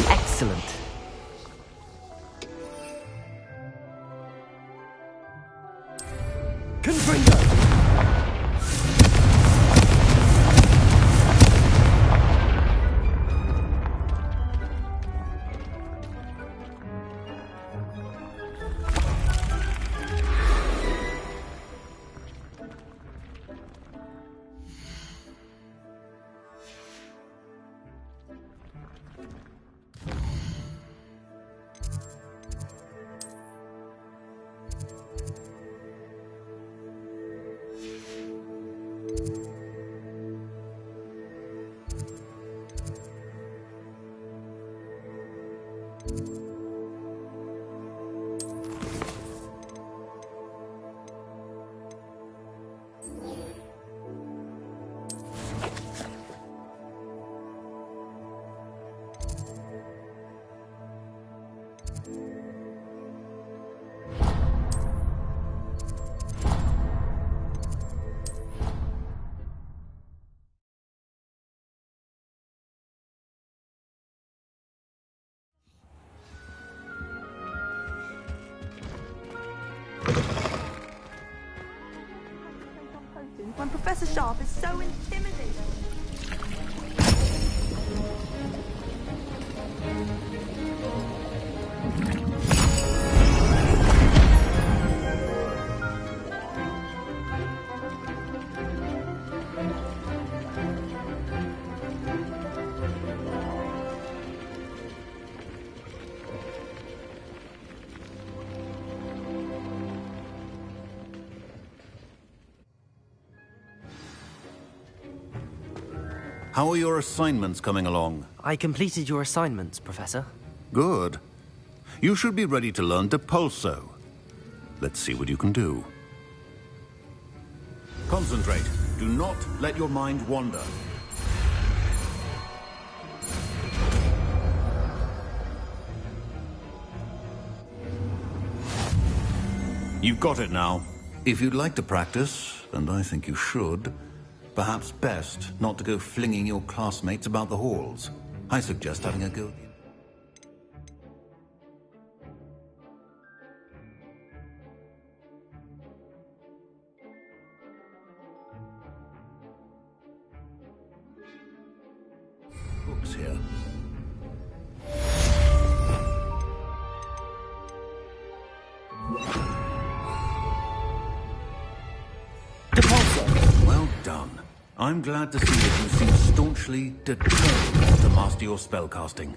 Excellent. Confringo! When Professor Sharp is so intimidating. How are your assignments coming along? I completed your assignments, Professor. Good. You should be ready to learn Depulso. Let's see what you can do. Concentrate. Do not let your mind wander. You've got it now. If you'd like to practice, and I think you should, perhaps best not to go flinging your classmates about the halls. I suggest having a go. Books here. Well done. I'm glad to see that you seem staunchly determined to master your spellcasting.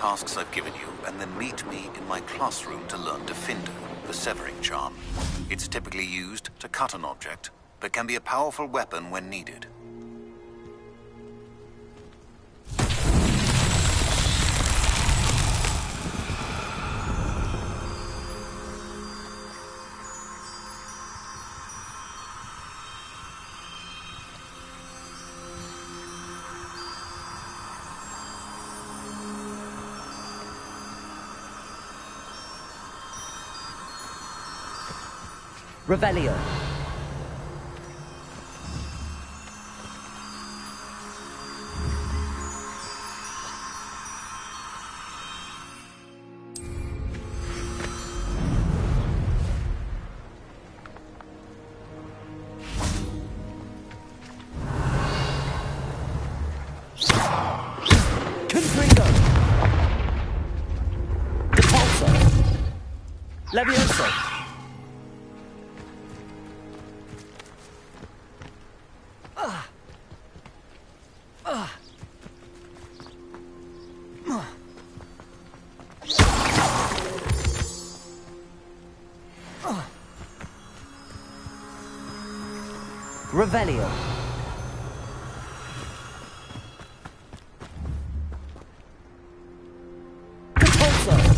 tasks I've given you, and then meet me in my classroom to learn Defender, the severing charm. It's typically used to cut an object, but can be a powerful weapon when needed. Revelio. Confringo. Depulso. Levioso. Revelio. Depulso.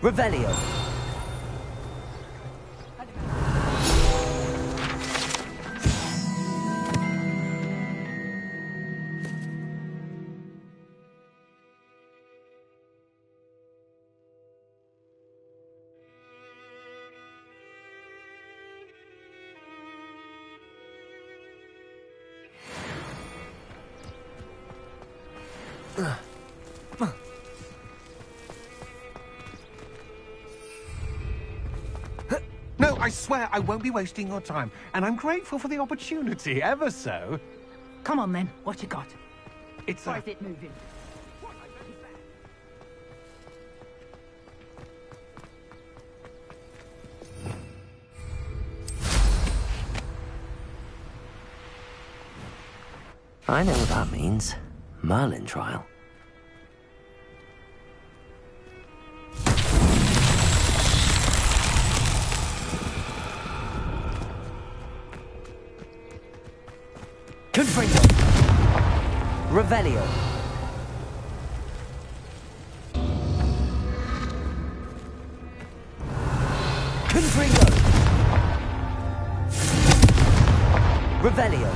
Revelio. No, I swear I won't be wasting your time, and I'm grateful for the opportunity, ever so. Come on then, what you got? It's Why is it moving? I know what that means. Merlin trial. Confringo. Revelio. Confringo. Revelio.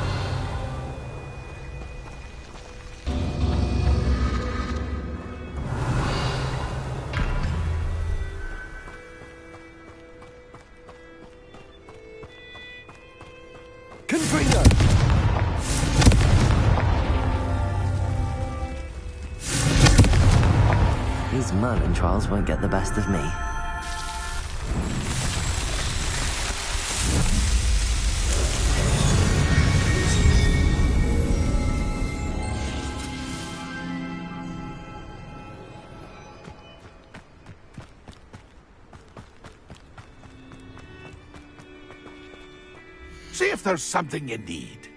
Confringo. These Merlin trials won't get the best of me. See if there's something you need.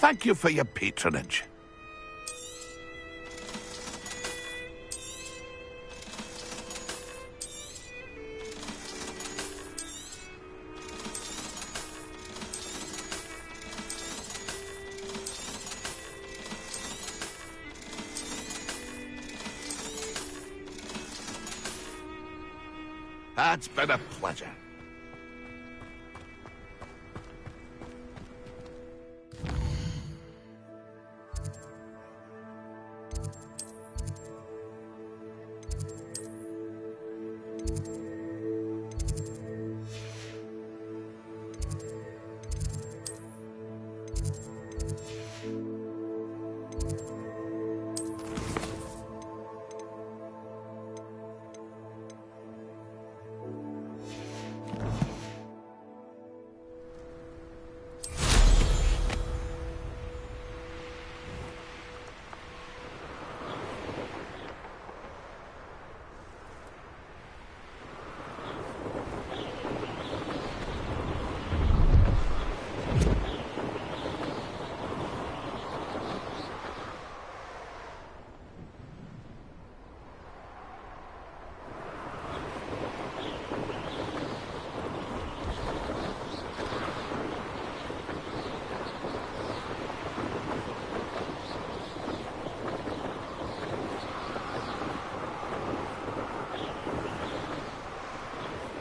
Thank you for your patronage. It's been a pleasure.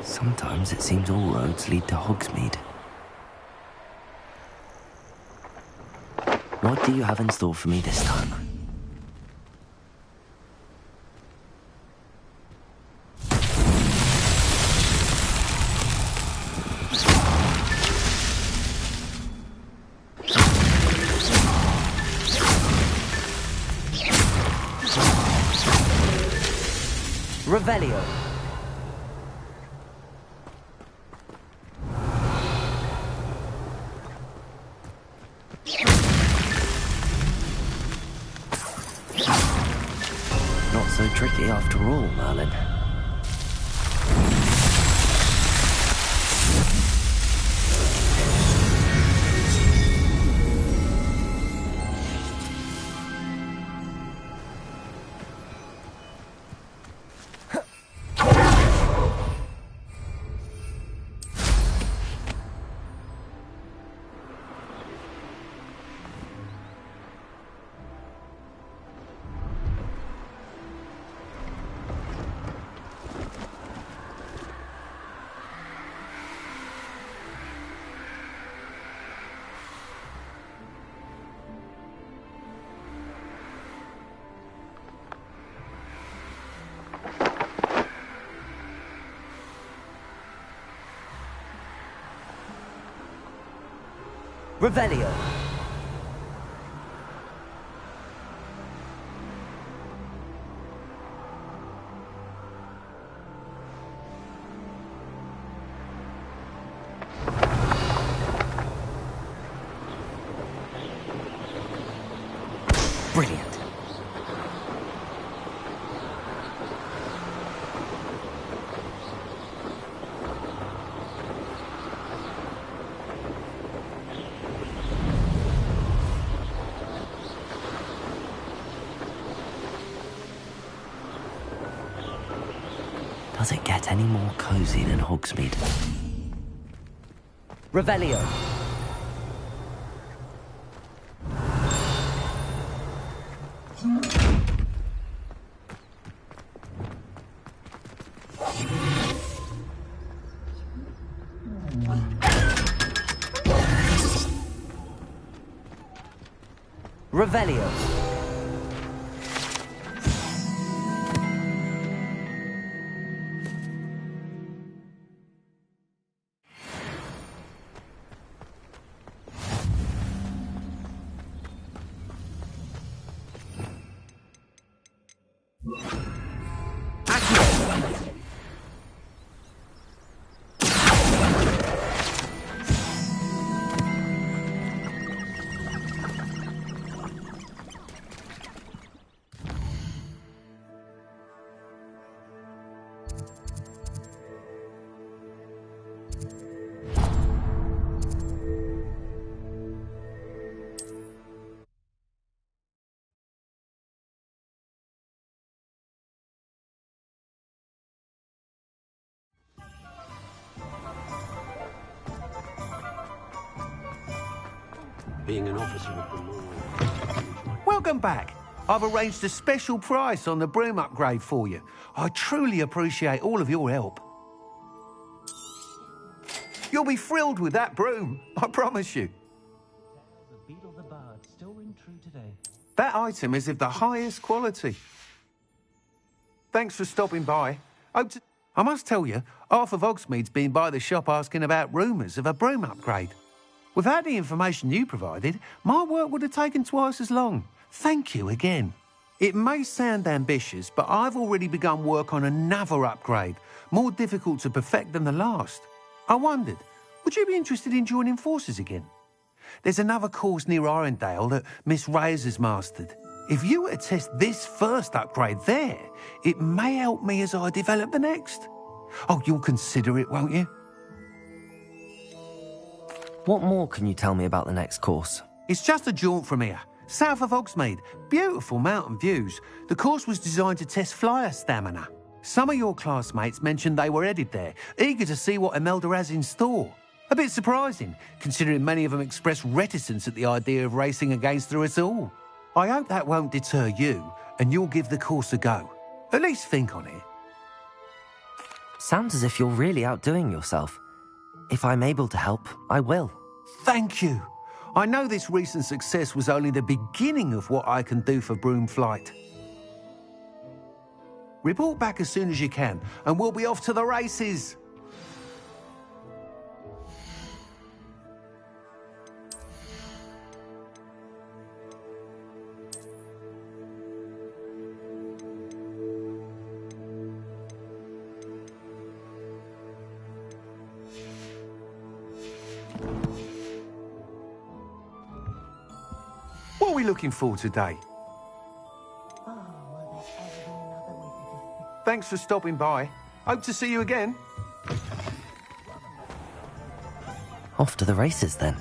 Sometimes it seems all roads lead to Hogsmeade. What do you have in store for me this time? Revelio. Not so tricky after all, Merlin. Revelio. Brilliant. Does it get any more cozy than Hogsmeade? Revelio. Revelio. Being an officer of the law. Welcome back. I've arranged a special price on the broom upgrade for you. I truly appreciate all of your help. You'll be thrilled with that broom, I promise you. The beat of the bard still ring true today. That item is of the highest quality. Thanks for stopping by. I must tell you, half of Hogsmeade's been by the shop asking about rumours of a broom upgrade. Without the information you provided, my work would have taken twice as long. Thank you again. It may sound ambitious, but I've already begun work on another upgrade, more difficult to perfect than the last. I wondered, would you be interested in joining forces again? There's another course near Arendale that Miss Reyes has mastered. If you were to test this first upgrade there, it may help me as I develop the next. Oh, you'll consider it, won't you? What more can you tell me about the next course? It's just a jaunt from here, south of Hogsmeade. Beautiful mountain views. The course was designed to test flyer stamina. Some of your classmates mentioned they were headed there, eager to see what Imelda has in store. A bit surprising, considering many of them expressed reticence at the idea of racing against her at all. I hope that won't deter you, and you'll give the course a go. At least think on it. Sounds as if you're really outdoing yourself. If I'm able to help, I will. Thank you. I know this recent success was only the beginning of what I can do for Broomflight. Report back as soon as you can, and we'll be off to the races. What are we looking for today? Thanks for stopping by. Hope to see you again. Off to the races, then.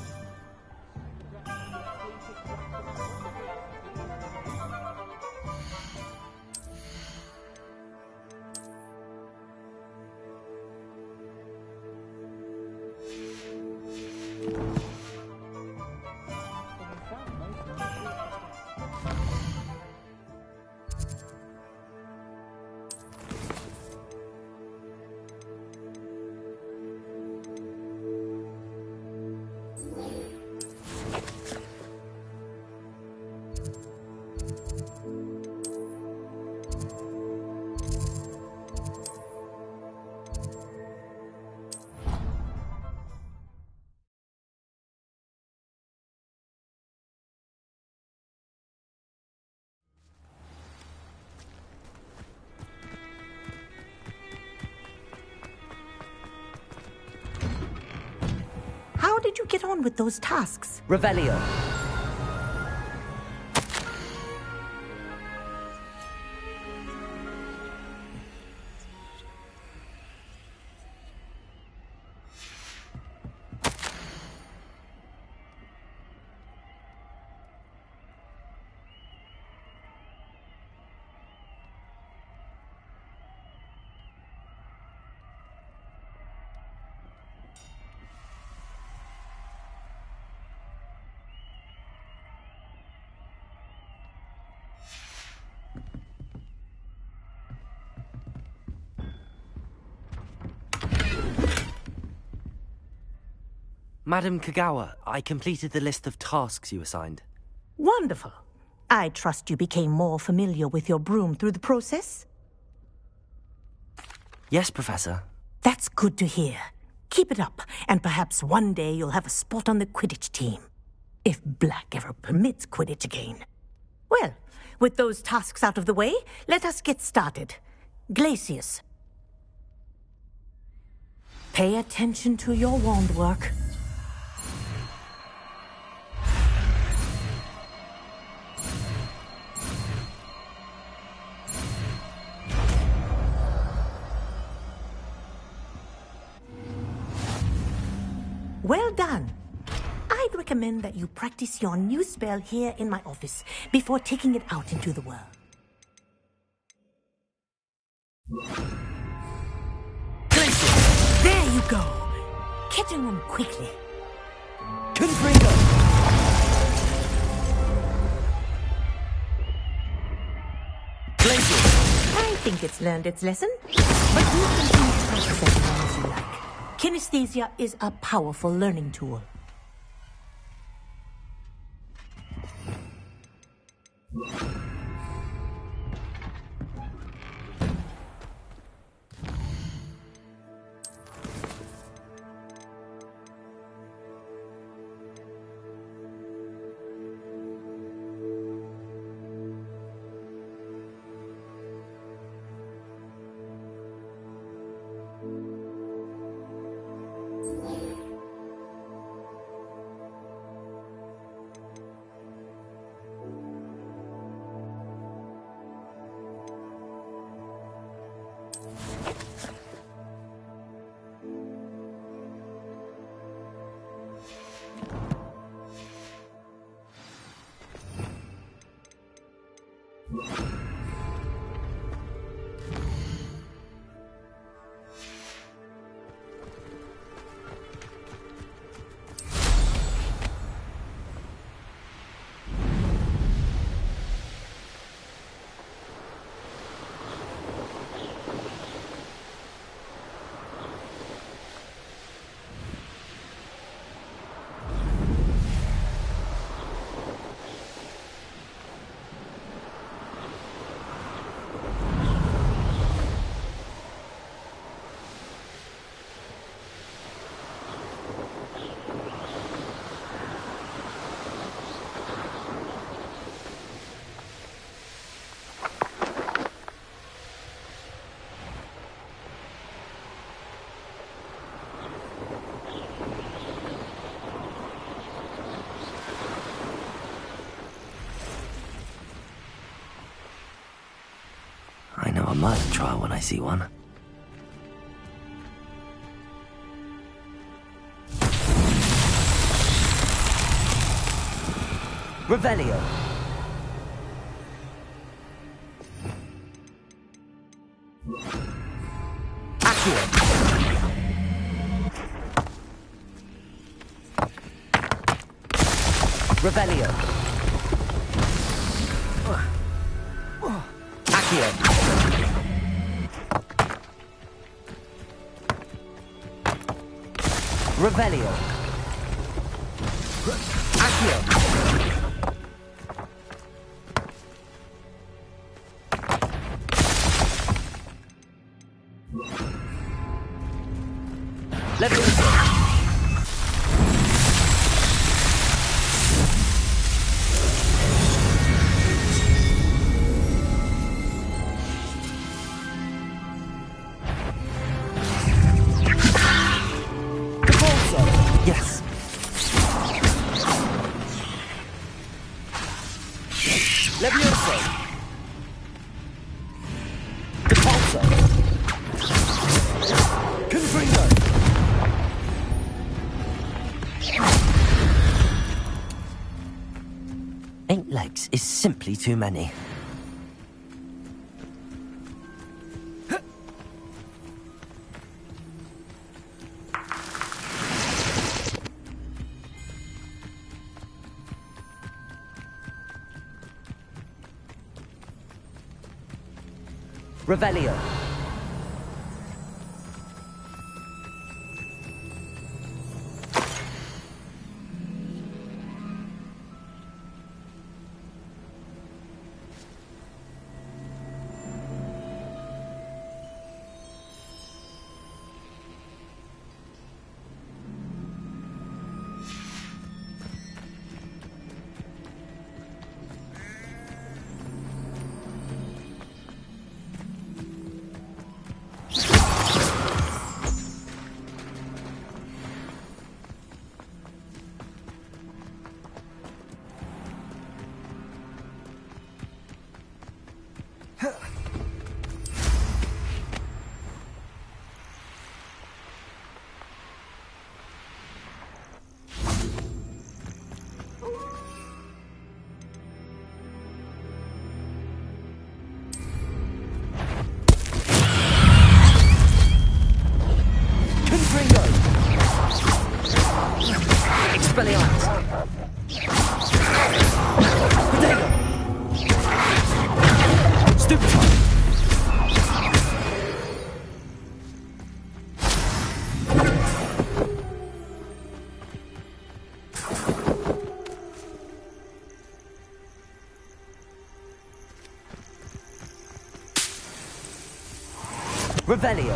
How did you get on with those tasks? Revelio. Madam Kagawa, I completed the list of tasks you assigned. Wonderful. I trust you became more familiar with your broom through the process? Yes, Professor. That's good to hear. Keep it up, and perhaps one day you'll have a spot on the Quidditch team. If Black ever permits Quidditch again. Well, with those tasks out of the way, let us get started. Glacius. Pay attention to your wand work. Well done. I'd recommend that you practice your new spell here in my office before taking it out into the world. There you go. Get in them quickly. Confringo! I think it's learned its lesson, but you continue to practice as long as you like. Kinesthesia is a powerful learning tool. I know a murder trial when I see one. Revelio. Accio. Revelio. Accio. Revelio. Accio. Levioso. Yes. Levioso. Depulso. Confringo. Eight legs is simply too many. Revelio. Revelio.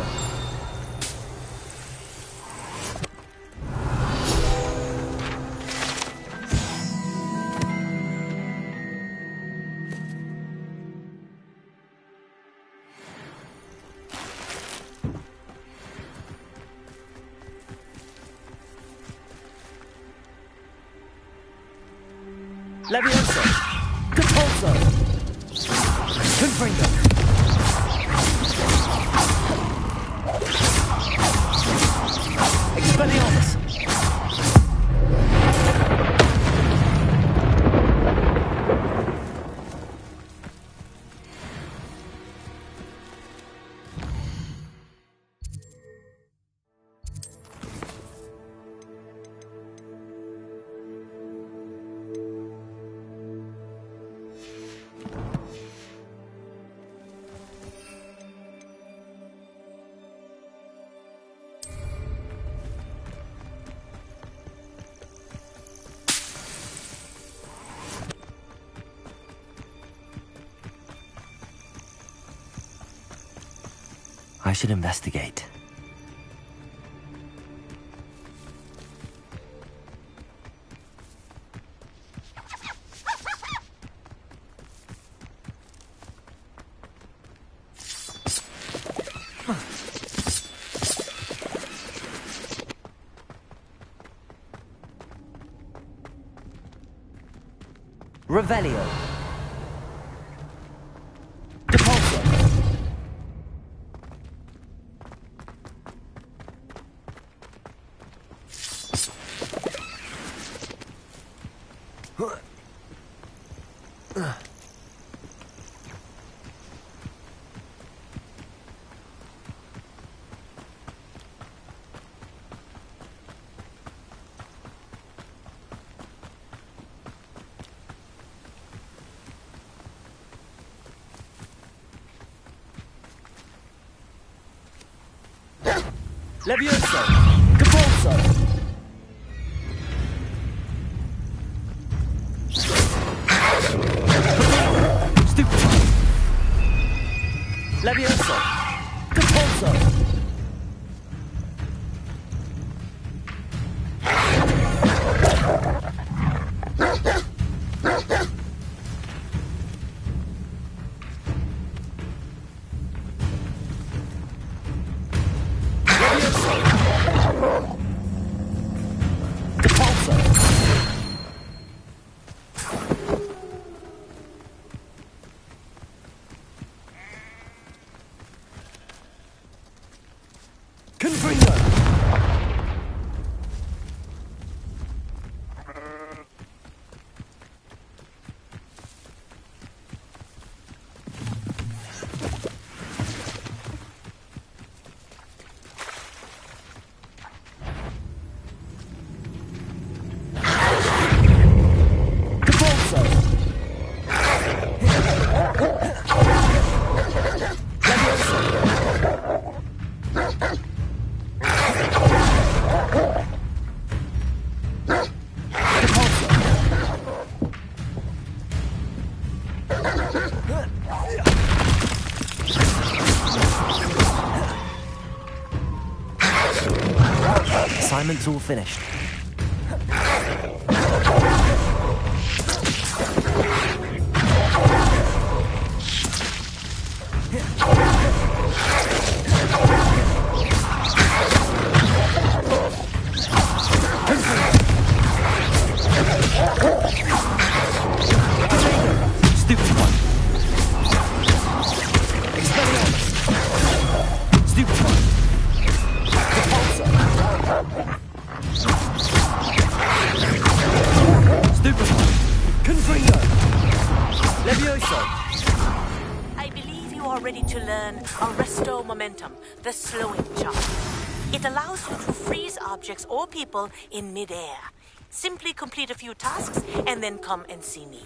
Levioso! Capulso! Confringo! Expelliarmus! I should investigate. Revelio. Depulso. Levioso! Capulso! Stupefy! Levioso! Capulso! Assignment's all finished. Stupid one. Expelliarmus. Stupid one. Stupefy! Confringo! Levioso! I believe you are ready to learn Arresto Momentum, the slowing charm. It allows you to freeze objects or people in midair. Simply complete a few tasks and then come and see me.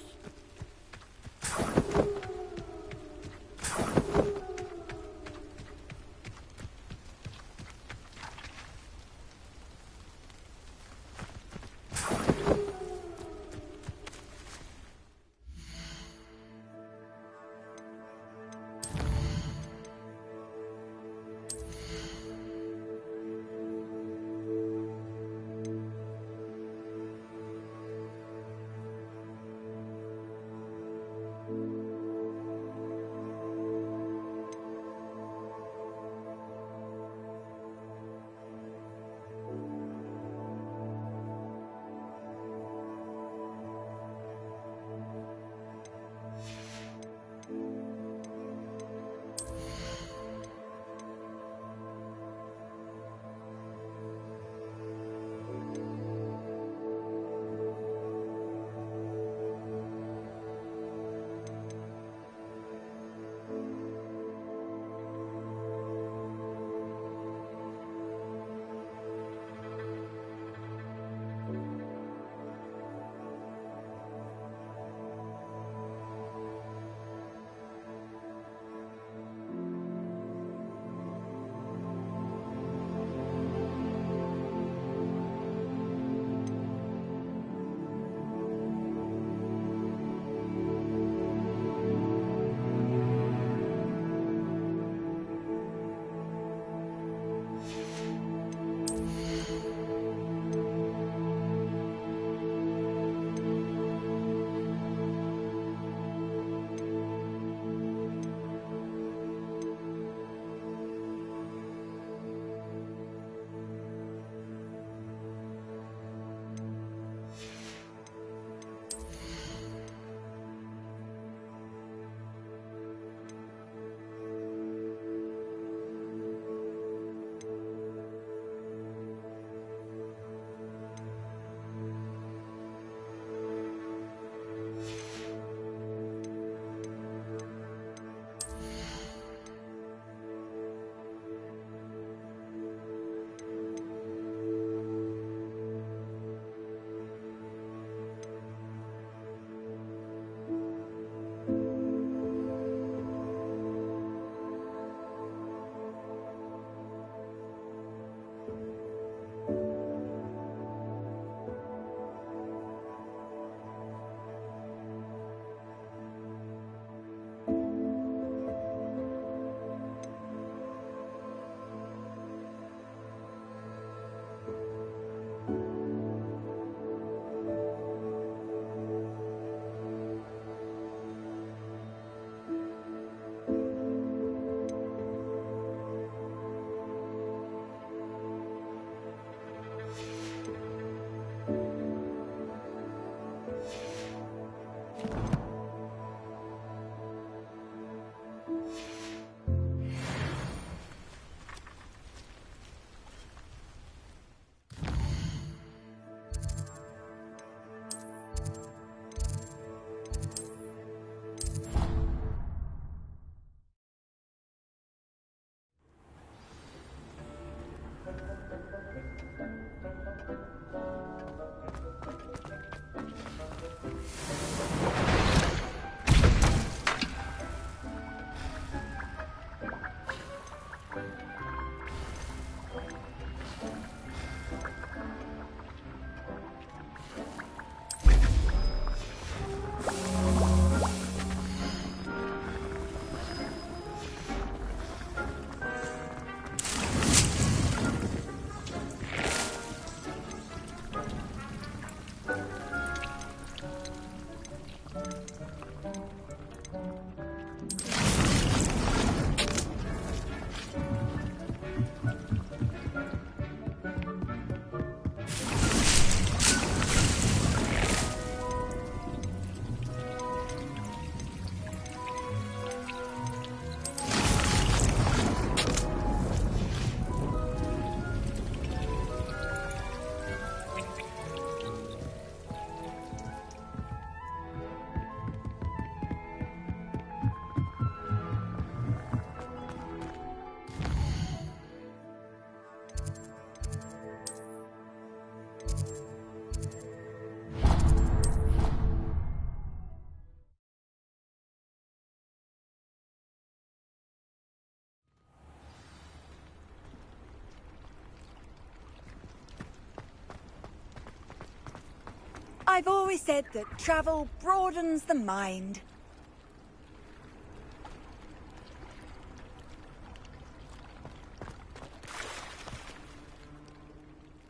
I've always said that travel broadens the mind.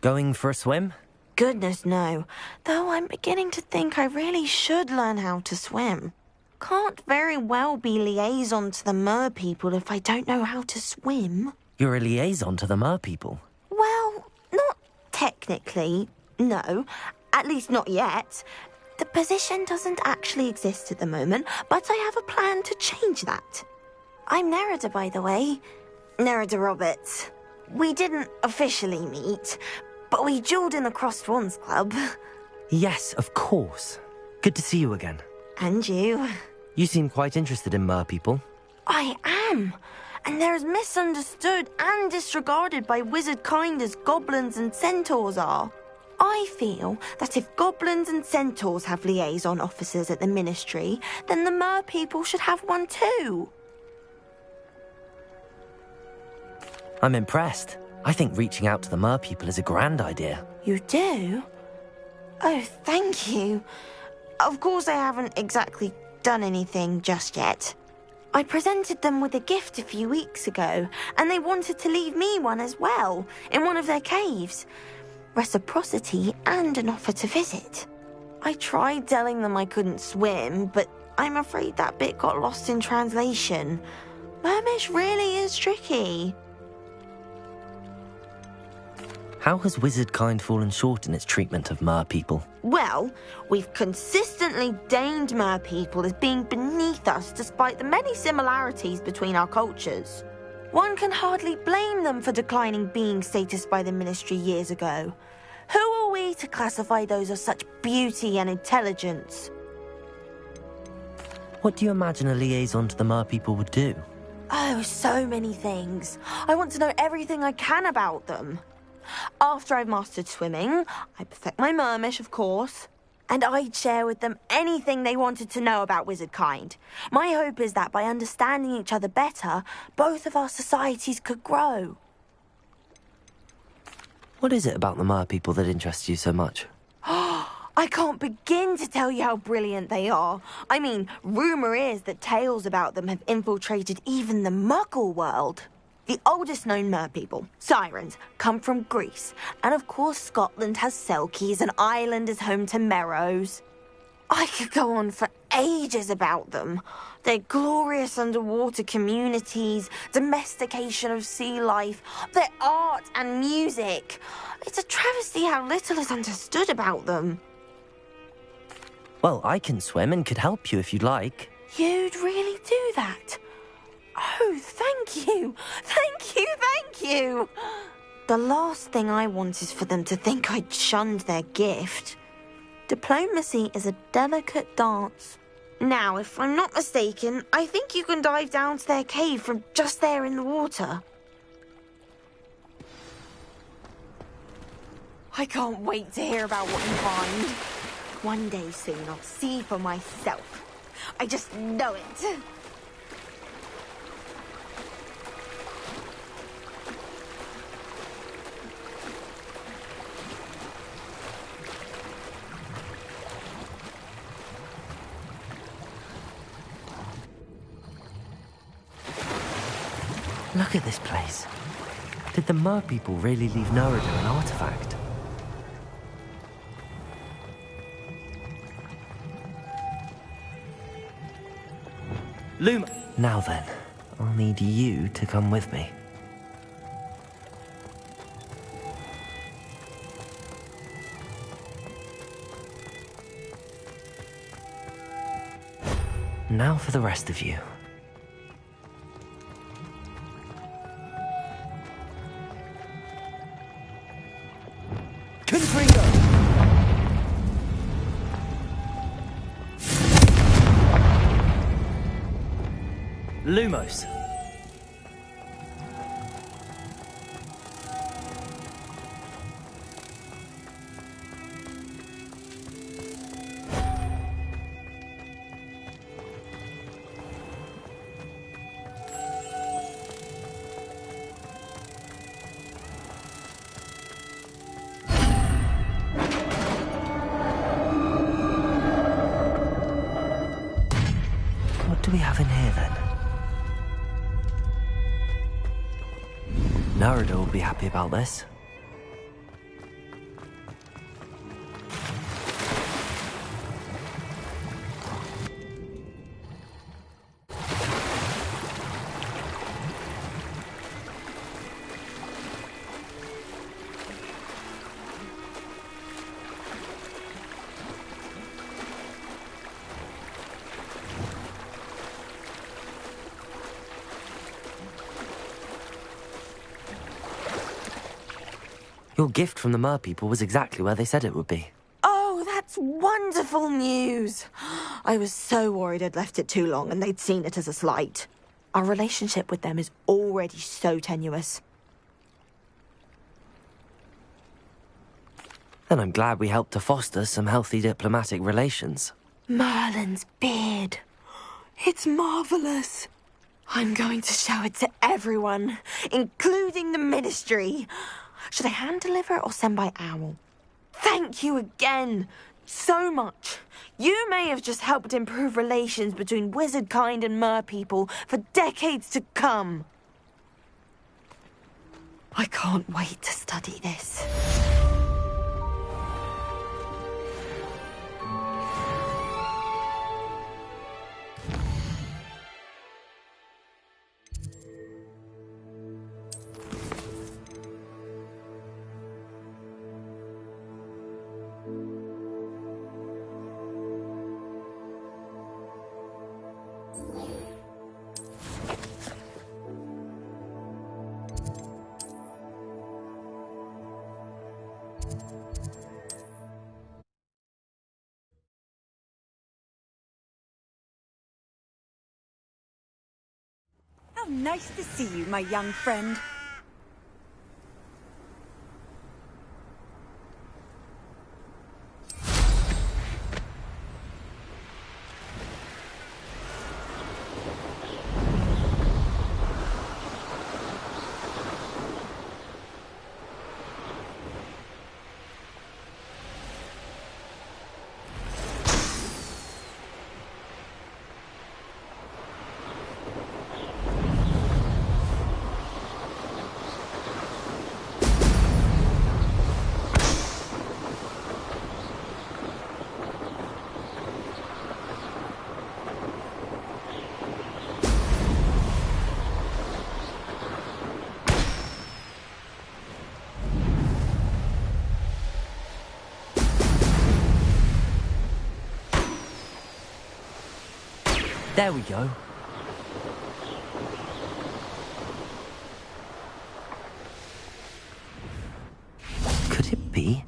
Going for a swim? Goodness, no. Though I'm beginning to think I really should learn how to swim. Can't very well be liaison to the mer people if I don't know how to swim. You're a liaison to the mer people. Well, not technically, no. At least not yet. The position doesn't actually exist at the moment, but I have a plan to change that. I'm Nerida, by the way. Nerida Roberts. We didn't officially meet, but we duelled in the Crossed Swans Club. Yes, of course. Good to see you again. And you. You seem quite interested in mer people. I am. And they're as misunderstood and disregarded by wizard kind as goblins and centaurs are. I feel that if goblins and centaurs have liaison officers at the Ministry, then the mer people should have one too. I'm impressed. I think reaching out to the mer people is a grand idea. You do? Oh, thank you. Of course I haven't exactly done anything just yet. I presented them with a gift a few weeks ago, and they wanted to leave me one as well, in one of their caves. Reciprocity and an offer to visit. I tried telling them I couldn't swim, but I'm afraid that bit got lost in translation. Mermish really is tricky. How has wizard kind fallen short in its treatment of mer people? Well, we've consistently deigned mer people as being beneath us despite the many similarities between our cultures. One can hardly blame them for declining being status by the Ministry years ago. Who are we to classify those of such beauty and intelligence? What do you imagine a liaison to the mer people would do? Oh, so many things. I want to know everything I can about them. After I've mastered swimming, I perfect my mermish, of course, and I'd share with them anything they wanted to know about wizard kind. My hope is that by understanding each other better, both of our societies could grow. What is it about the mer people that interests you so much? I can't begin to tell you how brilliant they are. I mean, rumour is that tales about them have infiltrated even the Muggle world. The oldest known mer people, sirens, come from Greece. And of course Scotland has Selkies and Ireland is home to Merrows. I could go on for ages about them. Their glorious underwater communities, domestication of sea life, their art and music. It's a travesty how little is understood about them. Well, I can swim and could help you if you'd like. You'd really do that? Oh, thank you! Thank you, thank you! The last thing I want is for them to think I'd shunned their gift. Diplomacy is a delicate dance. Now, if I'm not mistaken, I think you can dive down to their cave from just there in the water. I can't wait to hear about what you find. One day soon I'll see for myself. I just know it. Look at this place. Did the mer people really leave Nerida an artifact? Luma! Now then, I'll need you to come with me. Now for the rest of you. Lumos. Narada will be happy about this. Your gift from the Mer people was exactly where they said it would be. Oh, that's wonderful news. I was so worried I'd left it too long and they'd seen it as a slight. Our relationship with them is already so tenuous. Then I'm glad we helped to foster some healthy diplomatic relations. Merlin's beard. It's marvellous. I'm going to show it to everyone, including the Ministry. Should I hand deliver or send by owl? Thank you again. So much. You may have just helped improve relations between wizard kind and mer people for decades to come. I can't wait to study this. How nice to see you, my young friend. There we go. Could it be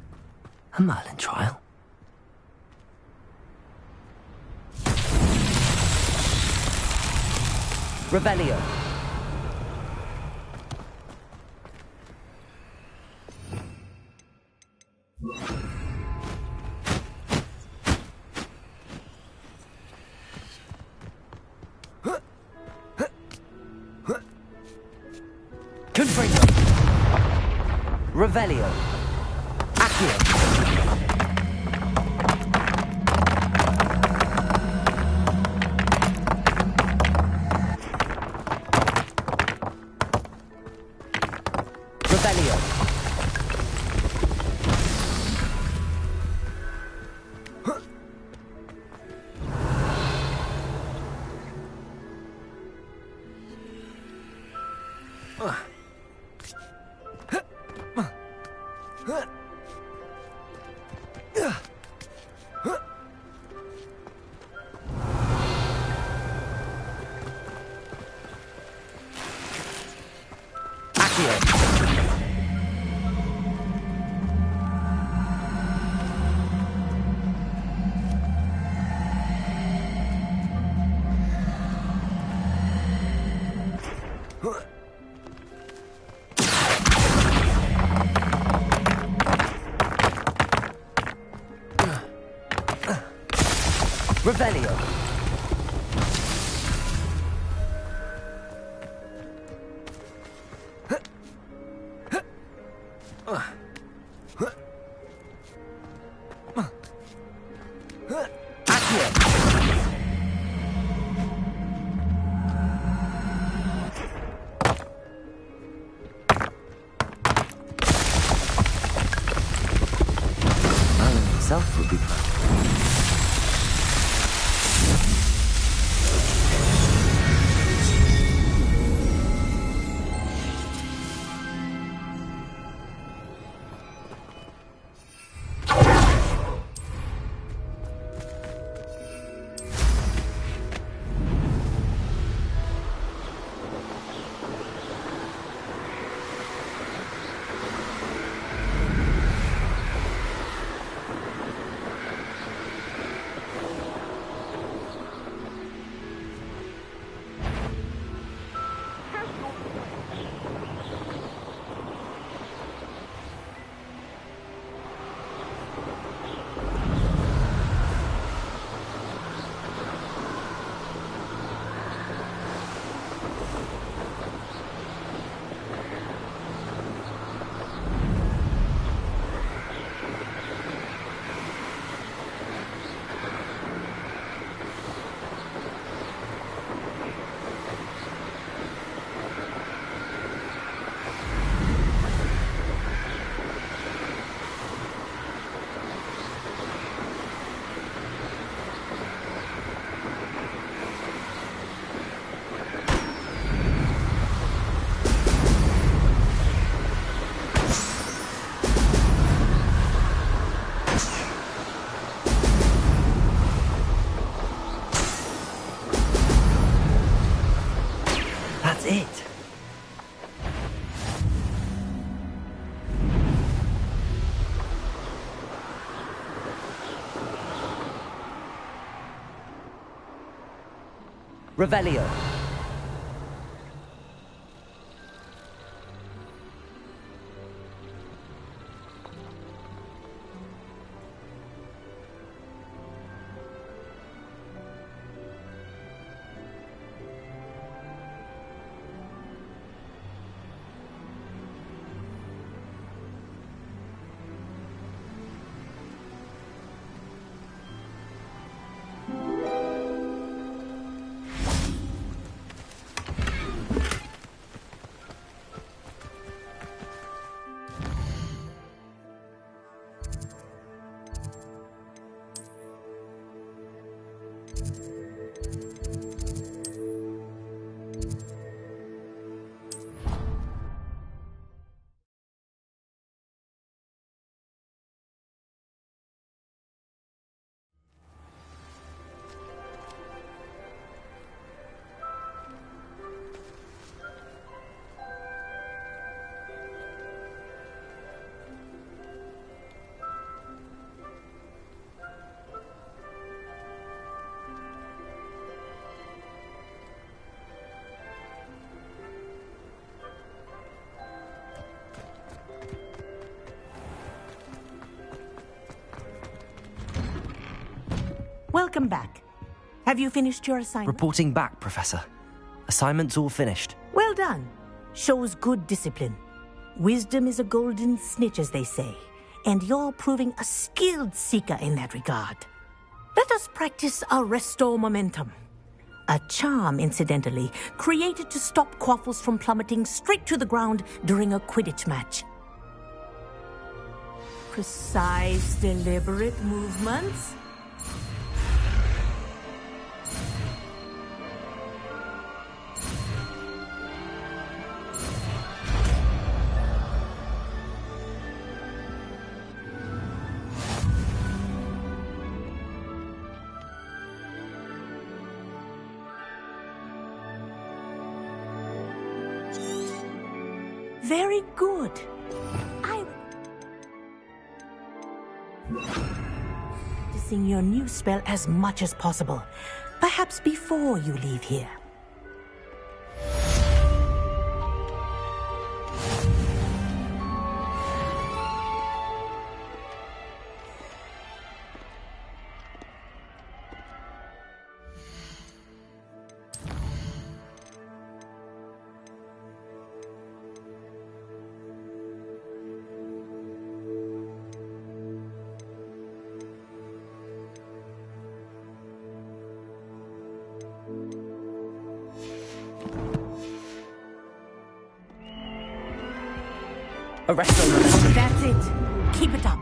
a Merlin trial? Revelio. Confringo. Revelio. Accio. Revelio. Revelio. himself would be proud. It. Revelio. Welcome back. Have you finished your assignment? Reporting back, Professor. Assignment's all finished. Well done. Shows good discipline. Wisdom is a golden snitch, as they say, and you're proving a skilled seeker in that regard. Let us practice our restore momentum. A charm, incidentally, created to stop quaffles from plummeting straight to the ground during a Quidditch match. Precise, deliberate movements. Very good. Practicing your new spell as much as possible, perhaps before you leave here. Arrest them. That's it. Keep it up.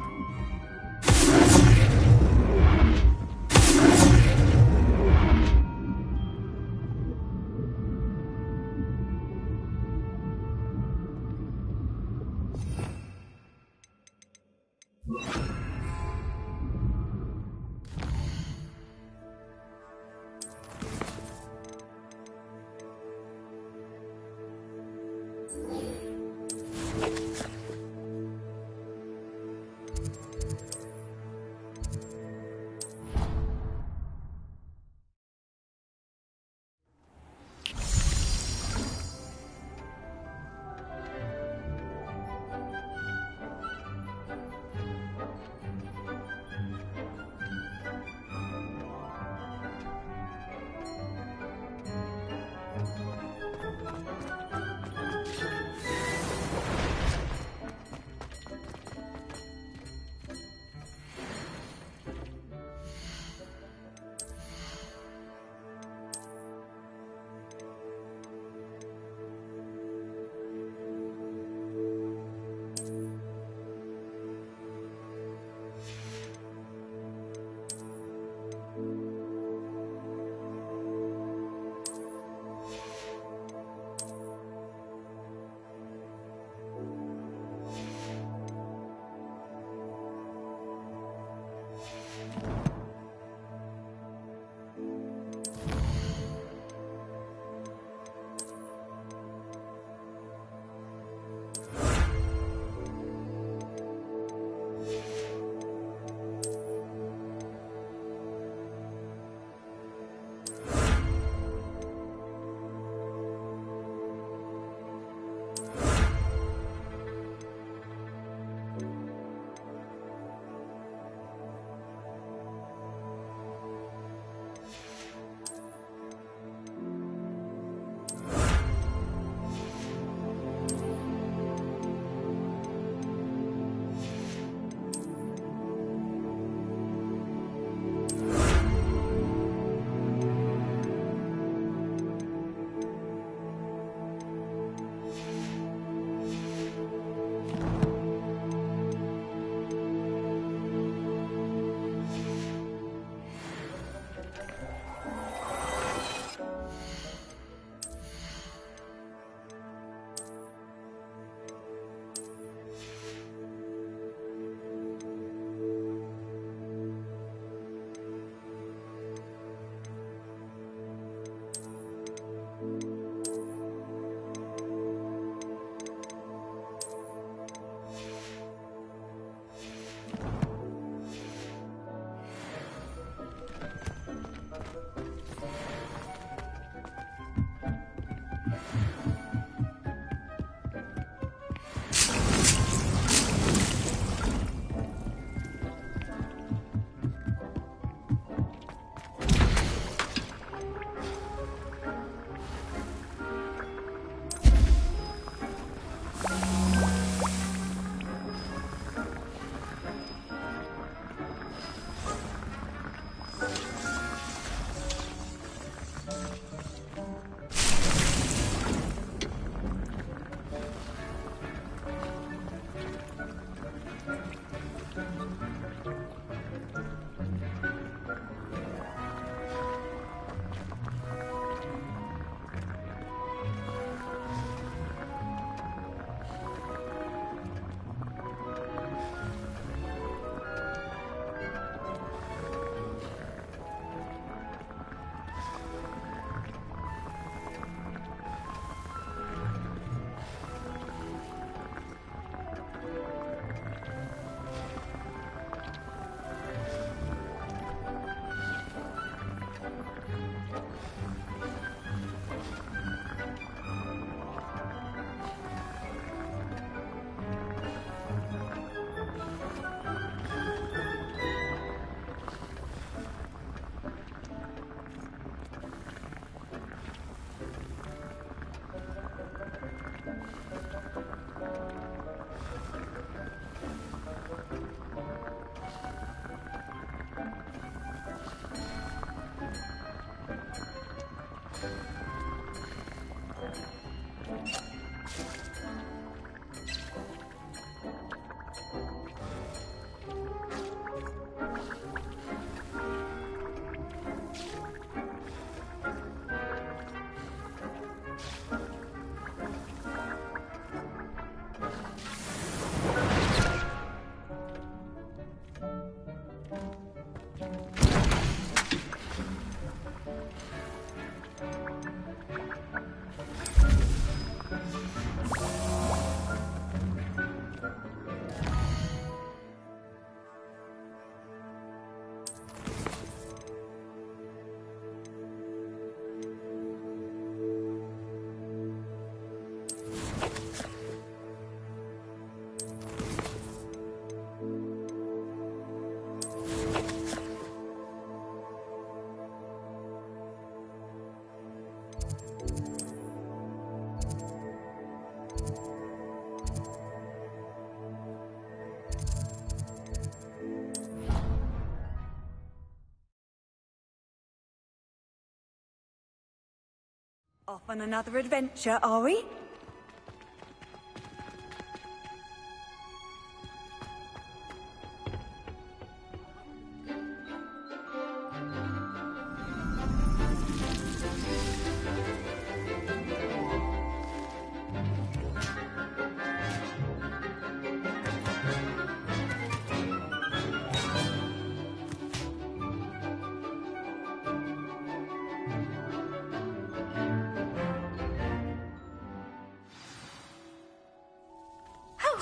Off on another adventure, are we?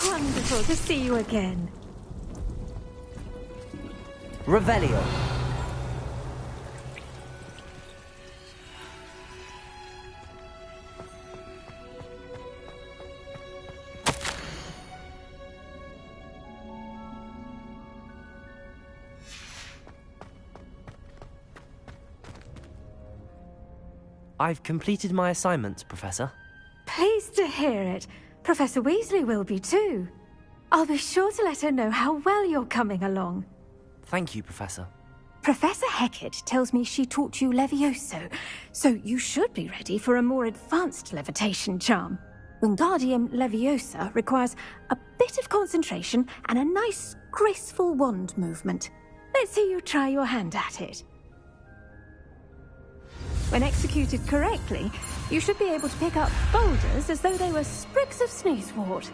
Wonderful to see you again. Revelio. I've completed my assignments, Professor. Pleased to hear it. Professor Weasley will be too. I'll be sure to let her know how well you're coming along. Thank you, Professor. Professor Hecat tells me she taught you Levioso, so you should be ready for a more advanced levitation charm. Wingardium Leviosa requires a bit of concentration and a nice, graceful wand movement. Let's see you try your hand at it. When executed correctly, you should be able to pick up boulders as though they were sprigs of sneezewort.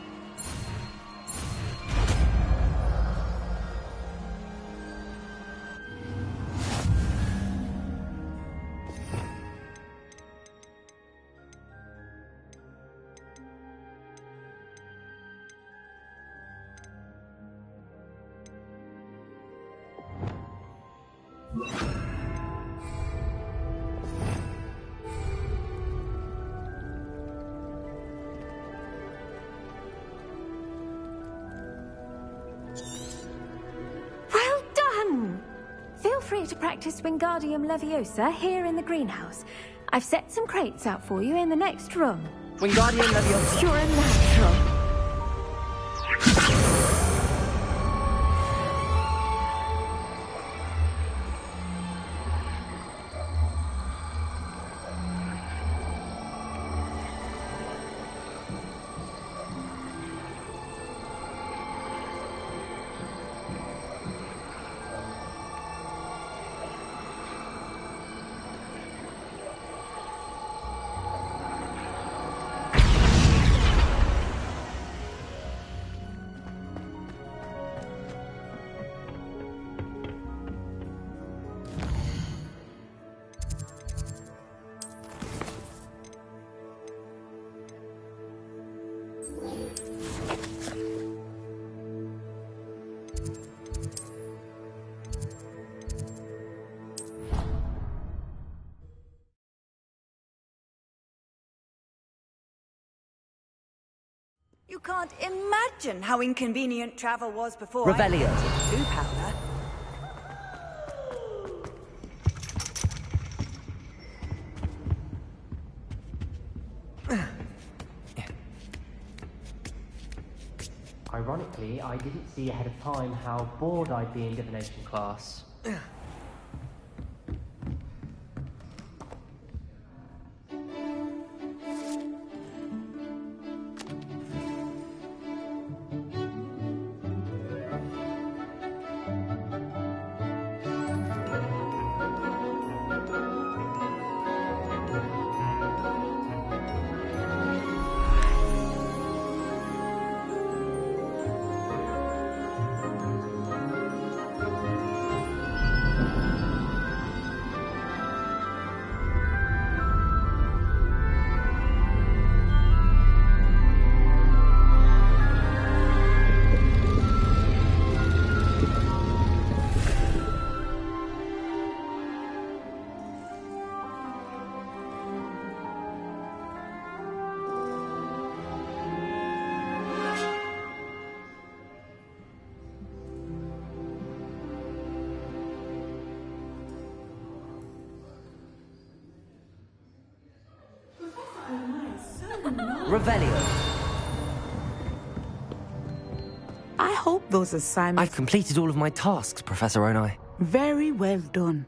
Feel free to practice Wingardium Leviosa here in the greenhouse. I've set some crates out for you in the next room. Wingardium Leviosa. You're a natural. You can't imagine how inconvenient travel was before Revelio. I invented blue powder. Ironically, I didn't see ahead of time how bored I'd be in divination class. Revelio. I hope those assignments... I've completed all of my tasks, Professor Onai. Very well done.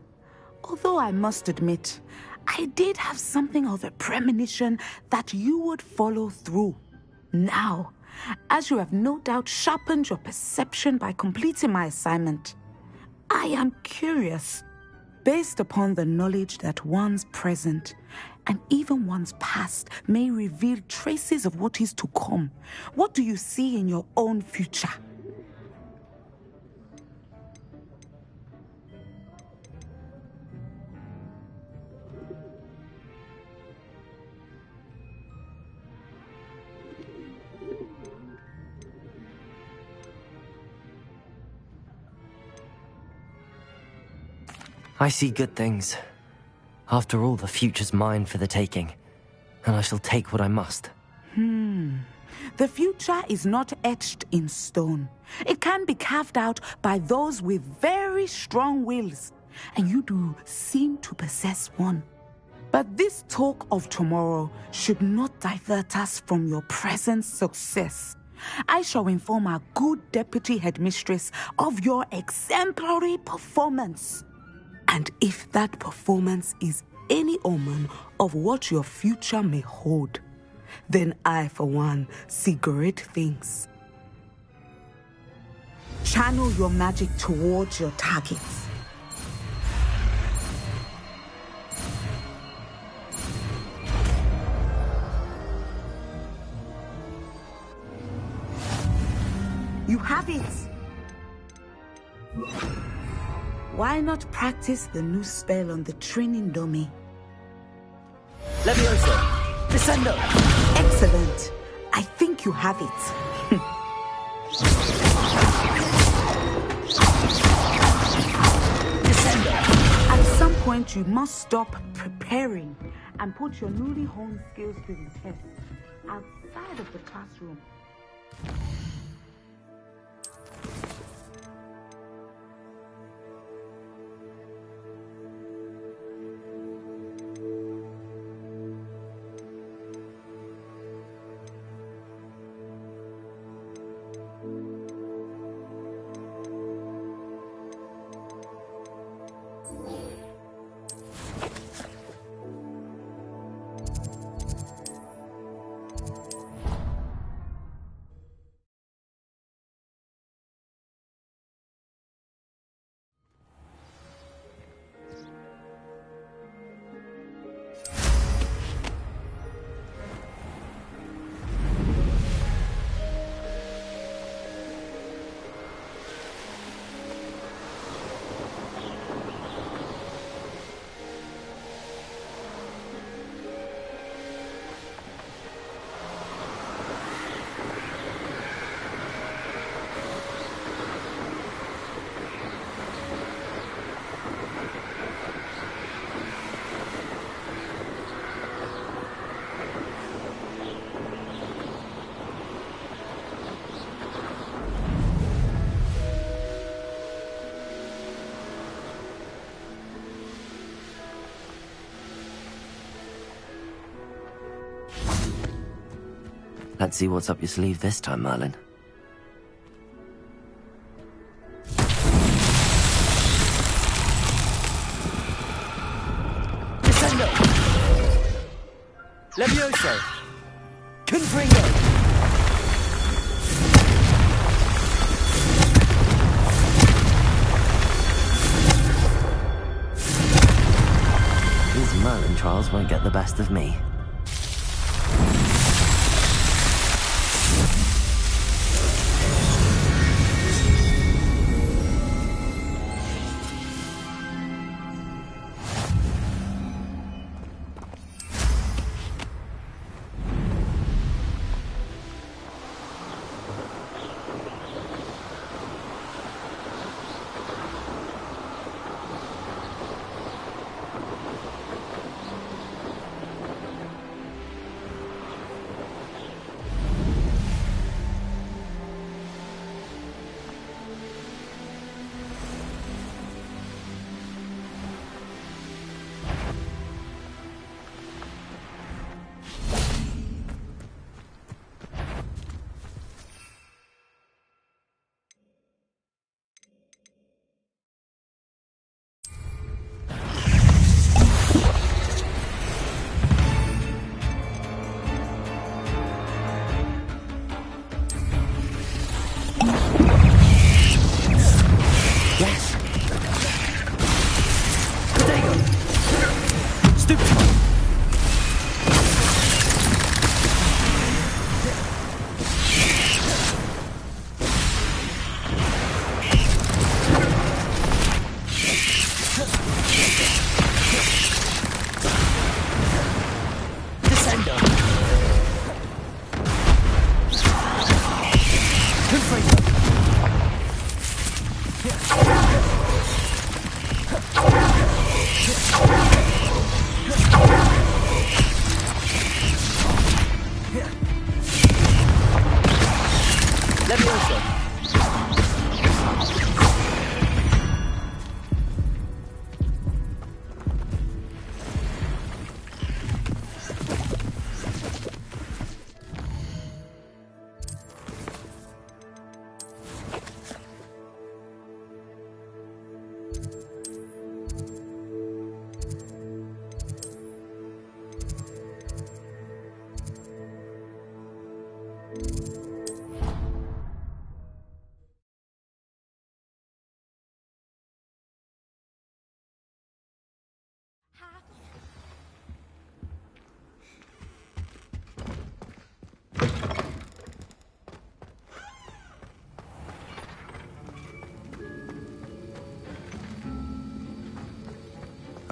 Although I must admit, I did have something of a premonition that you would follow through. Now, as you have no doubt sharpened your perception by completing my assignment, I am curious, based upon the knowledge that one's present and even one's past may reveal traces of what is to come. What do you see in your own future? I see good things. After all, the future's mine for the taking, and I shall take what I must. The future is not etched in stone. It can be carved out by those with very strong wills, and you do seem to possess one. But this talk of tomorrow should not divert us from your present success. I shall inform our good deputy headmistress of your exemplary performance. And if that performance is any omen of what your future may hold, then I, for one, see great things. Channel your magic towards your targets. You have it! Why not practice the new spell on the training dummy? Levioso! Descendo! Excellent! I think you have it. Descendo! At some point, you must stop preparing and put your newly honed skills to the test outside of the classroom. Let's see what's up your sleeve this time, Merlin. Descendo! Levioso! Confringo! These Merlin trials won't get the best of me.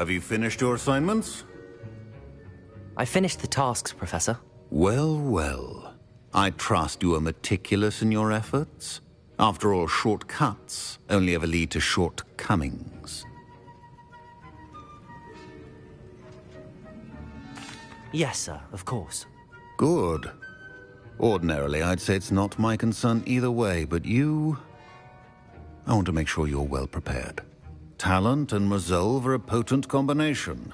Have you finished your assignments? I finished the tasks, Professor. Well, well. I trust you are meticulous in your efforts. After all, shortcuts only ever lead to shortcomings. Yes, sir, of course. Good. Ordinarily, I'd say it's not my concern either way, but you... I want to make sure you're well prepared. Talent and resolve are a potent combination.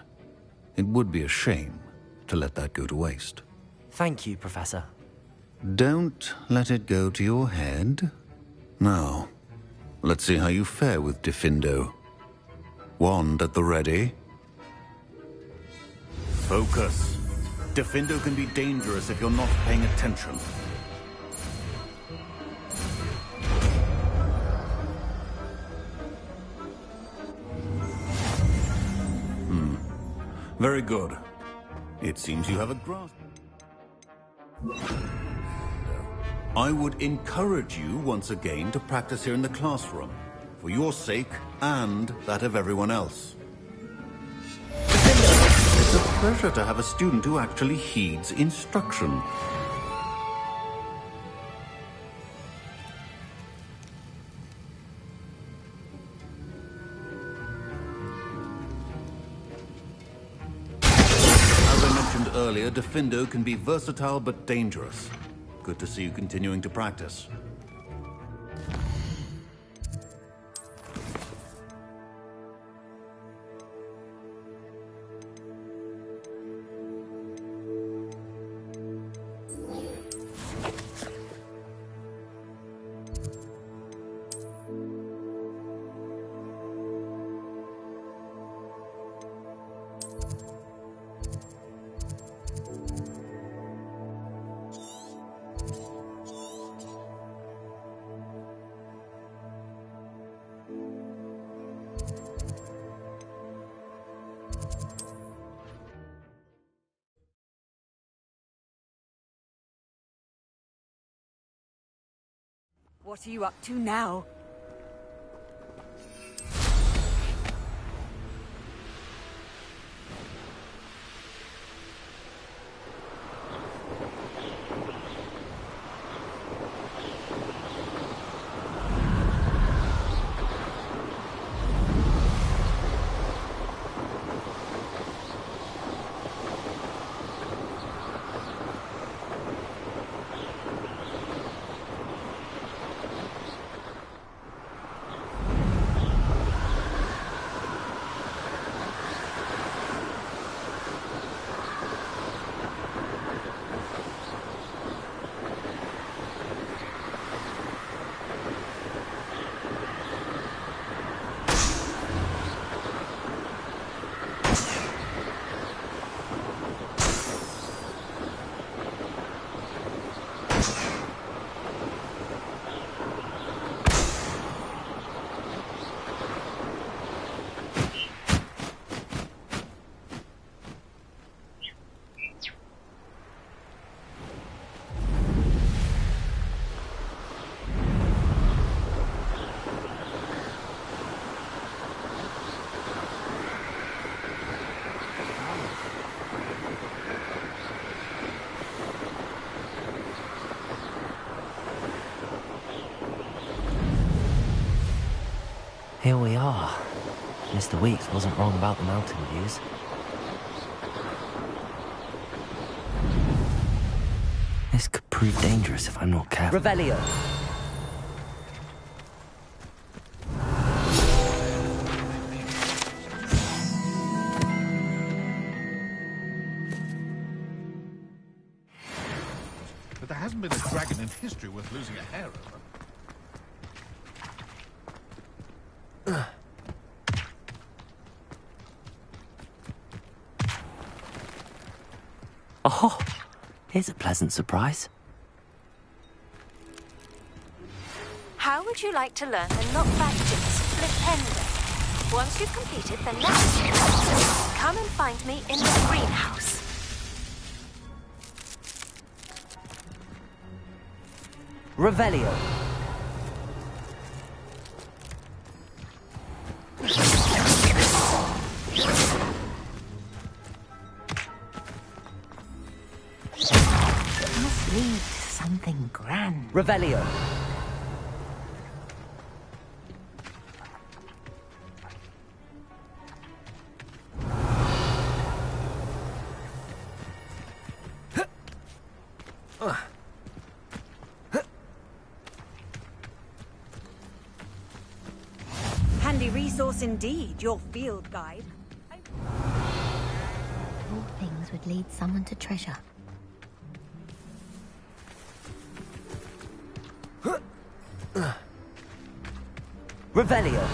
It would be a shame to let that go to waste. Thank you, Professor. Don't let it go to your head. Now, let's see how you fare with Diffindo. Wand at the ready. Focus. Diffindo can be dangerous if you're not paying attention. Very good. It seems you have a grasp. I would encourage you once again to practice here in the classroom, for your sake and that of everyone else. It's a pleasure to have a student who actually heeds instruction. Earlier, Diffindo can be versatile but dangerous. Good to see you continuing to practice. What are you up to now? Here we are. Mr. Weeks wasn't wrong about the mountain views. This could prove dangerous if I'm not careful. Revelio! But there hasn't been a dragon in history worth losing a hair over. Oh, here's a pleasant surprise. How would you like to learn the knockback jits flipendo? Once you've completed the next jits, come and find me in the greenhouse. Revelio. Must lead to something grand. Revelio. Handy resource indeed, your field guide. All things would lead someone to treasure. Revelio.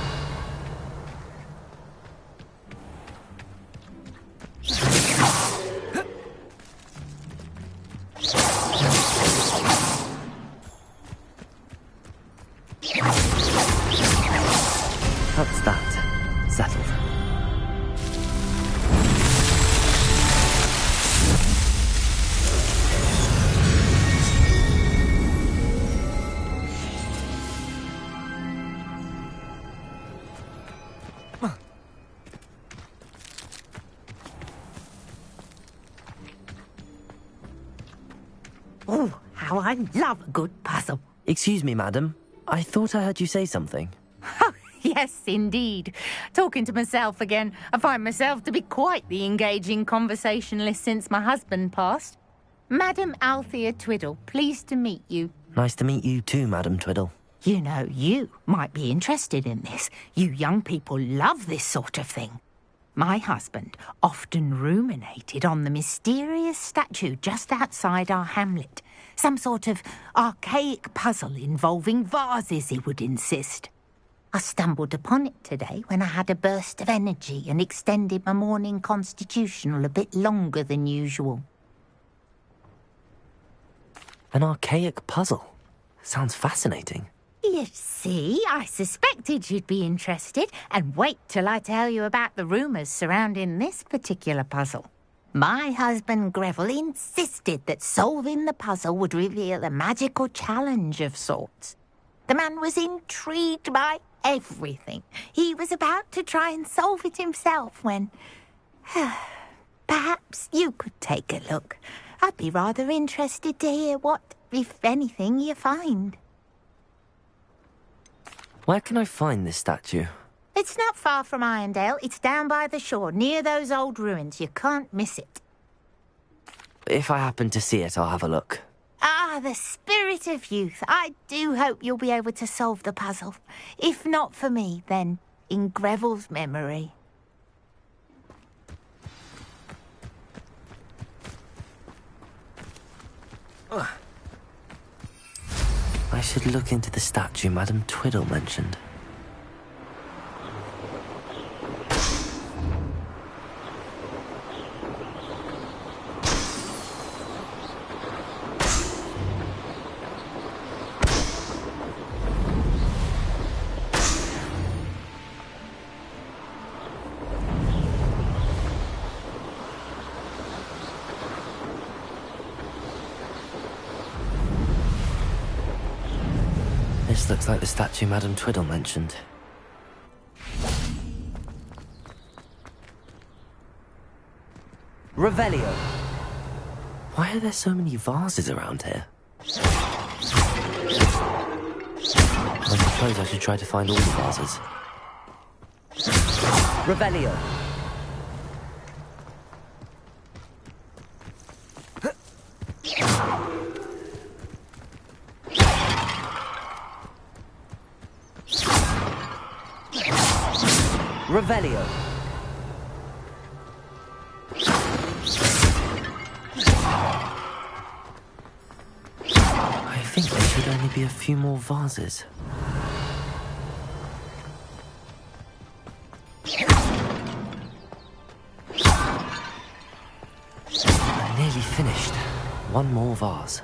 That's that. Settled. Oh, how I love a good puzzle. Excuse me, madam. I thought I heard you say something. Yes, indeed. Talking to myself again. I find myself to be quite the engaging conversationalist since my husband passed. Madam Althea Twiddle, pleased to meet you. Nice to meet you too, Madam Twiddle. You know, you might be interested in this. You young people love this sort of thing. My husband often ruminated on the mysterious statue just outside our hamlet. Some sort of archaic puzzle involving vases, he would insist. I stumbled upon it today when I had a burst of energy and extended my morning constitutional a bit longer than usual. An archaic puzzle. Sounds fascinating. You see, I suspected you'd be interested, and wait till I tell you about the rumours surrounding this particular puzzle. My husband Greville insisted that solving the puzzle would reveal a magical challenge of sorts. The man was intrigued by everything. He was about to try and solve it himself when... Perhaps you could take a look. I'd be rather interested to hear what, if anything, you find. Where can I find this statue? It's not far from Irondale. It's down by the shore, near those old ruins. You can't miss it. If I happen to see it, I'll have a look. Ah, the spirit of youth. I do hope you'll be able to solve the puzzle. If not for me, then in Greville's memory. I should look into the statue Madam Twiddle mentioned. This looks like the statue Madam Twiddle mentioned. Revelio! Why are there so many vases around here? I suppose I should try to find all the vases. Revelio. Revelio. I think there should only be a few more vases. I'm nearly finished. One more vase.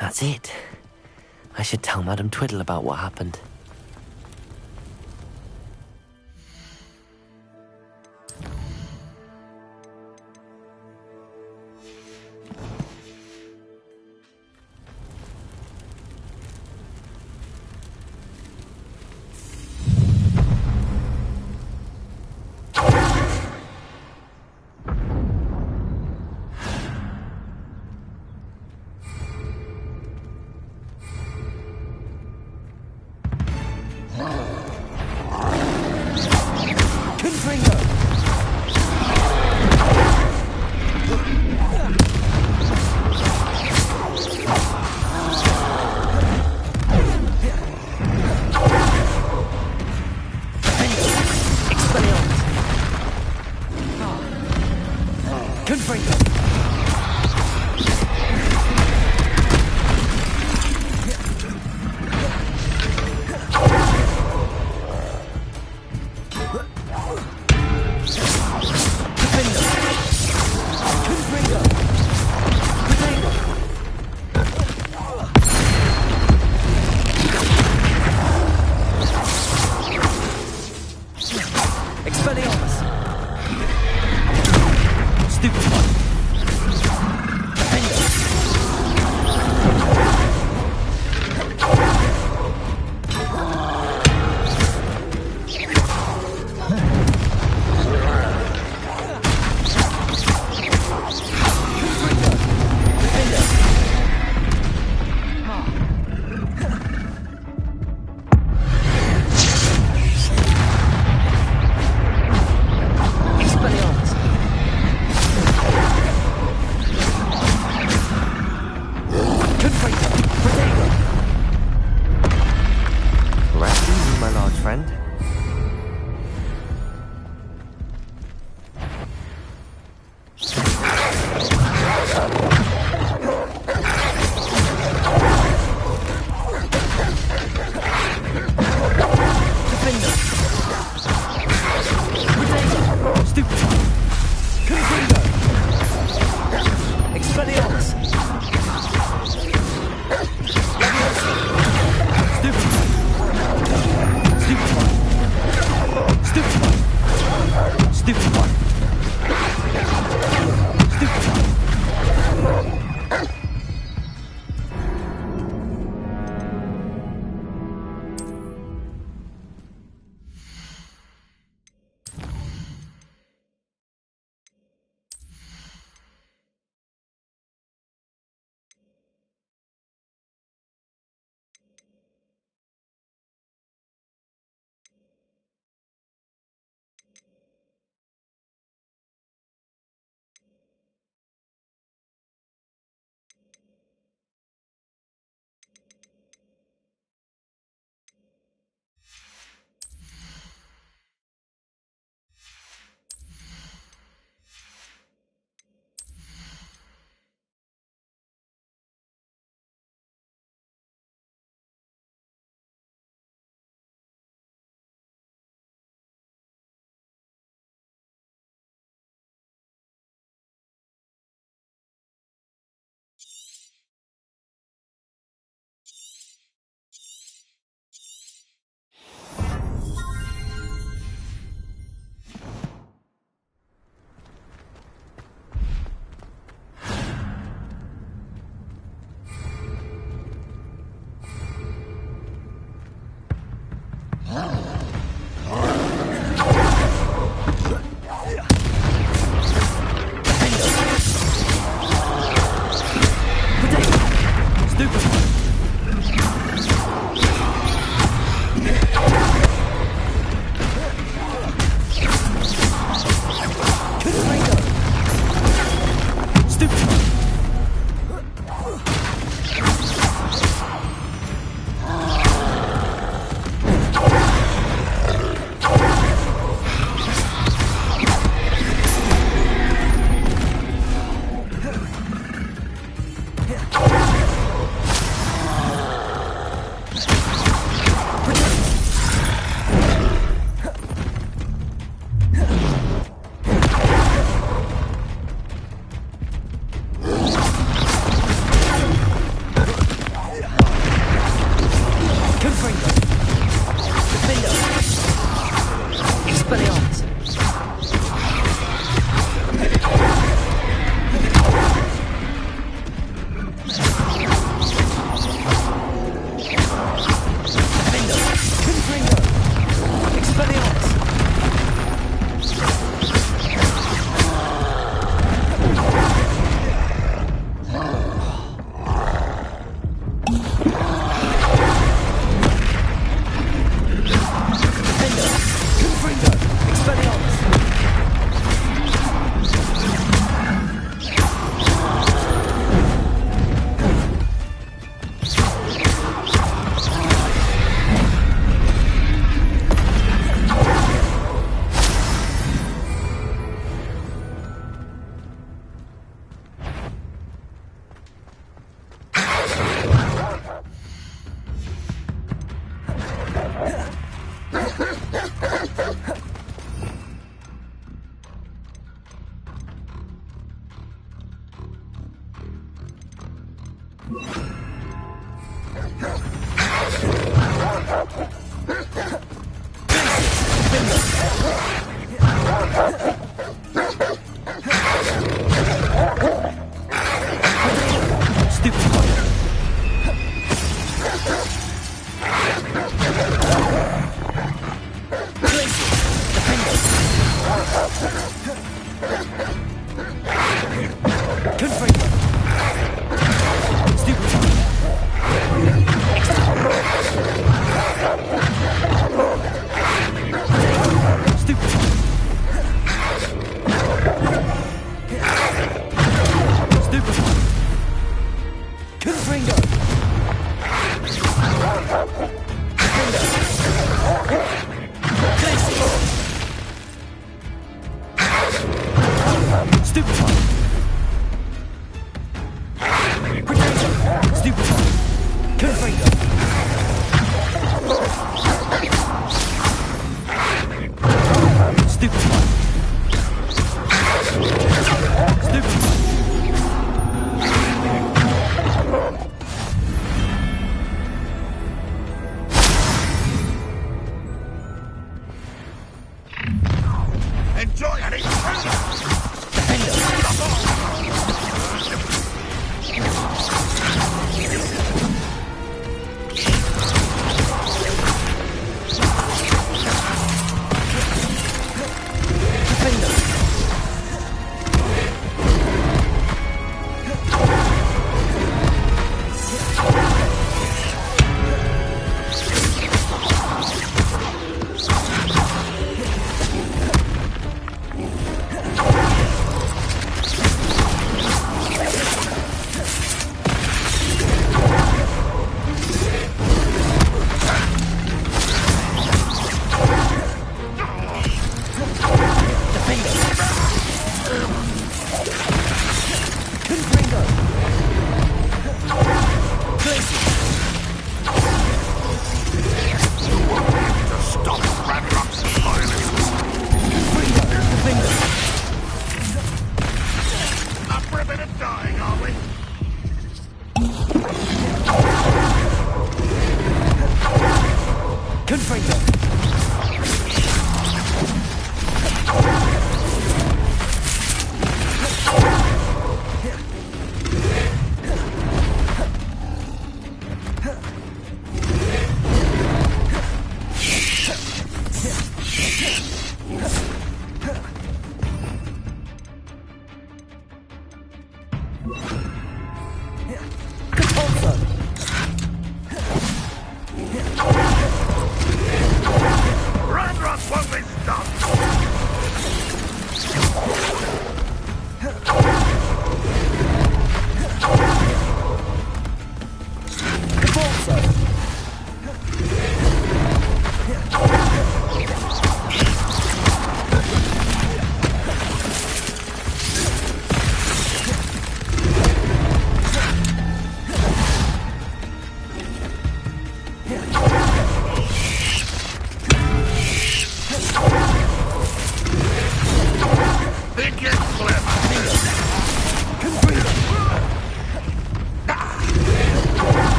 That's it. I should tell Madame Twiddle about what happened. Stupid. Enjoy an Good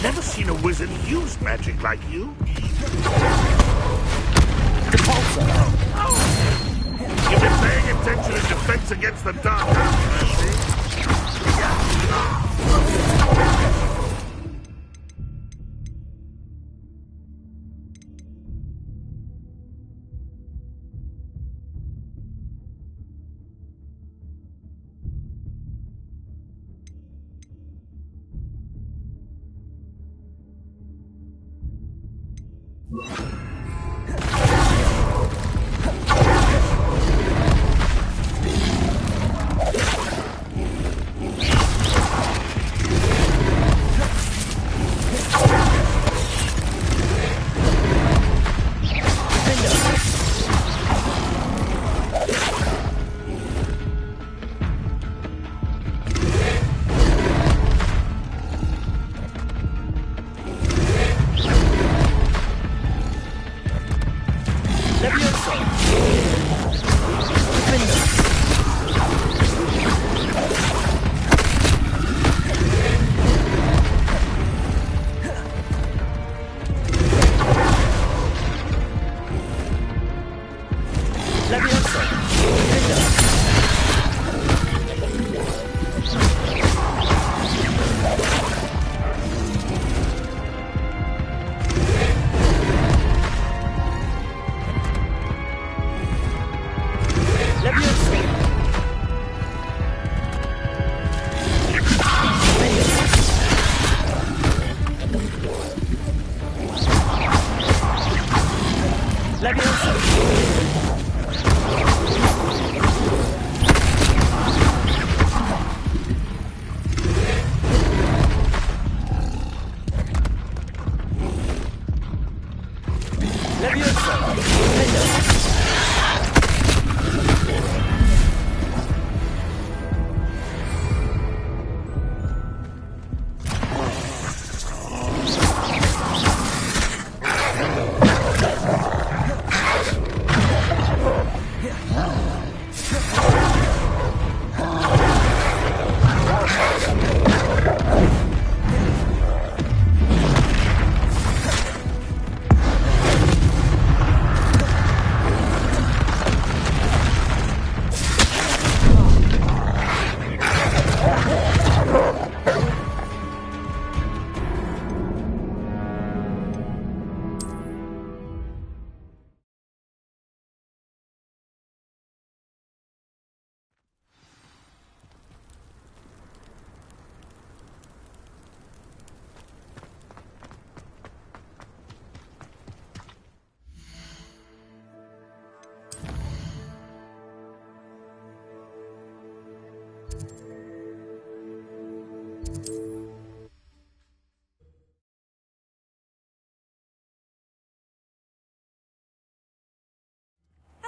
Never seen a wizard use magic like you. You've been paying attention in defense against the dark arts, I see.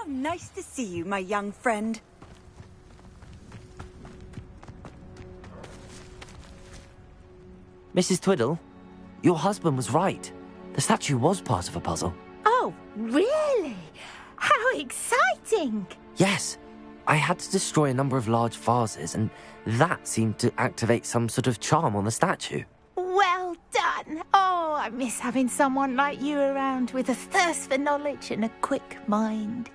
How nice to see you, my young friend. Mrs. Twiddle, your husband was right. The statue was part of a puzzle. Oh, really? How exciting! Yes, I had to destroy a number of large vases, and that seemed to activate some sort of charm on the statue. Well done. Oh, I miss having someone like you around with a thirst for knowledge and a quick mind.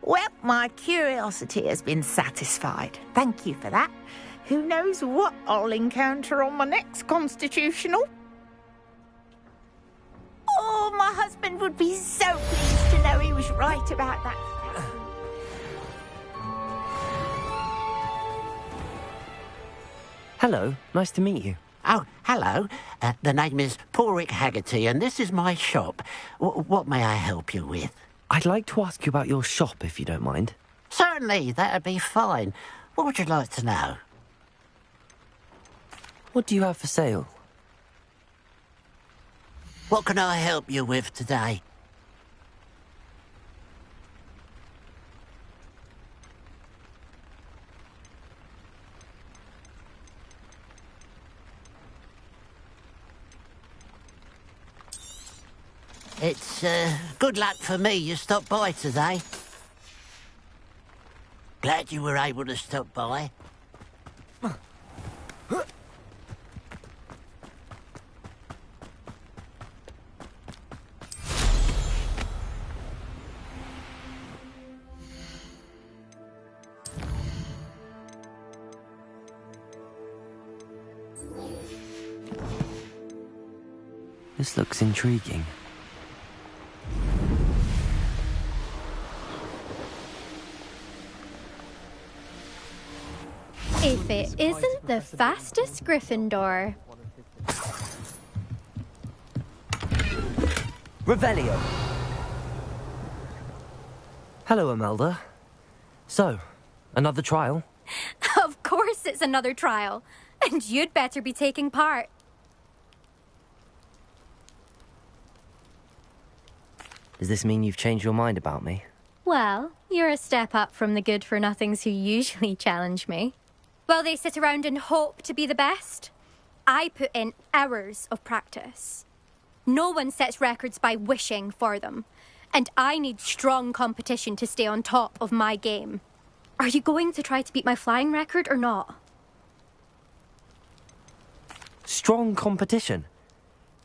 Well, my curiosity has been satisfied. Thank you for that. Who knows what I'll encounter on my next constitutional? Oh, my husband would be so pleased to know he was right about that. Hello, nice to meet you. Oh, hello. The name is Porrick Haggerty, and this is my shop. What may I help you with? I'd like to ask you about your shop, if you don't mind. Certainly, that'd be fine. What would you like to know? What do you have for sale? What can I help you with today? It's good luck for me you stopped by today. Glad you were able to stop by. This looks intriguing. If it isn't the fastest Gryffindor. Revelio. Hello, Imelda. So, another trial? Of course it's another trial. And you'd better be taking part. Does this mean you've changed your mind about me? Well, you're a step up from the good-for-nothings who usually challenge me. While they sit around and hope to be the best, I put in hours of practice. No one sets records by wishing for them, and I need strong competition to stay on top of my game. Are you going to try to beat my flying record or not? Strong competition?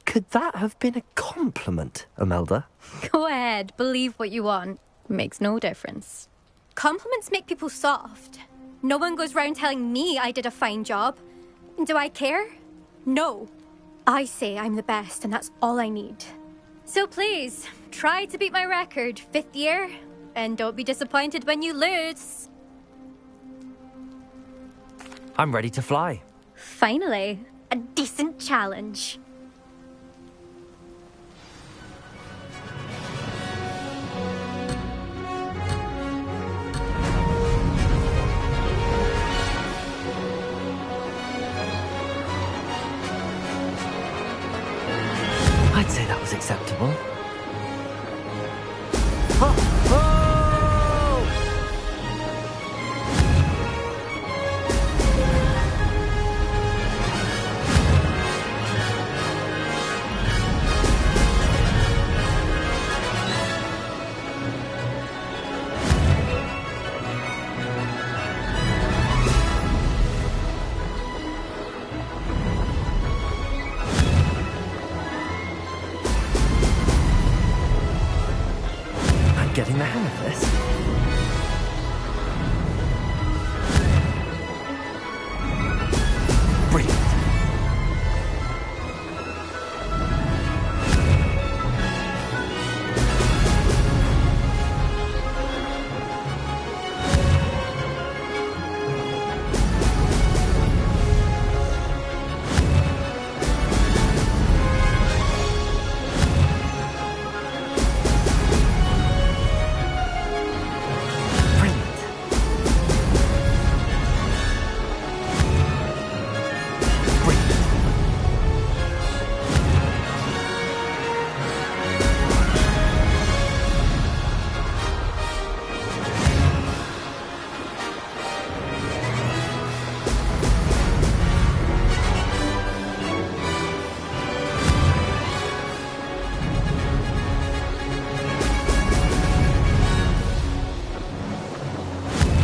Could that have been a compliment, Imelda? Go ahead, believe what you want. Makes no difference. Compliments make people soft. No one goes round telling me I did a fine job. Do I care? No. I say I'm the best, and that's all I need. So please, try to beat my record, 5th year, and don't be disappointed when you lose. I'm ready to fly. Finally, a decent challenge. I'd say that was acceptable. Getting the hang of this. Brilliant.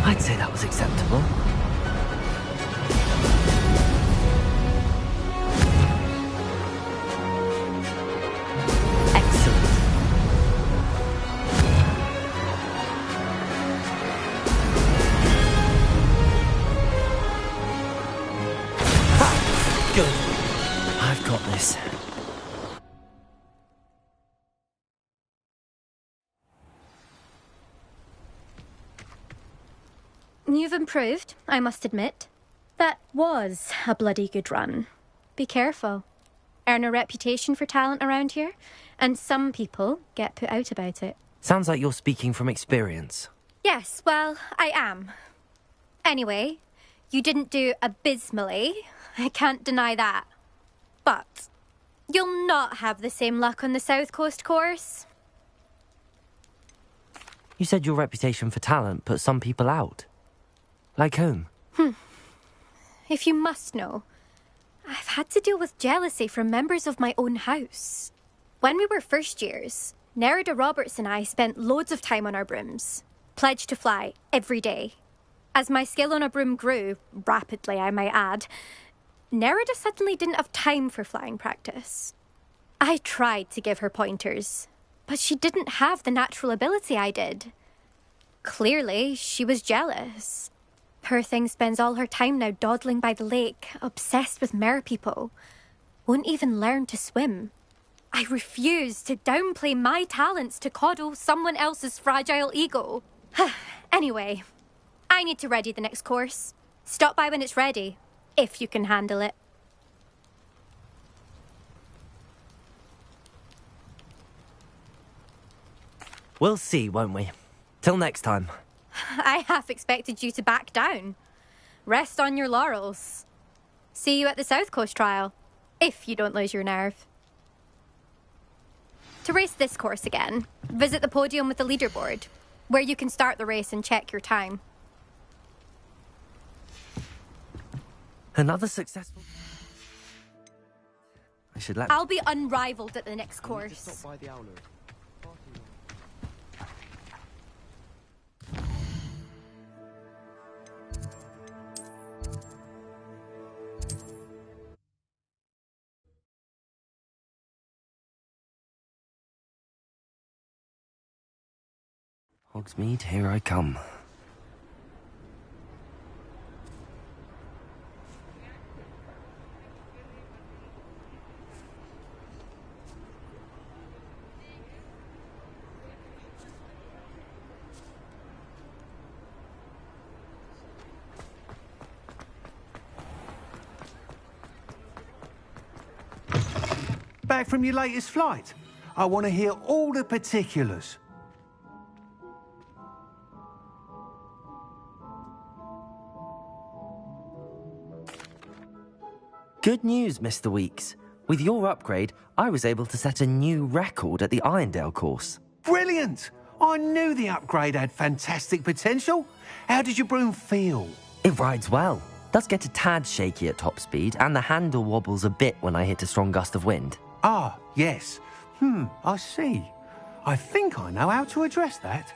I'd say that was acceptable. Excellent. Ha! Good. I've got this. You've improved, I must admit. That was a bloody good run. Be careful. Earn a reputation for talent around here, and some people get put out about it. Sounds like you're speaking from experience. Yes, well, I am. Anyway, you didn't do abysmally. I can't deny that. But you'll not have the same luck on the South Coast course. You said your reputation for talent put some people out. Like whom? If you must know, I've had to deal with jealousy from members of my own house. When we were first years, Nerida Roberts and I spent loads of time on our brooms, pledged to fly every day. As my skill on a broom grew, rapidly I might add, Nerida suddenly didn't have time for flying practice. I tried to give her pointers, but she didn't have the natural ability I did. Clearly, she was jealous. Poor thing spends all her time now dawdling by the lake, obsessed with merpeople. Won't even learn to swim. I refuse to downplay my talents to coddle someone else's fragile ego. Anyway, I need to ready the next course. Stop by when it's ready, if you can handle it. We'll see, won't we? Till next time. I half expected you to back down. Rest on your laurels. See you at the South Coast trial, if you don't lose your nerve. To race this course again, visit the podium with the leaderboard, where you can start the race and check your time. Another successful... I'll be unrivaled at the next course. Hogsmeade, here I come. Back from your latest flight? I want to hear all the particulars. Good news, Mr. Weeks. With your upgrade, I was able to set a new record at the Irondale course. Brilliant! I knew the upgrade had fantastic potential. How did your broom feel? It rides well. Does get a tad shaky at top speed, and the handle wobbles a bit when I hit a strong gust of wind. Ah, yes. I see. I think I know how to address that.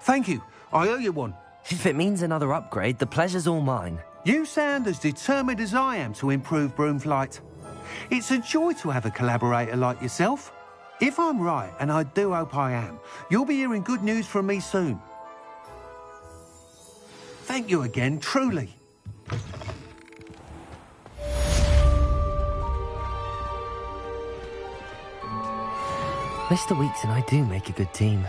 Thank you. I owe you one. If it means another upgrade, the pleasure's all mine. You sound as determined as I am to improve broom flight. It's a joy to have a collaborator like yourself. If I'm right, and I do hope I am, you'll be hearing good news from me soon. Thank you again, truly. Mr. Weeks and I do make a good team.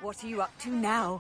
What are you up to now?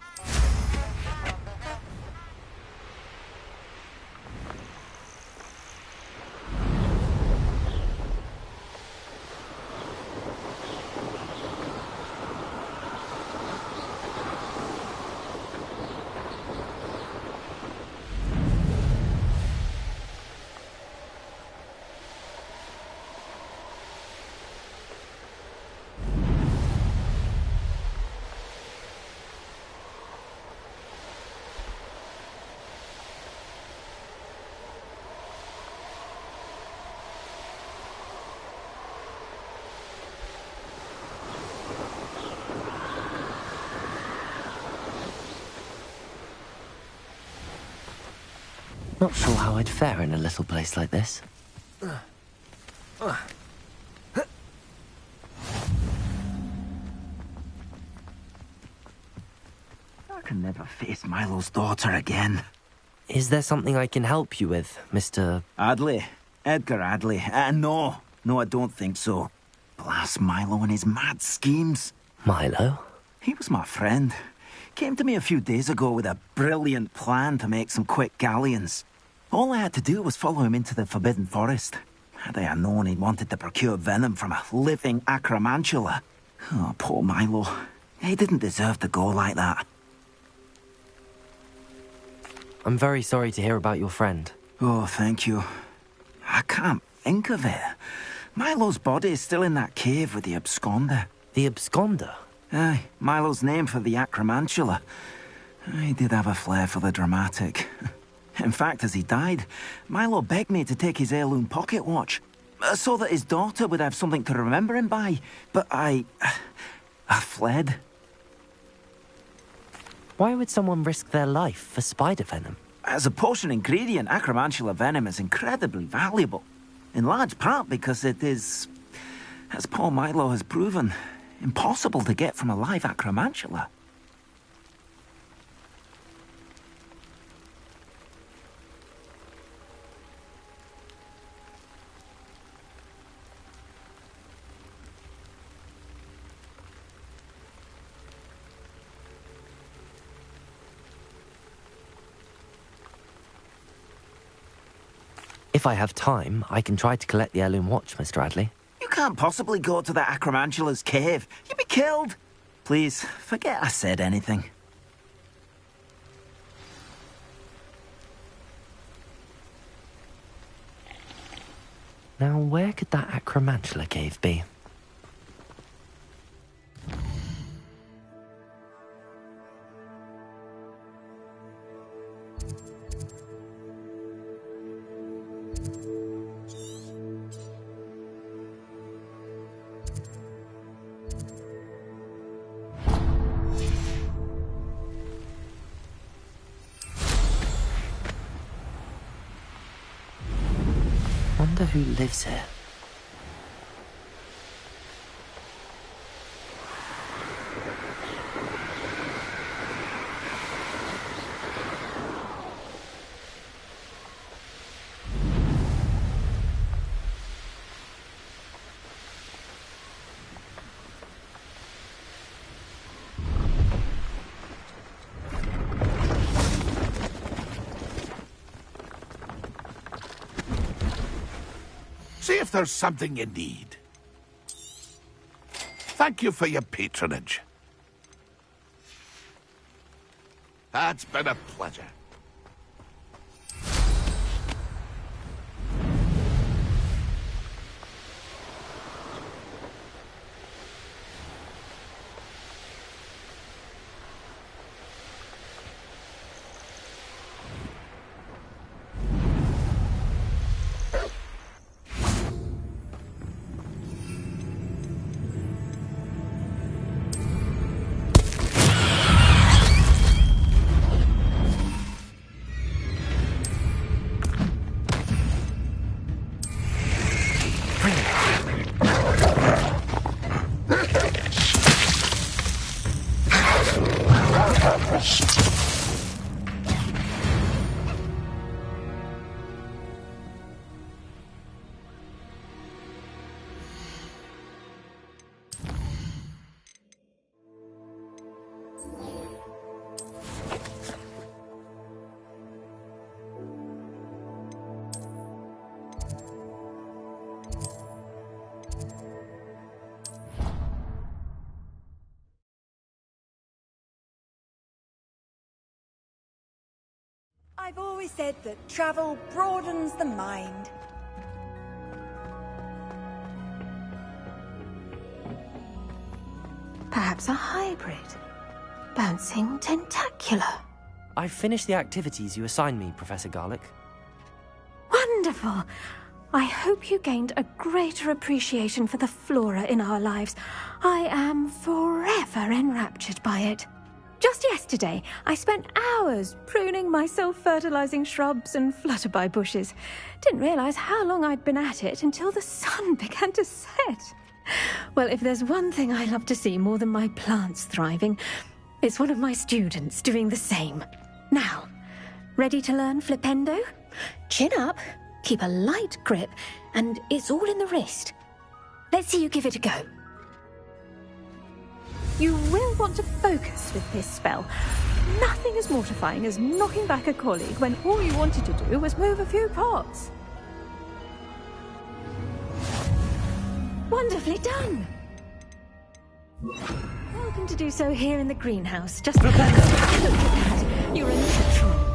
Not sure how I'd fare in a little place like this. I can never face Milo's daughter again. Is there something I can help you with, Mr. Adley. Edgar Adley. No, I don't think so. Blast Milo and his mad schemes. Milo? He was my friend. Came to me a few days ago with a brilliant plan to make some quick galleons. All I had to do was follow him into the Forbidden Forest. Had I known he'd wanted to procure venom from a living acromantula. Oh, poor Milo. He didn't deserve to go like that. I'm very sorry to hear about your friend. Oh, thank you. I can't think of it. Milo's body is still in that cave with the absconder. The absconder? Aye, Milo's name for the acromantula. He did have a flair for the dramatic. In fact, as he died, Milo begged me to take his heirloom pocket watch, so that his daughter would have something to remember him by. But I fled. Why would someone risk their life for spider venom? As a potion ingredient, acromantula venom is incredibly valuable. In large part because it is, as poor Milo has proven, impossible to get from a live acromantula. If I have time, I can try to collect the heirloom watch, Mr. Adley. You can't possibly go to the acromantula's cave. You'd be killed. Please, forget I said anything. Now, where could that acromantula cave be? Wonder who lives here. See if there's something you need. Thank you for your patronage. It's been a pleasure. I've always said that travel broadens the mind. Perhaps a hybrid. Bouncing tentacular. I've finished the activities you assigned me, Professor Garlick. Wonderful! I hope you gained a greater appreciation for the flora in our lives. I am forever enraptured by it. Just yesterday, I spent hours pruning my self-fertilizing shrubs and flutterby bushes. Didn't realize how long I'd been at it until the sun began to set. Well, if there's one thing I love to see more than my plants thriving, it's one of my students doing the same. Now, ready to learn Flipendo? Chin up, keep a light grip, and it's all in the wrist. Let's see you give it a go. You will want to focus with this spell. Nothing as mortifying as knocking back a colleague when all you wanted to do was move a few pots. Wonderfully done! Welcome to do so here in the greenhouse. Just look at that. You're a natural.